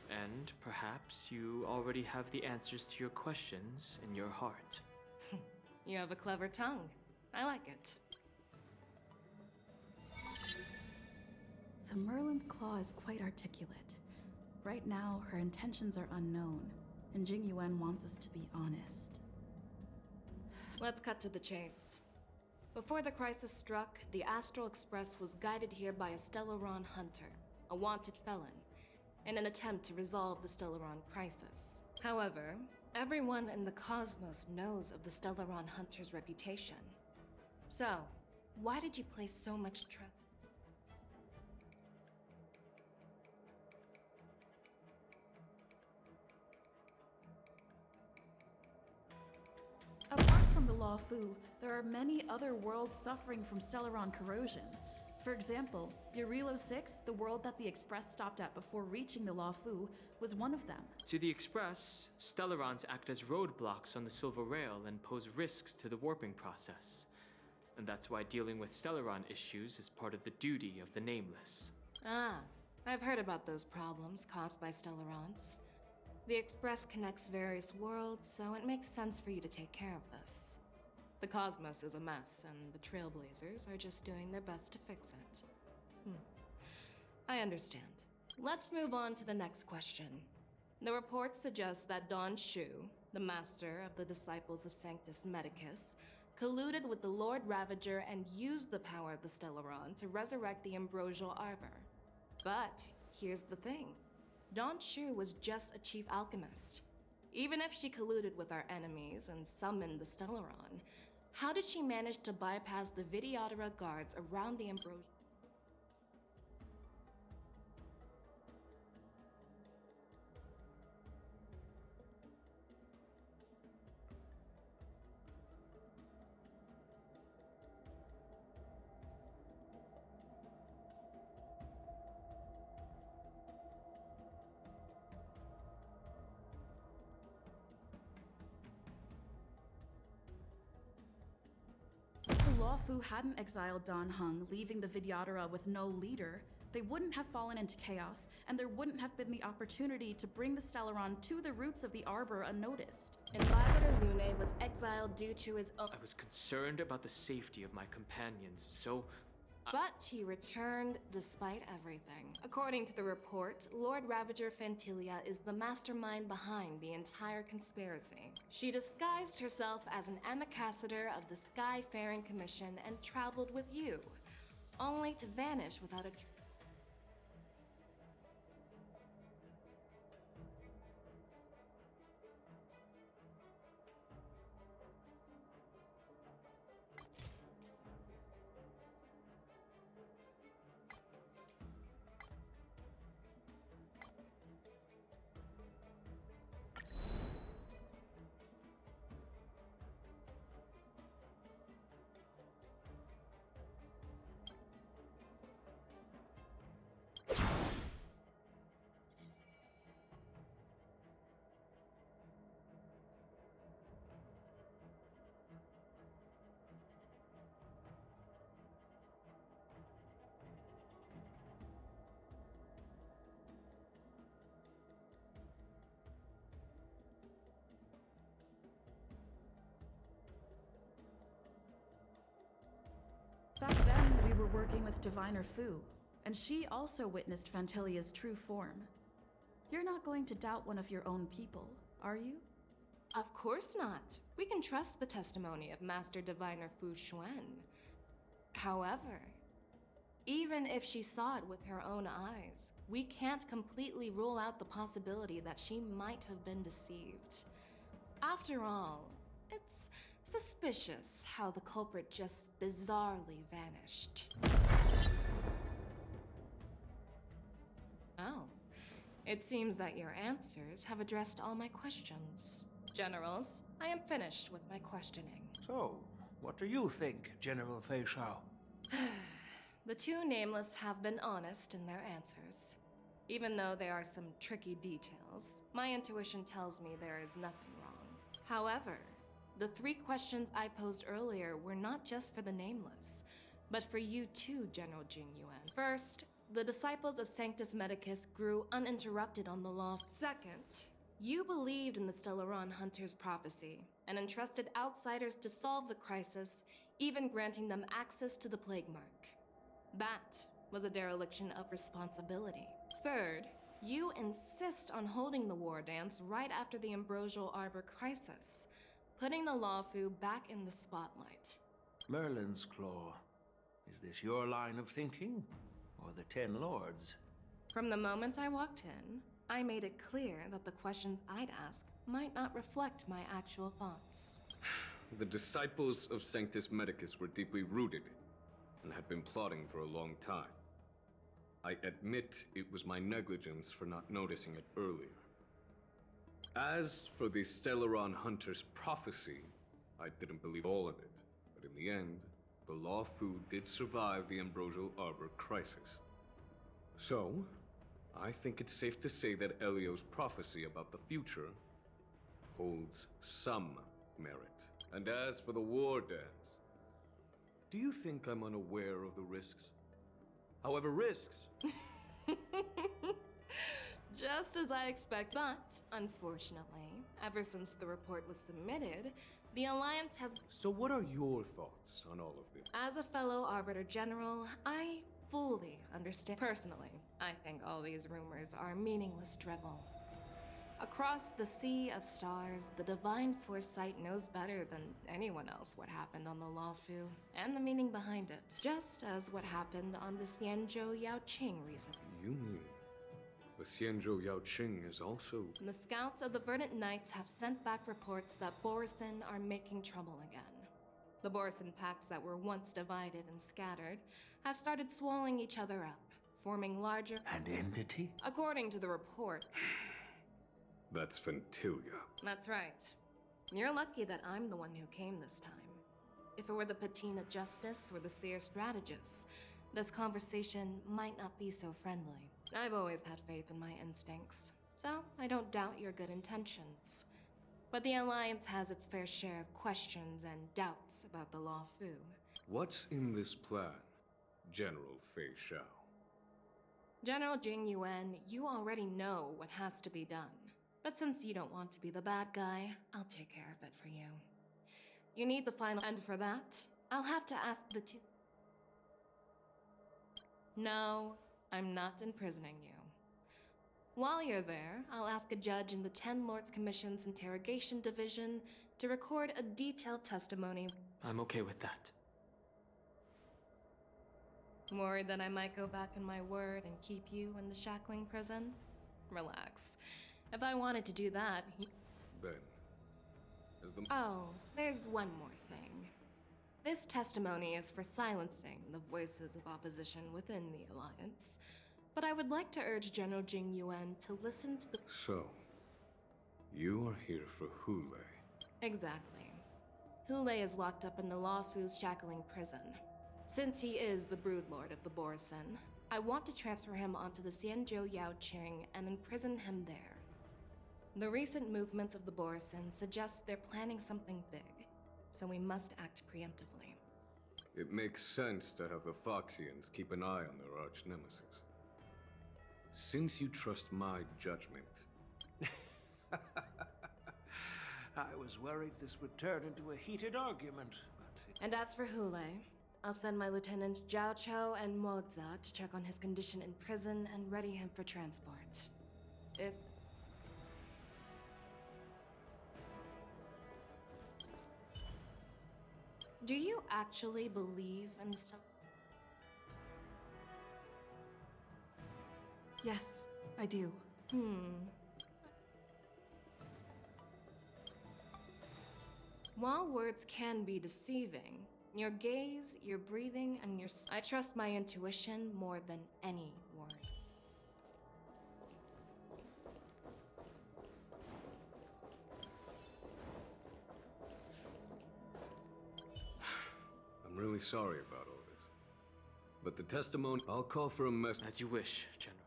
And perhaps you already have the answers to your questions in your heart. You have a clever tongue. I like it. So Merlin's claw is quite articulate. Right now, her intentions are unknown, and Jing Yuan wants us to be honest. Let's cut to the chase. Before the crisis struck, the Astral Express was guided here by a Stellaron hunter, a wanted felon, in an attempt to resolve the Stellaron crisis. However, everyone in the cosmos knows of the Stellaron hunter's reputation. So, why did you place so much trust? Apart from the Law Fu, there are many other worlds suffering from Stellaron corrosion. For example, Urilo 6, the world that the Express stopped at before reaching the Law Fu, was one of them. To the Express, Stellarons act as roadblocks on the Silver Rail and pose risks to the warping process. And that's why dealing with Stellaron issues is part of the duty of the Nameless. Ah, I've heard about those problems caused by Stellarons. The Express connects various worlds, so it makes sense for you to take care of this. The cosmos is a mess, and the Trailblazers are just doing their best to fix it. I understand. Let's move on to the next question. The report suggests that Don Shu, the master of the disciples of Sanctus Medicus, colluded with the Lord Ravager and used the power of the Stellaron to resurrect the Ambrosial Arbor. But here's the thing. Don Shu was just a chief alchemist. Even if she colluded with our enemies and summoned the Stellaron, how did she manage to bypass the Videodora guards around the Ambrosial? If the Law Fu hadn't exiled Dan Heng, leaving the Vidyadhara with no leader, they wouldn't have fallen into chaos, and there wouldn't have been the opportunity to bring the Stellaron to the roots of the Arbor unnoticed. Inviolate Lune was exiled due to his own. I was concerned about the safety of my companions, so But he returned despite everything. According to the report, Lord Ravager Fantilia is the mastermind behind the entire conspiracy. She disguised herself as an ambassador of the Skyfaring Commission and traveled with you, only to vanish without a Back then, we were working with Diviner Fu. and she also witnessed Fantilia's true form. You're not going to doubt one of your own people, are you? Of course not. We can trust the testimony of Master Diviner Fu Xuan. However, even if she saw it with her own eyes, we can't completely rule out the possibility that she might have been deceived. After all, it's suspicious how the culprit just bizarrely vanished. Oh, it seems that your answers have addressed all my questions. Generals, I am finished with my questioning. So, what do you think, General Fei Shao? The two nameless have been honest in their answers. Even though there are some tricky details, my intuition tells me there is nothing wrong. However, the 3 questions I posed earlier were not just for the nameless, but for you too, General Jing Yuan. First, the disciples of Sanctus Medicus grew uninterrupted on the law. Second, you believed in the Stellaron Hunter's prophecy and entrusted outsiders to solve the crisis, even granting them access to the Plague Mark. That was a dereliction of responsibility. Third, you insist on holding the war dance right after the Ambrosial Arbor crisis, putting the Lawfu back in the spotlight. Merlin's Claw. Is this your line of thinking? Or the Ten Lords? From the moment I walked in, I made it clear that the questions I'd ask might not reflect my actual thoughts. The disciples of Sanctus Medicus were deeply rooted and had been plotting for a long time. I admit it was my negligence for not noticing it earlier. As for the Stellaron Hunter's prophecy, I didn't believe all of it, but in the end, the Lawfu did survive the Ambrosial Arbor crisis. So, I think it's safe to say that Elio's prophecy about the future holds some merit. And as for the war dance, do you think I'm unaware of the risks? However, risks... Just as I expect, but unfortunately, ever since the report was submitted, the Alliance has... So what are your thoughts on all of this? As a fellow Arbiter General, I fully understand. Personally, I think all these rumors are meaningless drivel. Across the sea of stars, the divine foresight knows better than anyone else what happened on the Lawfu, and the meaning behind it. Just as what happened on the Xianzhou Yaoqing recently. You mean the Xianzhou Yaoqing is also... The scouts of the Verdant Knights have sent back reports that Borisin are making trouble again. The Borisin packs that were once divided and scattered have started swallowing each other up, forming larger... An entity? According to the report... That's Fentilia. That's right. You're lucky that I'm the one who came this time. If it were the Patina Justice or the Seer Strategist, this conversation might not be so friendly. I've always had faith in my instincts, so I don't doubt your good intentions. But the Alliance has its fair share of questions and doubts about the Lawfu. What's in this plan, General Fei Shao? General Jing Yuan, you already know what has to be done. But since you don't want to be the bad guy, I'll take care of it for you. You need the final... And for that, I'll have to ask the two... No, I'm not imprisoning you. While you're there, I'll ask a judge in the Ten Lords Commission's Interrogation Division to record a detailed testimony. I'm okay with that. Worried that I might go back on my word and keep you in the shackling prison? Relax. If I wanted to do that... Then, as the... Oh, there's one more thing. This testimony is for silencing the voices of opposition within the Alliance. But I would like to urge General Jing Yuan to listen to the... So, you are here for Hule. Exactly. Hule is locked up in the Lawfu's shackling prison. Since he is the broodlord of the Borisin, I want to transfer him onto the Xianzhou Yaoqing and imprison him there. The recent movements of the Borisin suggest they're planning something big, so we must act preemptively. It makes sense to have the Foxians keep an eye on their arch-nemesis. Since you trust my judgment... I was worried this would turn into a heated argument, but... And as for Hule, I'll send my lieutenants Jiao Chou and Moza to check on his condition in prison and ready him for transport. If... Do you actually believe in the... Yes, I do. While words can be deceiving, your gaze, your breathing, and your... I trust my intuition more than any words. I'm really sorry about all this. But the testimony... I'll call for a mess... As you wish, General.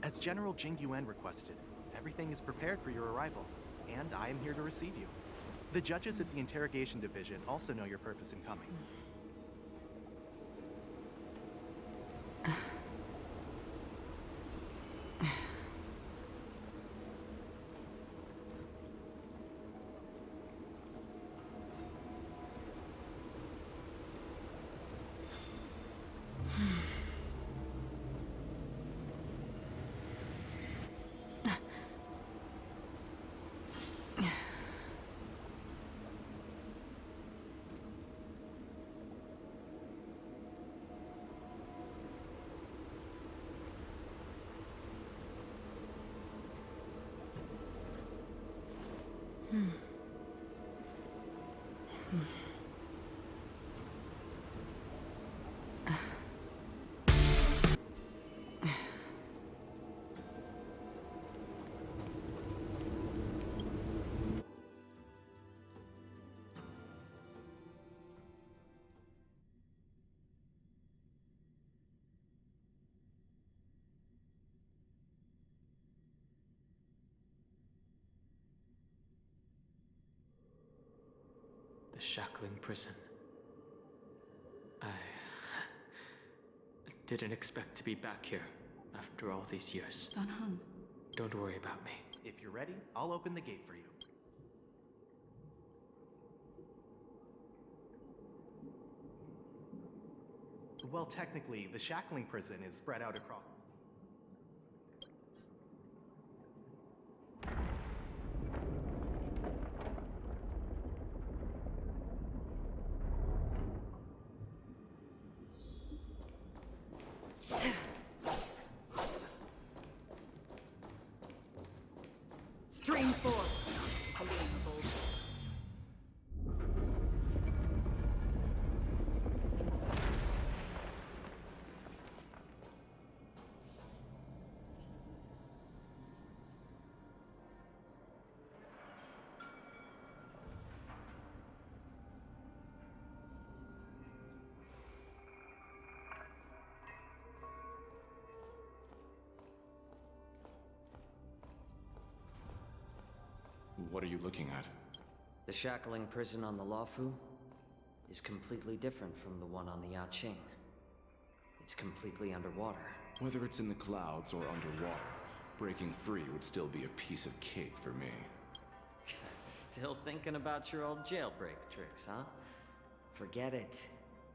As General Jing Yuan requested, everything is prepared for your arrival, and I am here to receive you. The judges at the Interrogation Division also know your purpose in coming. The shackling prison. I didn't expect to be back here after all these years. Dan Heng. Don't worry about me. If you're ready, I'll open the gate for you. Well, technically, the shackling prison is spread out across... Stream forth! What are you looking at? The shackling prison on the Luofu is completely different from the one on the Yaoqing. It's completely underwater. Whether it's in the clouds or underwater, breaking free would still be a piece of cake for me. Still thinking about your old jailbreak tricks, huh? Forget it.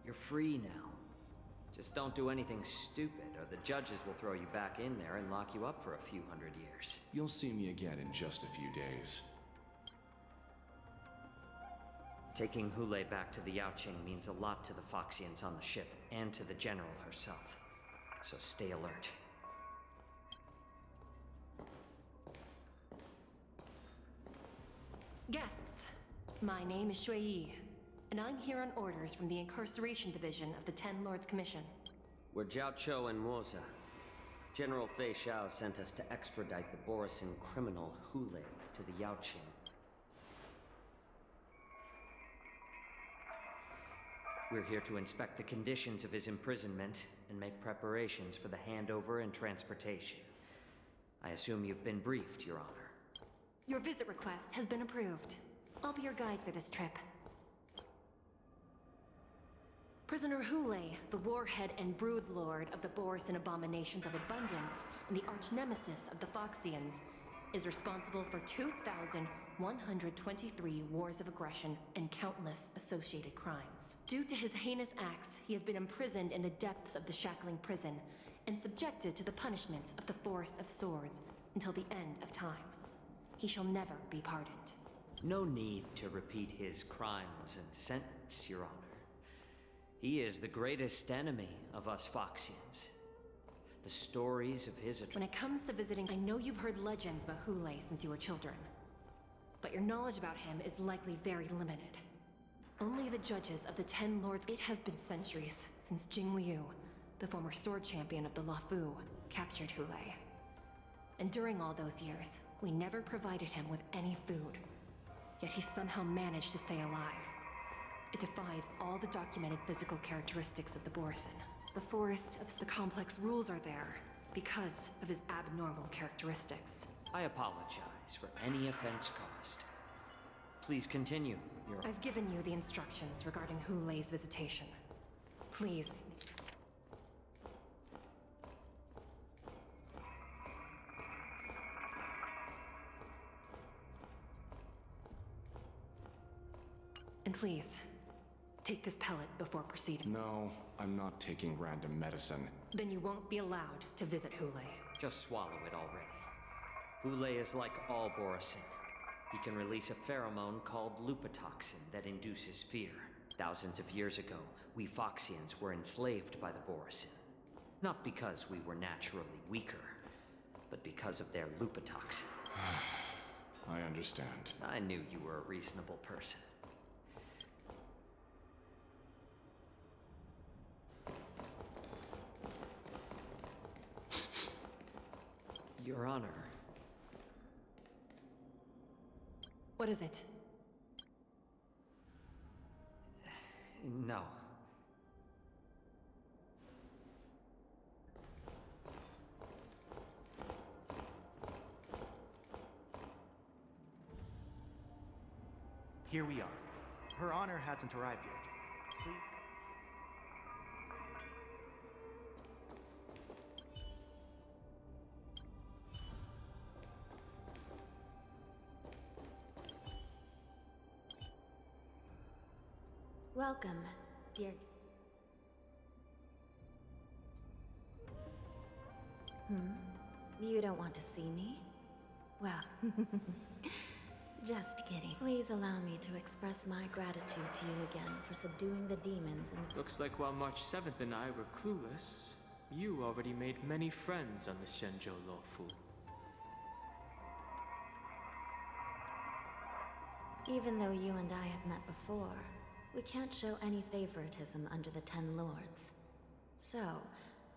You're free now. Just don't do anything stupid, or the judges will throw you back in there and lock you up for a few hundred years. You'll see me again in just a few days. Taking Hule back to the Yaoqing means a lot to the Foxians on the ship, and to the General herself. So stay alert. Guests, my name is Shui Yi, and I'm here on orders from the Incarceration Division of the Ten Lords Commission. We're Jiao Chou and Moza. General Fei Xiao sent us to extradite the Borisin criminal Hule to the Yaoqing. We're here to inspect the conditions of his imprisonment and make preparations for the handover and transportation. I assume you've been briefed, Your Honor. Your visit request has been approved. I'll be your guide for this trip. Prisoner Hule, the warhead and brood lord of the Borisin abominations of abundance and the arch-nemesis of the Foxians, is responsible for 2,123 wars of aggression and countless associated crimes. Due to his heinous acts, he has been imprisoned in the depths of the Shackling prison and subjected to the punishment of the Forest of Swords until the end of time. He shall never be pardoned. No need to repeat his crimes and sentence, Your Honor. He is the greatest enemy of us Foxians. The stories of his... When it comes to visiting, I know you've heard legends about Hule since you were children. But your knowledge about him is likely very limited. Only the judges of the 10 Lords... It has been centuries since Jing Liu, the former sword champion of the Luofu, captured Hule. And during all those years, we never provided him with any food. Yet he somehow managed to stay alive. It defies all the documented physical characteristics of the Borisin. The forest of the complex rules are there because of his abnormal characteristics. I apologize for any offense caused. Please continue, Your... I've given you the instructions regarding Hule's visitation. Please. And please, take this pellet before proceeding. No, I'm not taking random medicine. Then you won't be allowed to visit Hule. Just swallow it already. Hule is like all Borisin. He can release a pheromone called lupatoxin that induces fear. Thousands of years ago, we Foxians were enslaved by the Borisin. Not because we were naturally weaker, but because of their lupatoxin. I understand. I knew you were a reasonable person. Your Honor. What is it? No. Here we are. Her Honor hasn't arrived yet. Please. Welcome, dear... You don't want to see me? Well, just kidding. Please allow me to express my gratitude to you again for subduing the demons and... Looks like while March 7th and I were clueless, you already made many friends on the Shenzhou Luofu. Even though you and I have met before, we can't show any favoritism under the 10 Lords. So,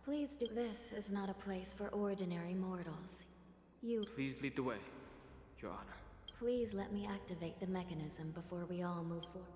please do... This is not a place for ordinary mortals. You... Please lead the way, Your Honor. Please let me activate the mechanism before we all move forward.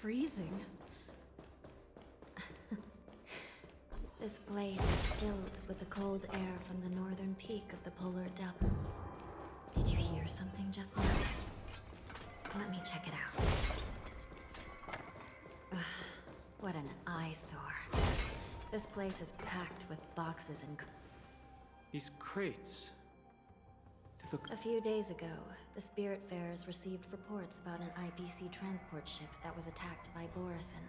freezing. This place is filled with the cold air from the northern peak of the polar delta. Did you hear something just now? Let me check it out. Ugh, what an eyesore. This place is packed with boxes and... These crates. They look... A few days ago, the Spiritfarers received reports about an IPC transport ship that was attacked by Borison.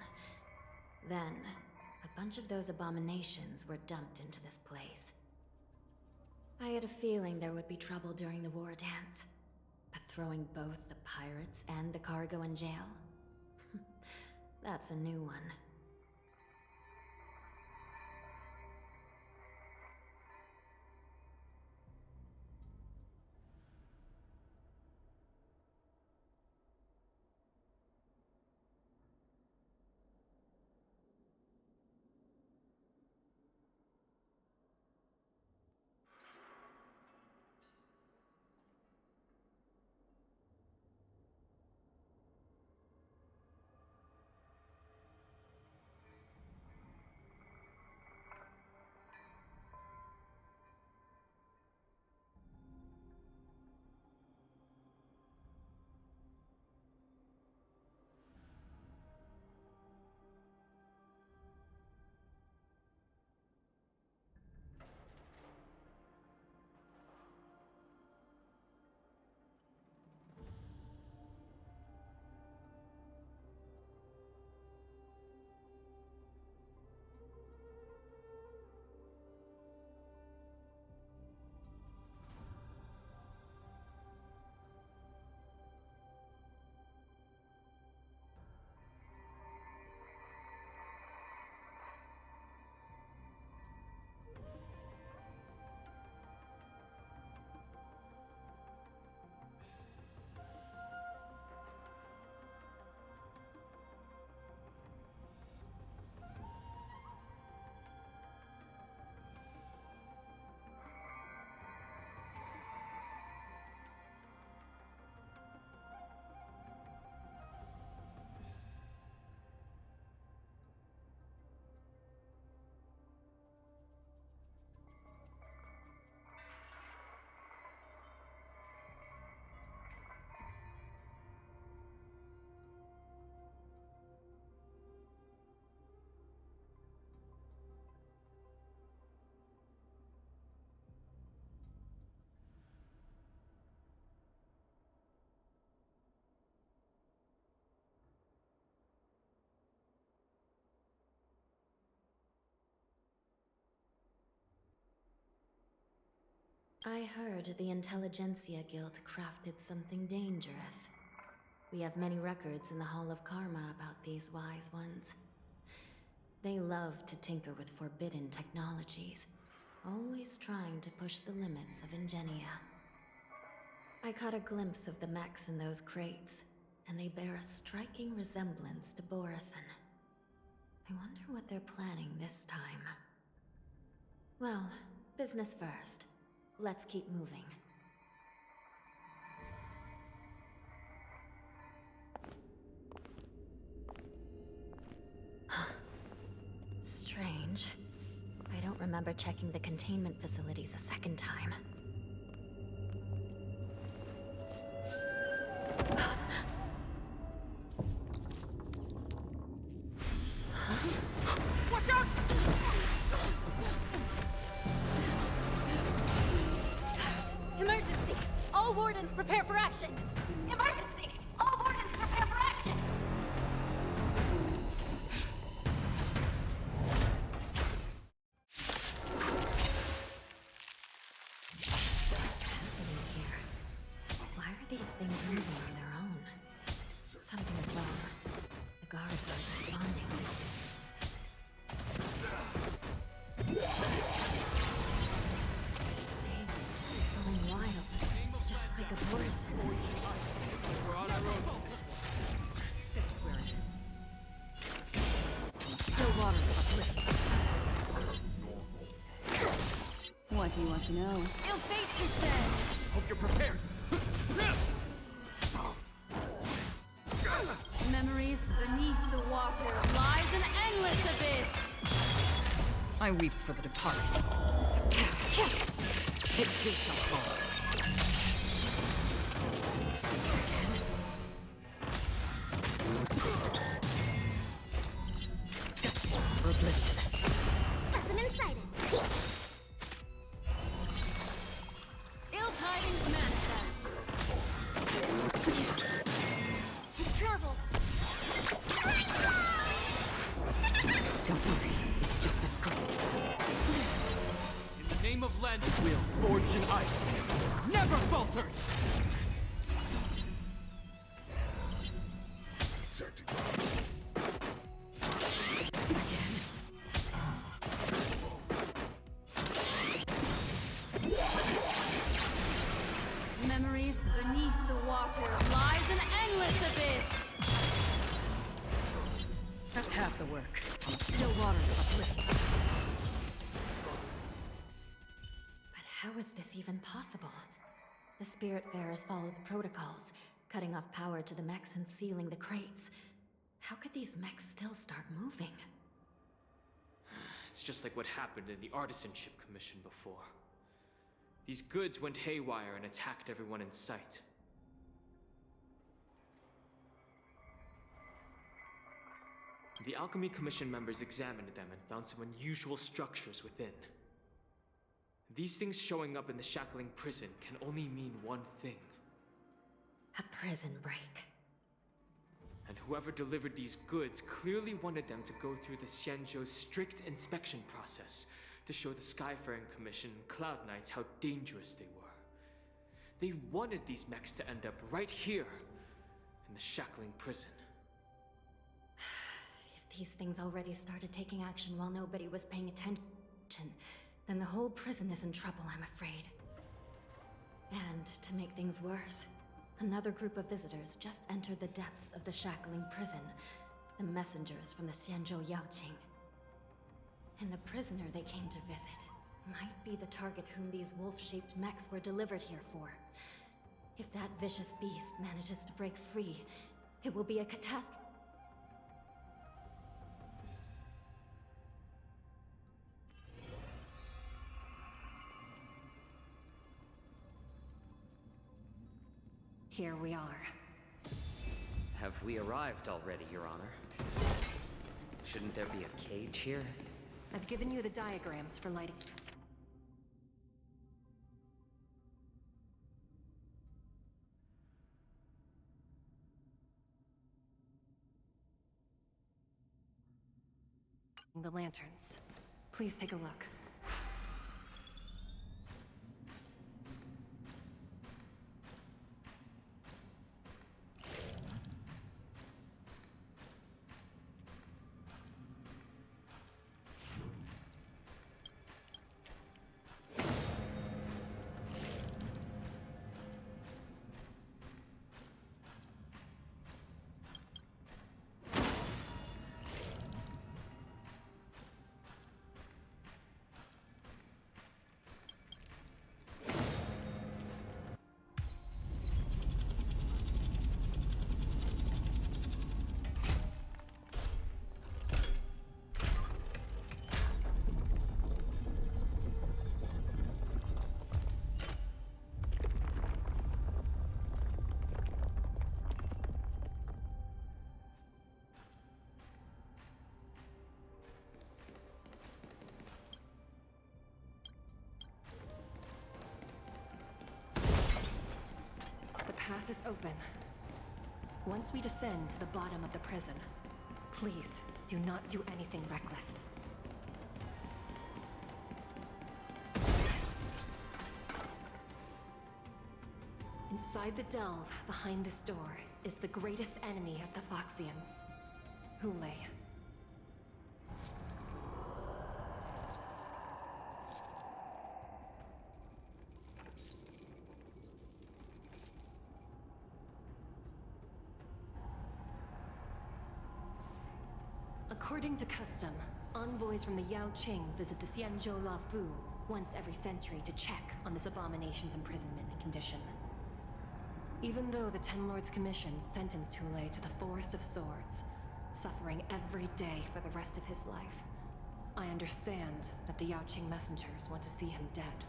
Then, a bunch of those abominations were dumped into this place. I had a feeling there would be trouble during the war dance. But throwing both the pirates and the cargo in jail? That's a new one. I heard the Intelligentsia Guild crafted something dangerous. We have many records in the Hall of Karma about these wise ones. They love to tinker with forbidden technologies, always trying to push the limits of Ingenia. I caught a glimpse of the mechs in those crates, and they bear a striking resemblance to Borison. I wonder what they're planning this time. Well, business first. Let's keep moving. Strange. I don't remember checking the containment facilities a second time. Watch out! Emergency! All wardens prepare for action! Emergency! All wardens prepare for action! Fascinating here. Why are these things moving on their own? Something is wrong. The guards aren't responding. Going wild, just like a horse. We're on our own. This is where it is. Still water What do you want to know? Ill fate, she said! Hope you're prepared. Memories beneath the water lies an endless abyss. I weep for the departed. It too shall fall. For oblivion. Specimen sighted. Ill tidings manifest. Trouble. Don't worry, it's just as good. In the name of land and will, forged in ice, never falters! Memories beneath the water lies an endless abyss. That's half the work. Still waters uplifting. But how is this even possible? The Spiritfarers followed the protocols, cutting off power to the mechs and sealing the crates. How could these mechs still start moving? It's just like what happened in the Artisanship Commission before. These goods went haywire and attacked everyone in sight. The Alchemy Commission members examined them and found some unusual structures within. These things showing up in the Shackling prison can only mean one thing. A prison break. And whoever delivered these goods clearly wanted them to go through the Xianzhou's strict inspection process to show the Skyfaring Commission and Cloud Knights how dangerous they were. They wanted these mechs to end up right here, in the Shackling prison. If these things already started taking action while nobody was paying attention, then the whole prison is in trouble, I'm afraid. And to make things worse, another group of visitors just entered the depths of the Shackling prison, the messengers from the Xianzhou Yaoqing. And the prisoner they came to visit might be the target whom these wolf-shaped mechs were delivered here for. If that vicious beast manages to break free, it will be a catastrophe. Here we are. Have we arrived already, Your Honor? Shouldn't there be a cage here? I've given you the diagrams for lighting. The lanterns. Please take a look. The path is open. Once we descend to the bottom of the prison, please do not do anything reckless. Inside the delve, behind this door, is the greatest enemy of the Foxians, Hule. According to custom, envoys from the Yaoqing visit the Xianzhou Lafu once every century to check on this abomination's imprisonment and condition. Even though the Ten Lords Commission sentenced Hule to the Forest of Swords, suffering every day for the rest of his life, I understand that the Yaoqing messengers want to see him dead.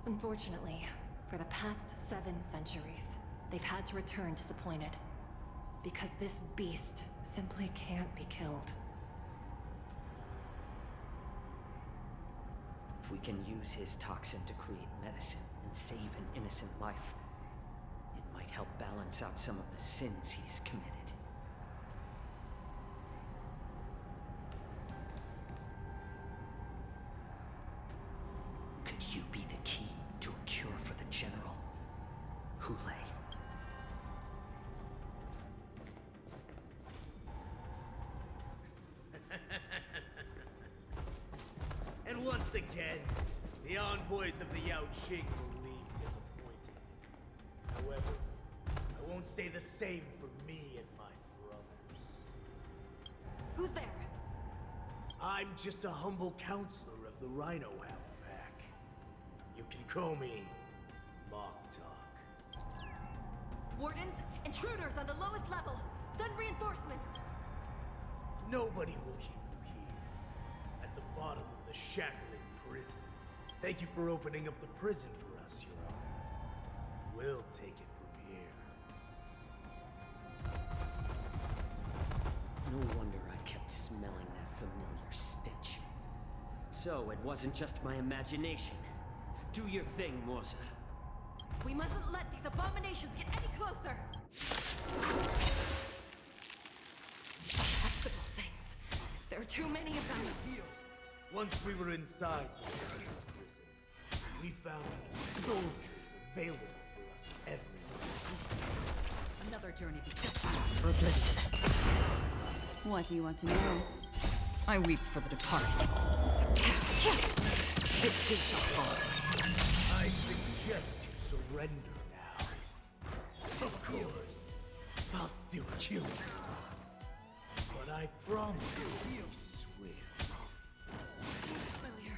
Unfortunately, for the past 7 centuries, they've had to return disappointed. Because this beast simply can't be killed. If we can use his toxin to create medicine and save an innocent life, it might help balance out some of the sins he's committed. Could you be the key to a cure for the General, Hule? And once again, the envoys of the Yaoqing will leave disappointed. However, I won't say the same for me and my brothers. Who's there? I'm just a humble counselor of the Rhino Hound Pack. You can call me Mock Talk. Wardens, intruders on the lowest level. Send reinforcements. Nobody will keep you here, at the bottom of the shackling prison. Thank you for opening up the prison for us, Your Honor. We'll take it from here. No wonder I kept smelling that familiar stench. So it wasn't just my imagination. Do your thing, Morza. We mustn't let these abominations get any closer! Detestable things. There are too many of them. Once we were inside the prison, we found soldiers available for us everywhere. Another journey to set you up for oblivion. What do you want to know? I weep for the departed. It is a fall. I suggest you surrender now. Of course, I'll still kill you. But I promise you, swear. Familiar.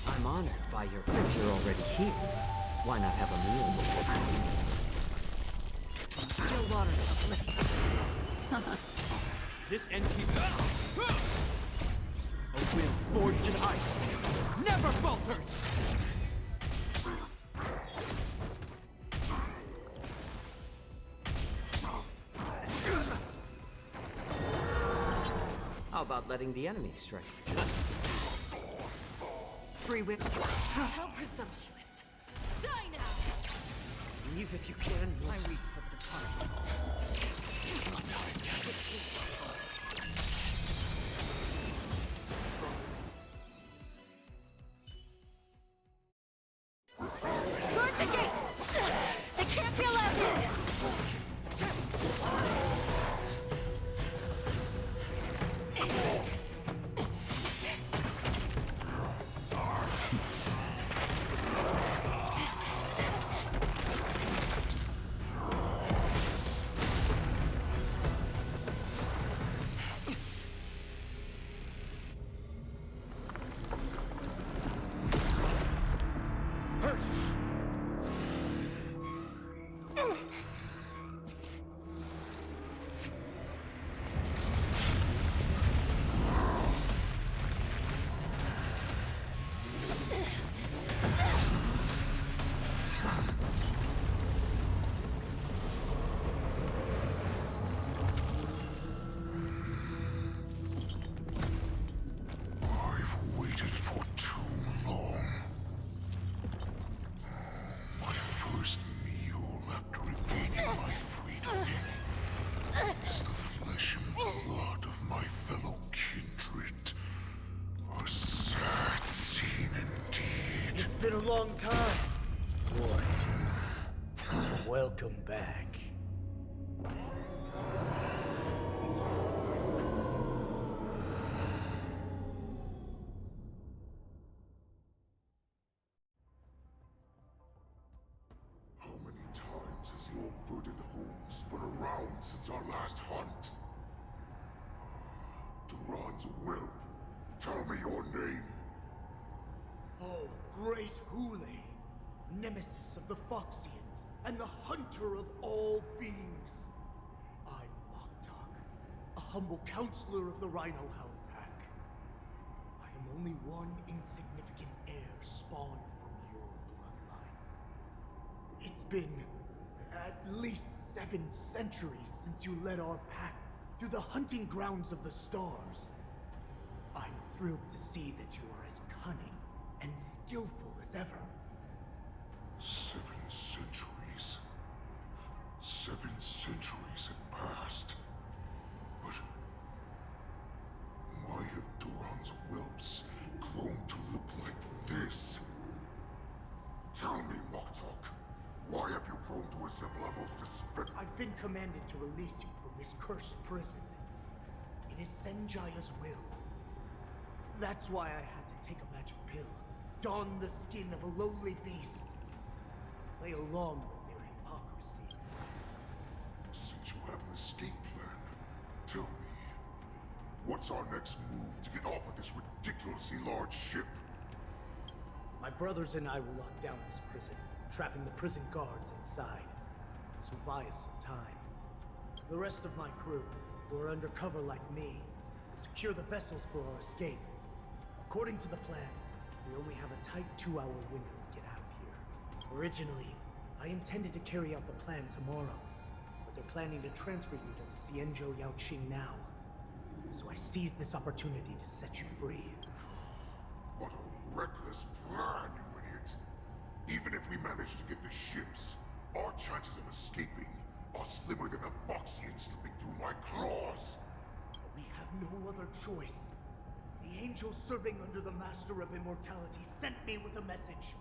I'm honored by your... Since you're already here, why not have a meal before? Still waters of oblivion. This NT... A will forged in ice never falters! How about letting the enemy strike? Free will. How presumptuous. Die now! Leave if you can. I weep for the departed. Not time yet. It is a fall. Guard the gate! They can't be allowed in! Been a long time. Boy, welcome back. How many times has your verdant home spun around since our last hunt? Duran's will. Tell me your name. Oh, great Hule. nemesis of the Foxians, and the hunter of all beings. I'm Moktok, a humble counselor of the Rhino Hound Pack. I am only one insignificant heir spawned from your bloodline. It's been at least 7 centuries since you led our pack through the hunting grounds of the stars. I'm thrilled to see that you are as cunning and skillful as ever. 7 centuries. 7 centuries have passed. But why have Duran's whelps grown to look like this? Tell me, Moktok, why have you grown to resemble a most despicable... I've been commanded to release you from this cursed prison. It is Senjaya's will. That's why I had to take a magic pill, don the skin of a lowly beast, play along with their hypocrisy. Since you have an escape plan, tell me, what's our next move to get off of this ridiculously large ship? My brothers and I will lock down this prison, trapping the prison guards inside. So buy us some time. The rest of my crew, who are undercover like me, will secure the vessels for our escape. According to the plan, we only have a tight 2-hour window to get out of here. Originally, I intended to carry out the plan tomorrow, but they're planning to transfer you to the Xianzhou Yaoqing now. So I seized this opportunity to set you free. What a reckless plan, you idiot! Even if we manage to get the ships, our chances of escaping are slimmer than a Foxian slipping through my claws! But we have no other choice. The angel serving under the Master of Immortality sent me with a message.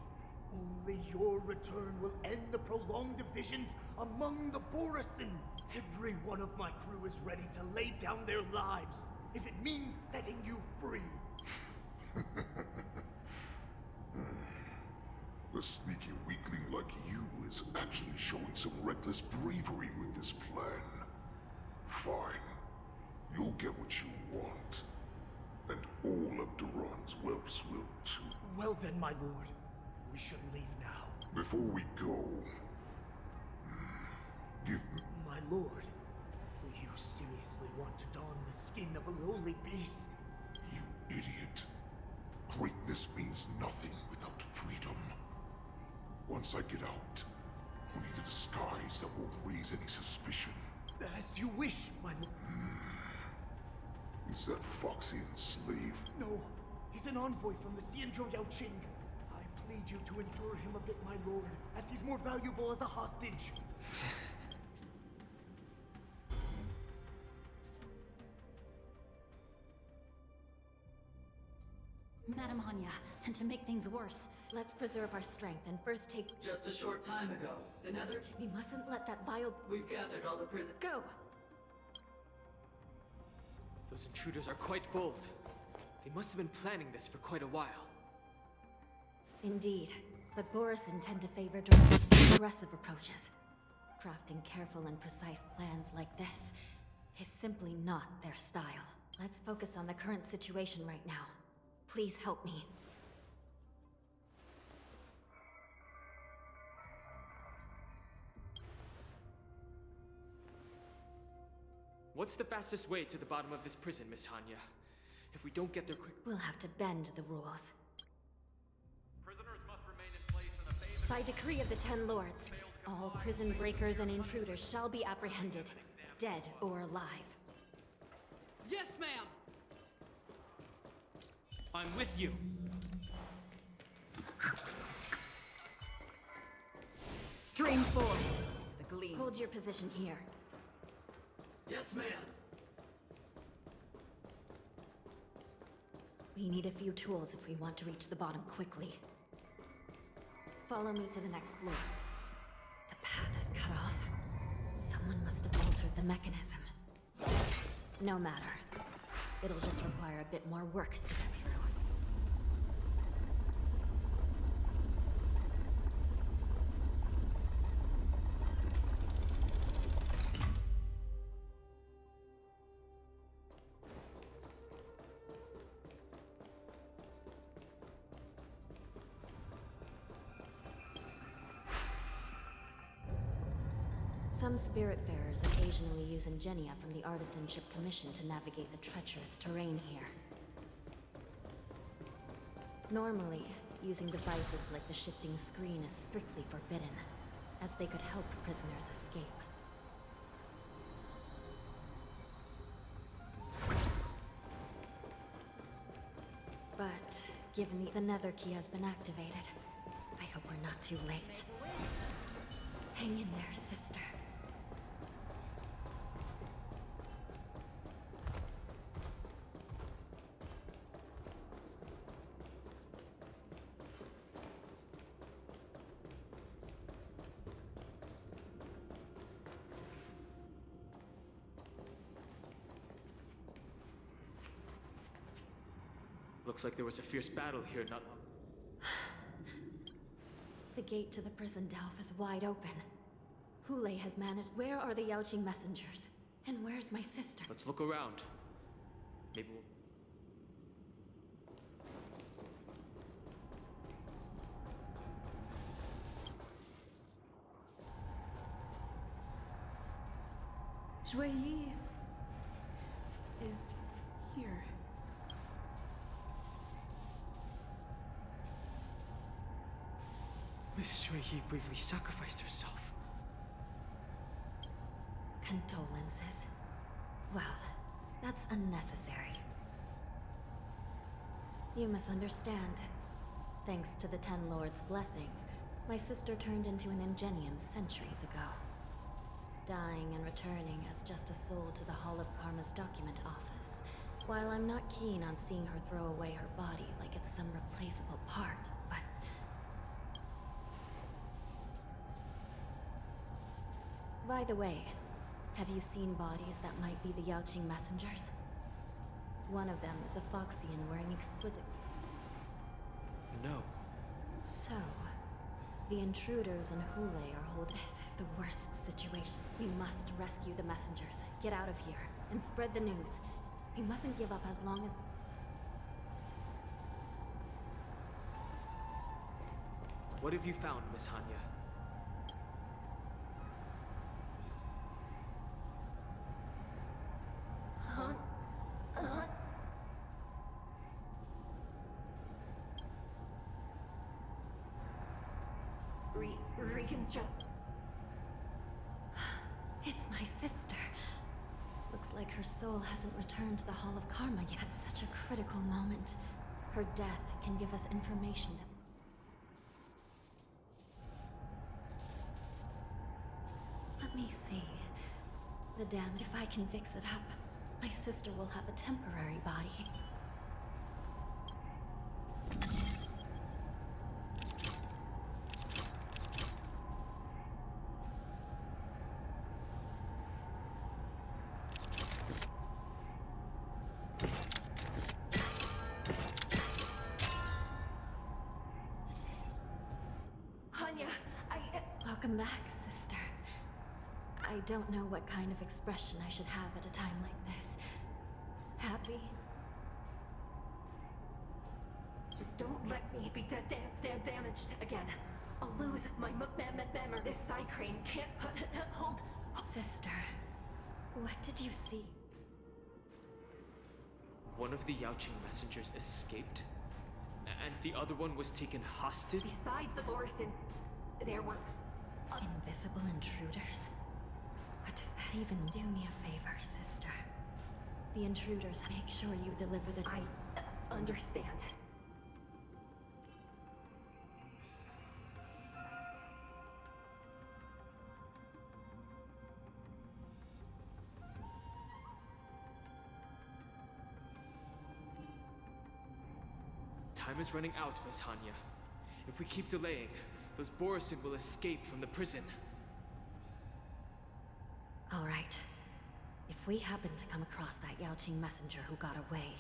Only your return will end the prolonged divisions among the Borisin. Every one of my crew is ready to lay down their lives if it means setting you free. A sneaky weakling like you is actually showing some reckless bravery with this plan. Fine. You'll get what you want. And all of Duran's whelps will too. Well then, my lord. We should leave now. Before we go, give me... My lord, do you seriously want to don the skin of a lowly beast? You idiot. Greatness means nothing without freedom. Once I get out, I'll need a disguise that won't raise any suspicion. As you wish, my lord. Is that Foxian slave? No, he's an envoy from the Xianzhou Yaoqing. I plead you to endure him a bit, my lord, as he's more valuable as a hostage. Madam Hanya, and to make things worse, let's preserve our strength and first take... Just a short time ago, the Nether... We mustn't let that vile... We've gathered all the prison... Go! Those intruders are quite bold. They must have been planning this for quite a while. Indeed, but Borisin tend to favor direct, aggressive approaches. Crafting careful and precise plans like this is simply not their style. Let's focus on the current situation right now. Please help me. What's the fastest way to the bottom of this prison, Miss Hanya? If we don't get there quick... We'll have to bend the rules. Prisoners must remain in place in a phase... By decree of the Ten Lords, all prison breakers and intruders shall be apprehended, dead or alive. Yes, ma'am! I'm with you. Stream forth. The gleam. Hold your position here. Yes, ma'am. We need a few tools if we want to reach the bottom quickly. Follow me to the next floor. The path is cut off. Someone must have altered the mechanism. No matter. It'll just require a bit more work to get through. Some Spiritfarers occasionally use ingenia from the Artisanship Commission to navigate the treacherous terrain here. Normally, using devices like the shifting screen is strictly forbidden, as they could help prisoners escape. But, given the nether key has been activated, I hope we're not too late. Hang in there, sister. Looks like there was a fierce battle here not long. The gate to the prison delve is wide open. Hule has managed. Where are the Yaoqing messengers? And where's my sister? Let's look around. Maybe we'll... Shui Yi is here. Miss Shui Yi bravely sacrificed herself. Condolences. Well, that's unnecessary. You misunderstand. Thanks to the Ten Lords' blessing, my sister turned into an Ingenium centuries ago. Dying and returning as just a soul to the Hall of Karma's document office. While I'm not keen on seeing her throw away her body like it's some replaceable part, but... By the way, have you seen bodies that might be the Yaoqing messengers? One of them is a Foxian wearing exquisite... No. So, the intruders and Hule are holding... This is the worst situation. We must rescue the messengers, get out of here, and spread the news. We mustn't give up as long as... What have you found, Miss Hanya? Reconstruct. It's my sister. Looks like her soul hasn't returned to the Hall of Karma yet. At such a critical moment. Her death can give us information that... Let me see. The damage, if I can fix it up, my sister will have a temporary body. Welcome back, sister. I don't know what kind of expression I should have at a time like this. Happy? Just don't let me be damaged again. I'll lose my memory. This side crane can't hold... Sister, what did you see? One of the Yaoqing messengers escaped, and the other one was taken hostage? Besides the Borison, there were... Invisible intruders? What does that even do? Me a favor, sister. The intruders, make sure you deliver the... I understand. Time is running out, Miss Hanya. If we keep delaying, those Borison will escape from the prison. All right. If we happen to come across that Yaoqing messenger who got away...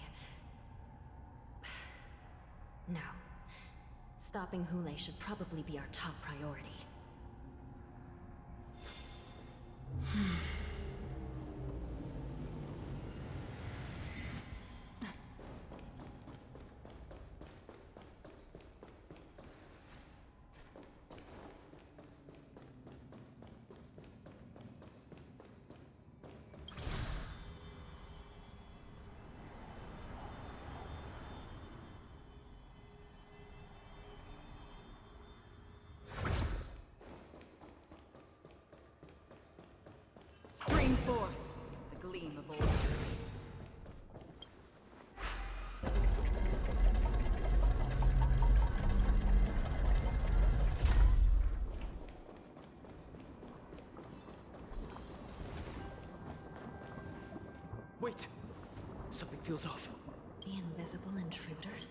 No. Stopping Hule should probably be our top priority. Wait! Something feels off. The invisible intruders?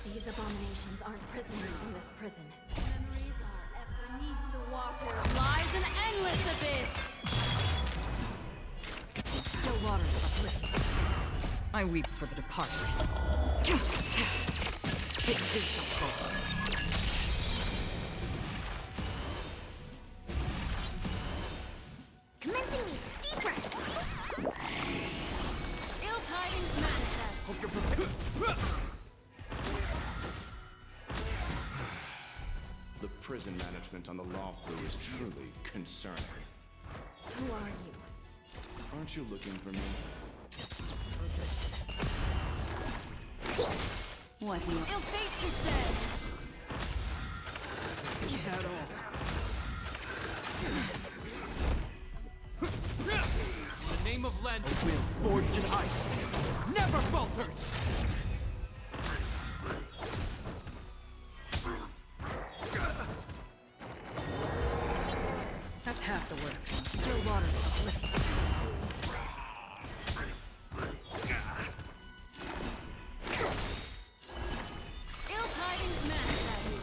These abominations aren't prisoners in this prison. Memories are beneath the water lies an endless abyss. Still waters of oblivion. I weep for the departed. It too shall fall. Commencing these secrets! Ill tidings manifest. Hope you're prepared. The prison management on the Lawfu is truly concerning. Who are you? Aren't you looking for me? What you ill fate descend. Keep out all. In the name of Len, a will forged in ice never falters! That's half the work. Still waters of oblivion. Ill tidings manifest.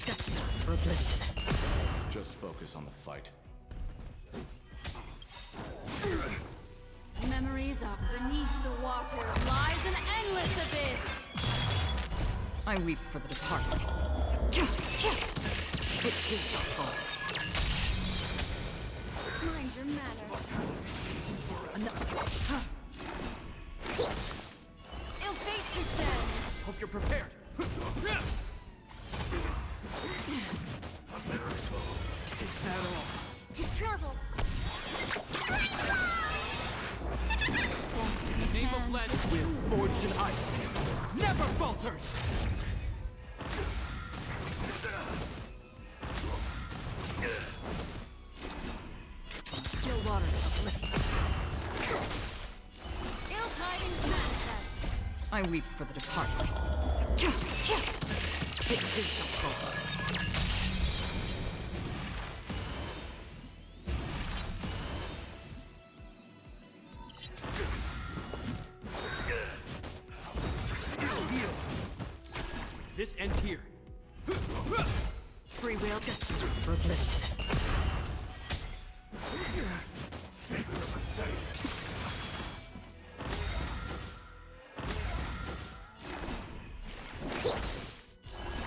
Justice for oblivion. Just focus on the fight. Memories of beneath the water lies an endless abyss. I weep for the departed. It too shall fall. Mind your manners. Ill fate descends. Hope you're prepared. Is that all? To trouble! In the name of Len, a will forged in ice never falters! Still waters of oblivion. Ill tidings manifest. I weep for the departed. It too shall fall. This ends here. Free will justice for oblivion.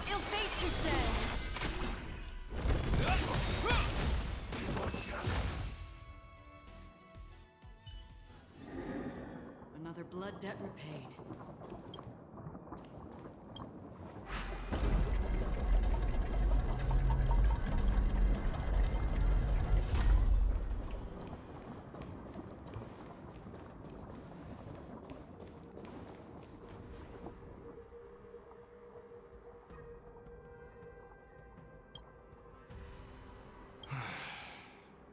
Ill fate descends. Another blood debt repaid.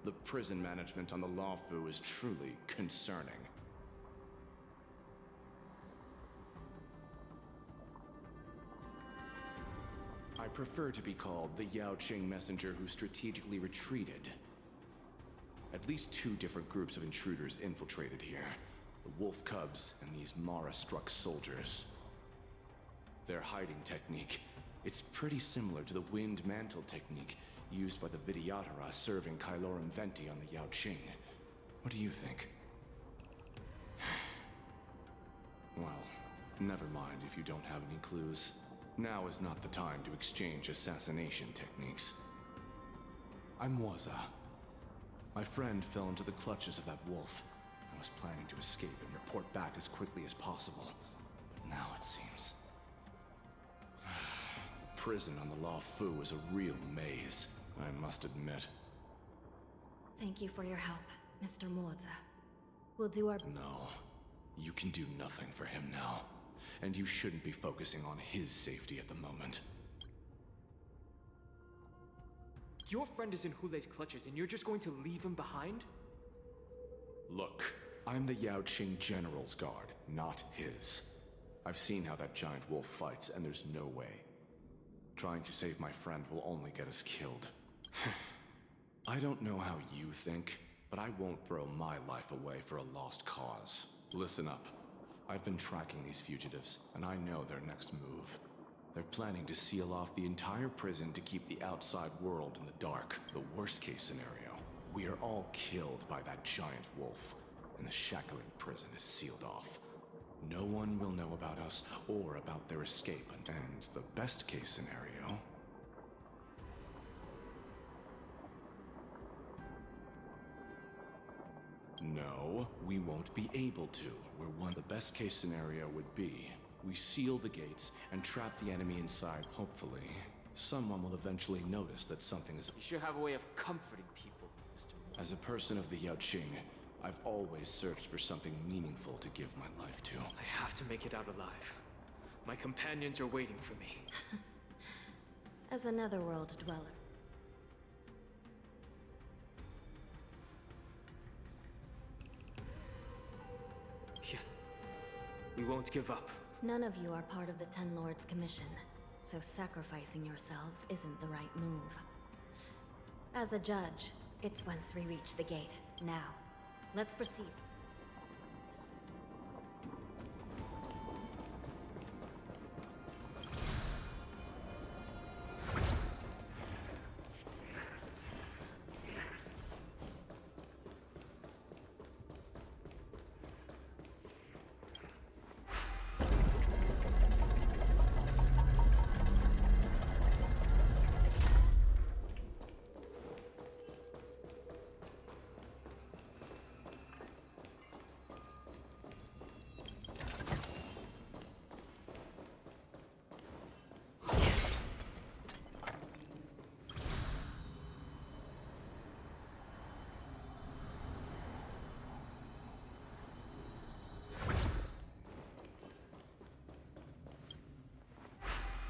The prison management on the Lawfu is truly concerning. I prefer to be called the Yaoqing messenger who strategically retreated. At least 2 different groups of intruders infiltrated here. The Wolf Cubs and these Mara-struck soldiers. Their hiding technique, it's pretty similar to the Wind Mantle technique used by the Vidyadhara serving Kailorum Venti on the Yaoqing. What do you think? Well, never mind if you don't have any clues. Now is not the time to exchange assassination techniques. I'm Waza. My friend fell into the clutches of that wolf. I was planning to escape and report back as quickly as possible. But now it seems... The prison on the Lawfu is a real maze, I must admit. Thank you for your help, Mr. Muoza. We'll do our... No. You can do nothing for him now. And you shouldn't be focusing on his safety at the moment. Your friend is in Hulei's clutches and you're just going to leave him behind? Look, I'm the Yaoqing General's guard, not his. I've seen how that giant wolf fights, and there's no way. Trying to save my friend will only get us killed. I don't know how you think, but I won't throw my life away for a lost cause. Listen up. I've been tracking these fugitives, and I know their next move. They're planning to seal off the entire prison to keep the outside world in the dark. The worst case scenario, we are all killed by that giant wolf, and the shackling prison is sealed off. No one will know about us or about their escape. And the best case scenario... No, we won't be able to. The best case scenario would be, we seal the gates and trap the enemy inside. Hopefully, someone will eventually notice that something is... You sure have a way of comforting people, Mr. Moore. As a person of the Yaoqing, I've always searched for something meaningful to give my life to. I have to make it out alive. My companions are waiting for me. As a netherworld dweller. Yeah. We won't give up. None of you are part of the Ten Lords' commission, so sacrificing yourselves isn't the right move. As a judge, it's once we reach the gate. Now, let's proceed.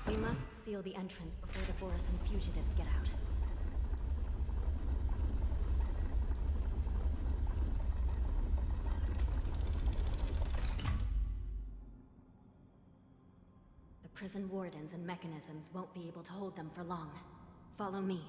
We must seal the entrance before the Borisan fugitives get out. The prison wardens and mechanisms won't be able to hold them for long. Follow me.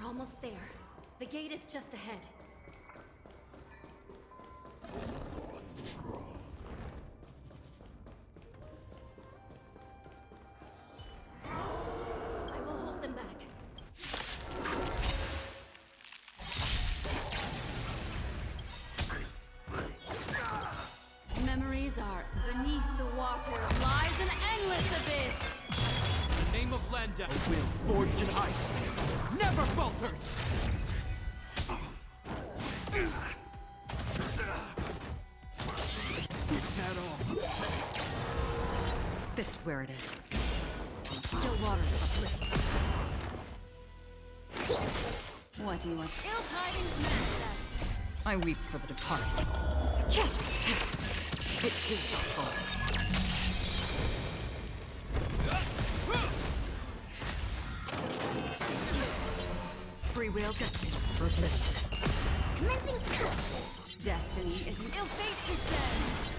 We're almost there. The gate is just ahead. I will hold them back. Memories are beneath the water lies an endless abyss. In the name of Landa, a will forged in ice never falters. Is that all? This is where it is. Still waters of liquid. What do you want? Ill tidings, master. I weep for the departed. It is your fault. Free will, destiny, for oblivion. Commencing cut! Destiny is an ill fate descends.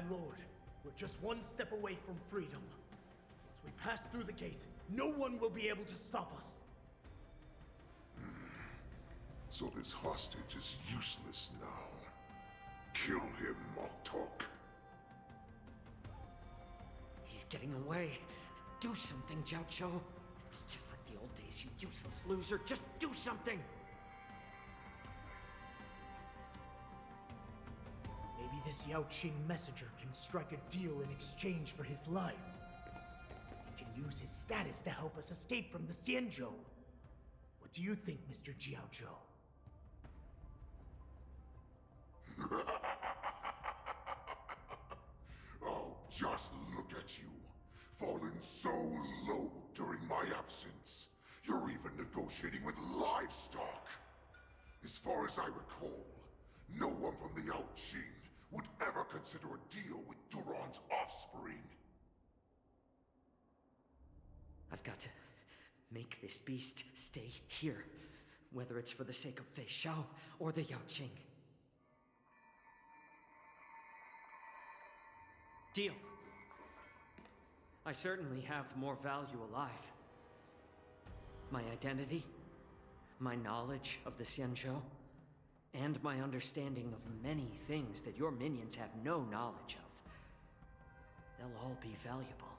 My lord, we're just one step away from freedom. Once we pass through the gate, no one will be able to stop us. So this hostage is useless now. Kill him, Moktok. He's getting away. Do something, Jiaoqiu. It's just like the old days, you useless loser. Just do something! Maybe this Yao Qing messenger can strike a deal in exchange for his life. He can use his status to help us escape from the Xianzhou. What do you think, Mr. Jiaozhou? Oh, just look at you. Falling so low during my absence. You're even negotiating with livestock. As far as I recall, no one from the Yao Qing would ever consider a deal with Duran's offspring. I've got to make this beast stay here, whether it's for the sake of Fei Shao or the Yao Qing. Deal. I certainly have more value alive. My identity, my knowledge of the Xianzhou, and my understanding of many things that your minions have no knowledge of. They'll all be valuable.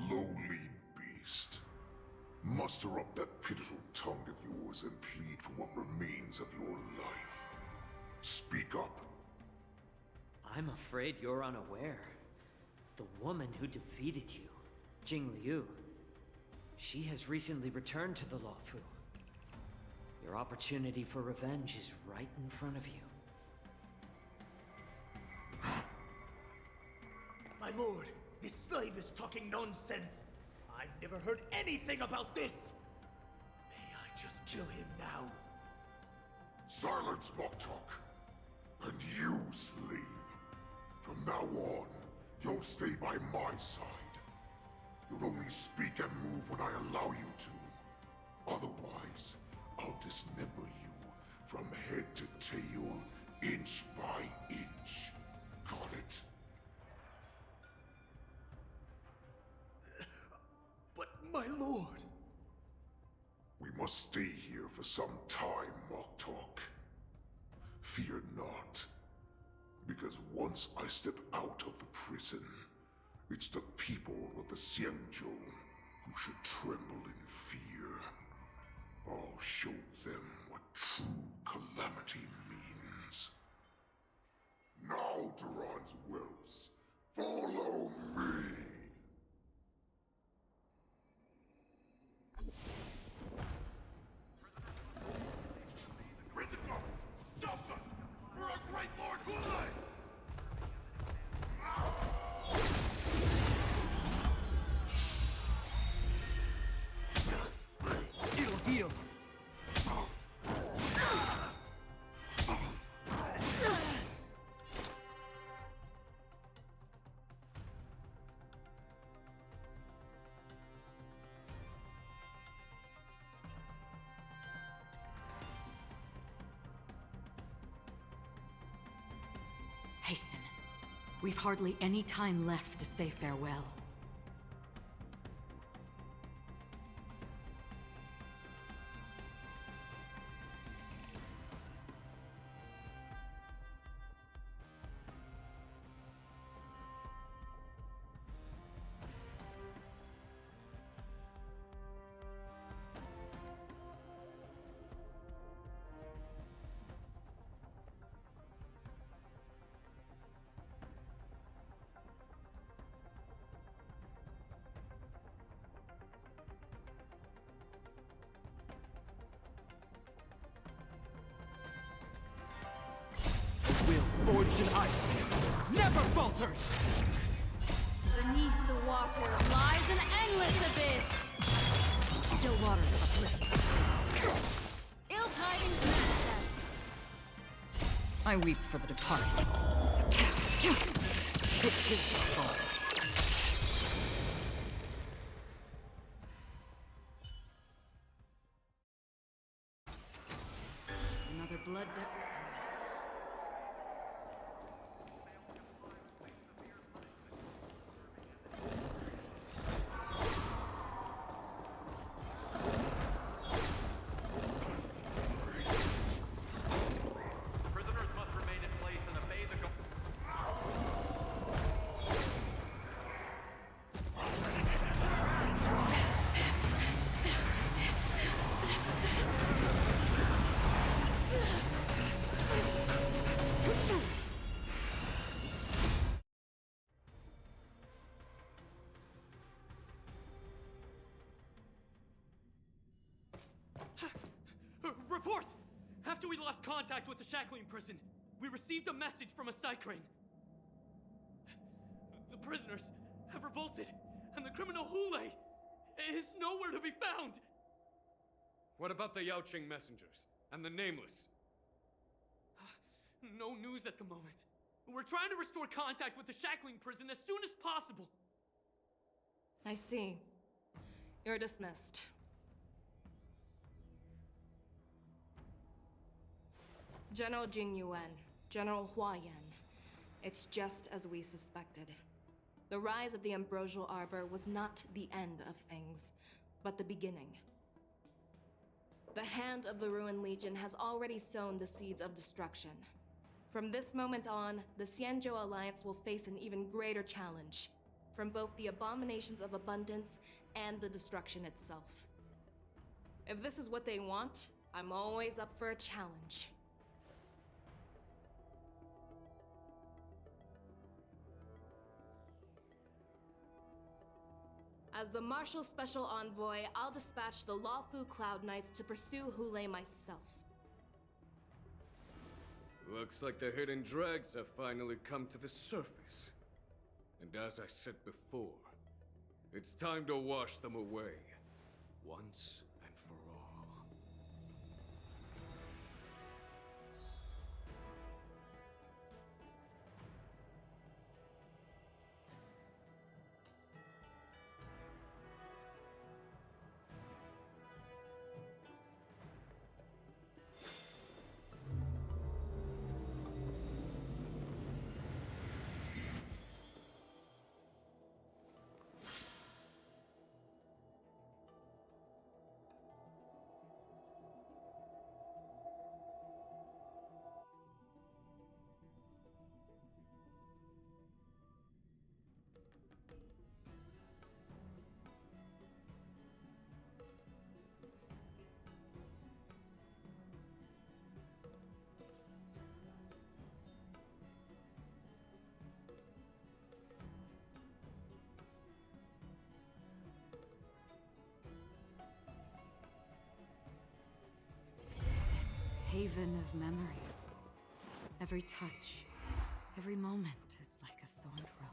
Lowly beast. Muster up that pitiful tongue of yours and plead for what remains of your life. Speak up. I'm afraid you're unaware. The woman who defeated you, Jing Liu, she has recently returned to the Luofu. Your opportunity for revenge is right in front of you. My lord, this slave is talking nonsense. I've never heard anything about this. May I just kill him now? Silence, Moktok. And you, slave. From now on, you'll stay by my side. You'll only speak and move when I allow you to. Otherwise, I'll dismember you from head to tail, inch by inch. Got it? But, my lord... We must stay here for some time, Moktok. Fear not. Because once I step out of the prison, it's the people of the Xianzhou who should tremble in fear. I'll show them what true calamity means. Now, Duran's whelps, follow me! Prison guards! Stop them! For our great Lord Hulai! Heal! Hasten. We've hardly any time left to say farewell. Forged in ice, never falters! Beneath the water lies an endless abyss. Still waters uplifting. Ill tidings manifest. I weep for the departed. It is your fault. Another blood debt. report! After we lost contact with the shackling prison, we received a message from a psycrane. The prisoners have revolted, and the criminal Hule is nowhere to be found! What about the Yaoqing messengers and the Nameless? No news at the moment. We're trying to restore contact with the shackling prison as soon as possible. I see. You're dismissed. General Jing Yuan, General Hua Yan. It's just as we suspected. The rise of the Ambrosial Arbor was not the end of things, but the beginning. The hand of the Ruined Legion has already sown the seeds of destruction. From this moment on, the Xianzhou Alliance will face an even greater challenge, from both the abominations of abundance and the destruction itself. If this is what they want, I'm always up for a challenge. As the Marshal Special Envoy, I'll dispatch the Lawfu Cloud Knights to pursue Hule myself. Looks like the hidden dregs have finally come to the surface. And as I said before, it's time to wash them away, once and for all. Haven of memories. Every touch, every moment is like a thorned rose.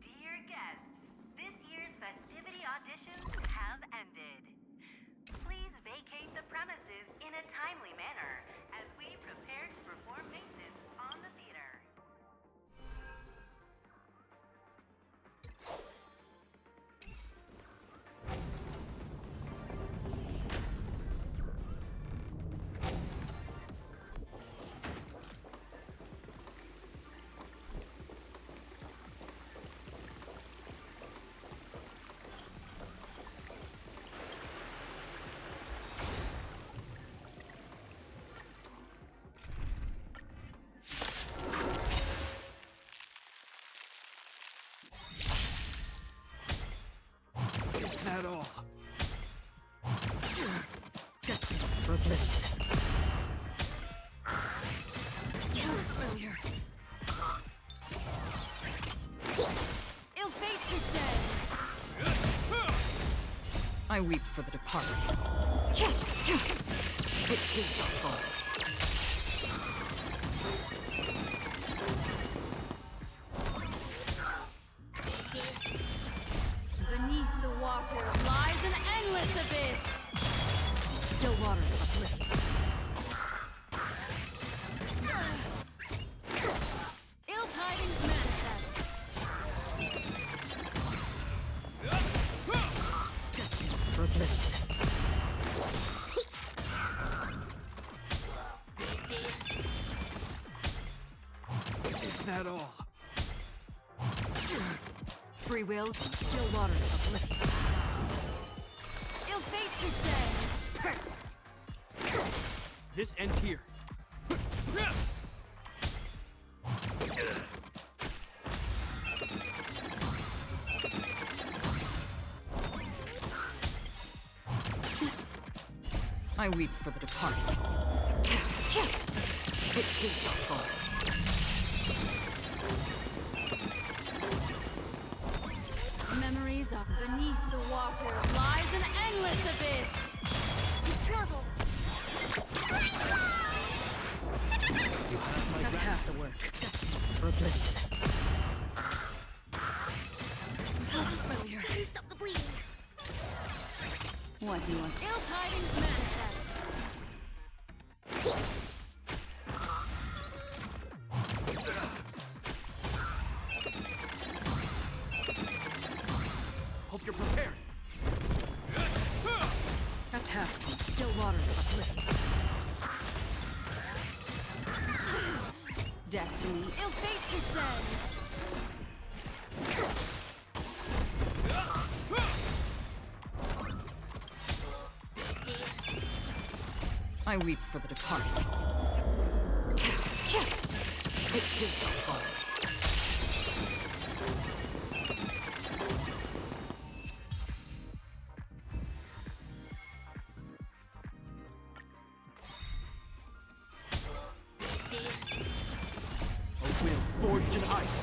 Dear guests, this year's festivity auditions have ended. Please vacate the premises in a timely manner as we prepare to perform maintenance on the theater. Is that all? For bliss. Familiar. Ill fate is dead. I weep for the departed. It is your fault. Beneath the water lies an endless abyss. Still waters uplift. Ill tidings manifest. For bliss. that all? Free will, still waters of oblivion. Ill fate descends! This ends here. I weep for the departed. It too shall fall. Memories of beneath the waters lies an endless abyss. Trouble. You have my That's gratitude. half the work. For oblivion. Familiar. Stop the bleeding. What do you want? Ill tidings manifest. Hope you're prepared. That's half. Still waters of oblivion. Destiny. Ill fate descends. I weep for the departed. It too shall fall. A will forged in ice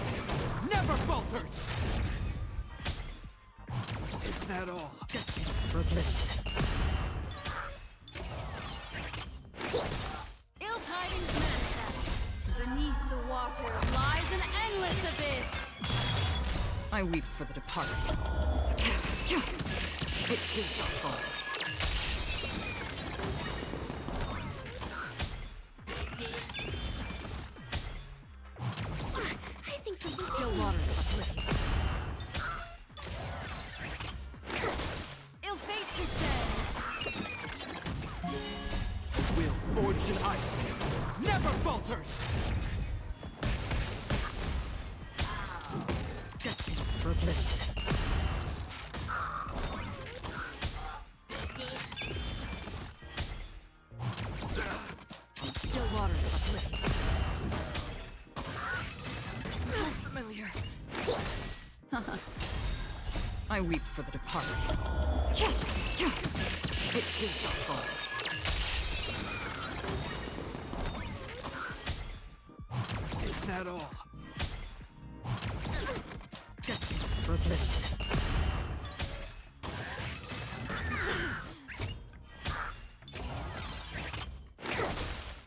never falters. Is that all? Destiny for oblivion. Ill tidings manifest. Beneath the waters lies an endless abyss. I weep for the departed. It too shall fall. I think something's Still in waters of oblivion. Ill fate descends. A will forged in ice never falters. Destiny for oblivion. Still waters of oblivion. Familiar. I weep for the departed. It too shall fall. Is that all? Destiny for oblivion.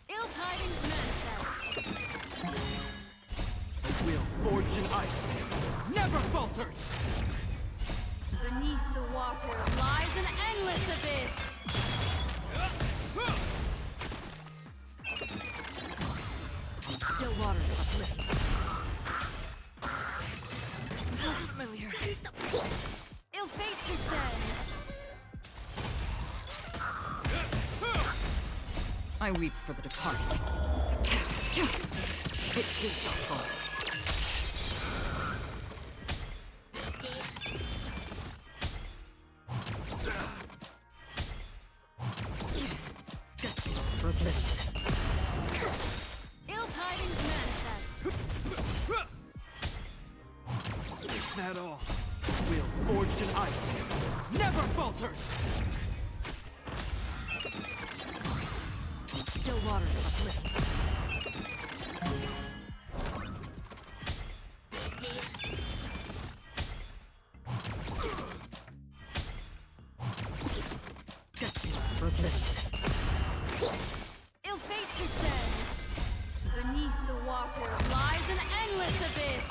Ill tidings manifest. A will forged in ice never falters. Beneath the waters lies an endless abyss. Still waters of oblivion. Familiar. Ill fate descends. I weep for the departed. It too shall fall. Destiny for oblivion. Ill tidings manifest. Is that all? A will forged in ice never falters. Still waters of oblivion. Destiny for oblivion. Ill fate descends. Beneath the waters lies an endless abyss.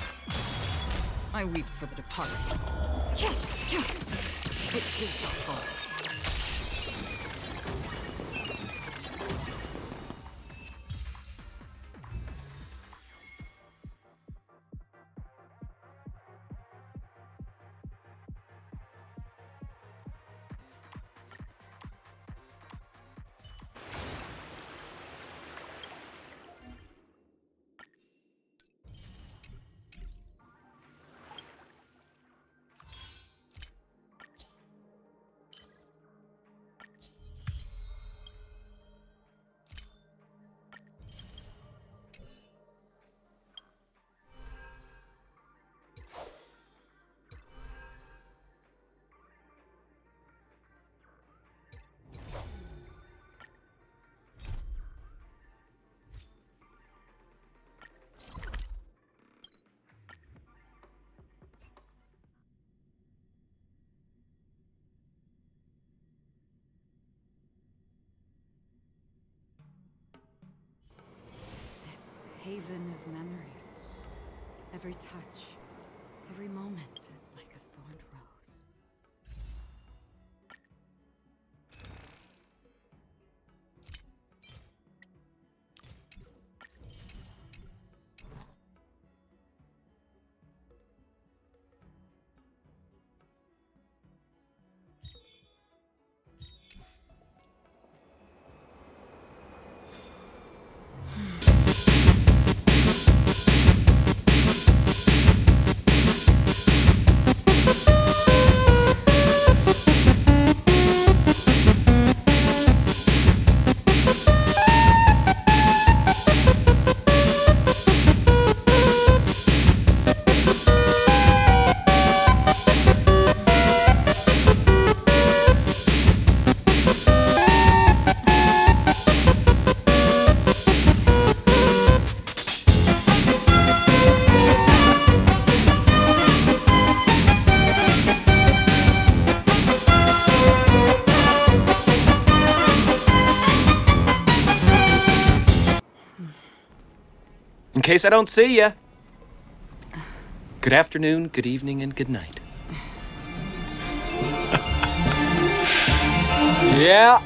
I weep for the departed. It too shall fall. haven of memories. Every touch, every moment is like a thorned rose. In case I don't see ya. Good afternoon, good evening, and good night. Yeah,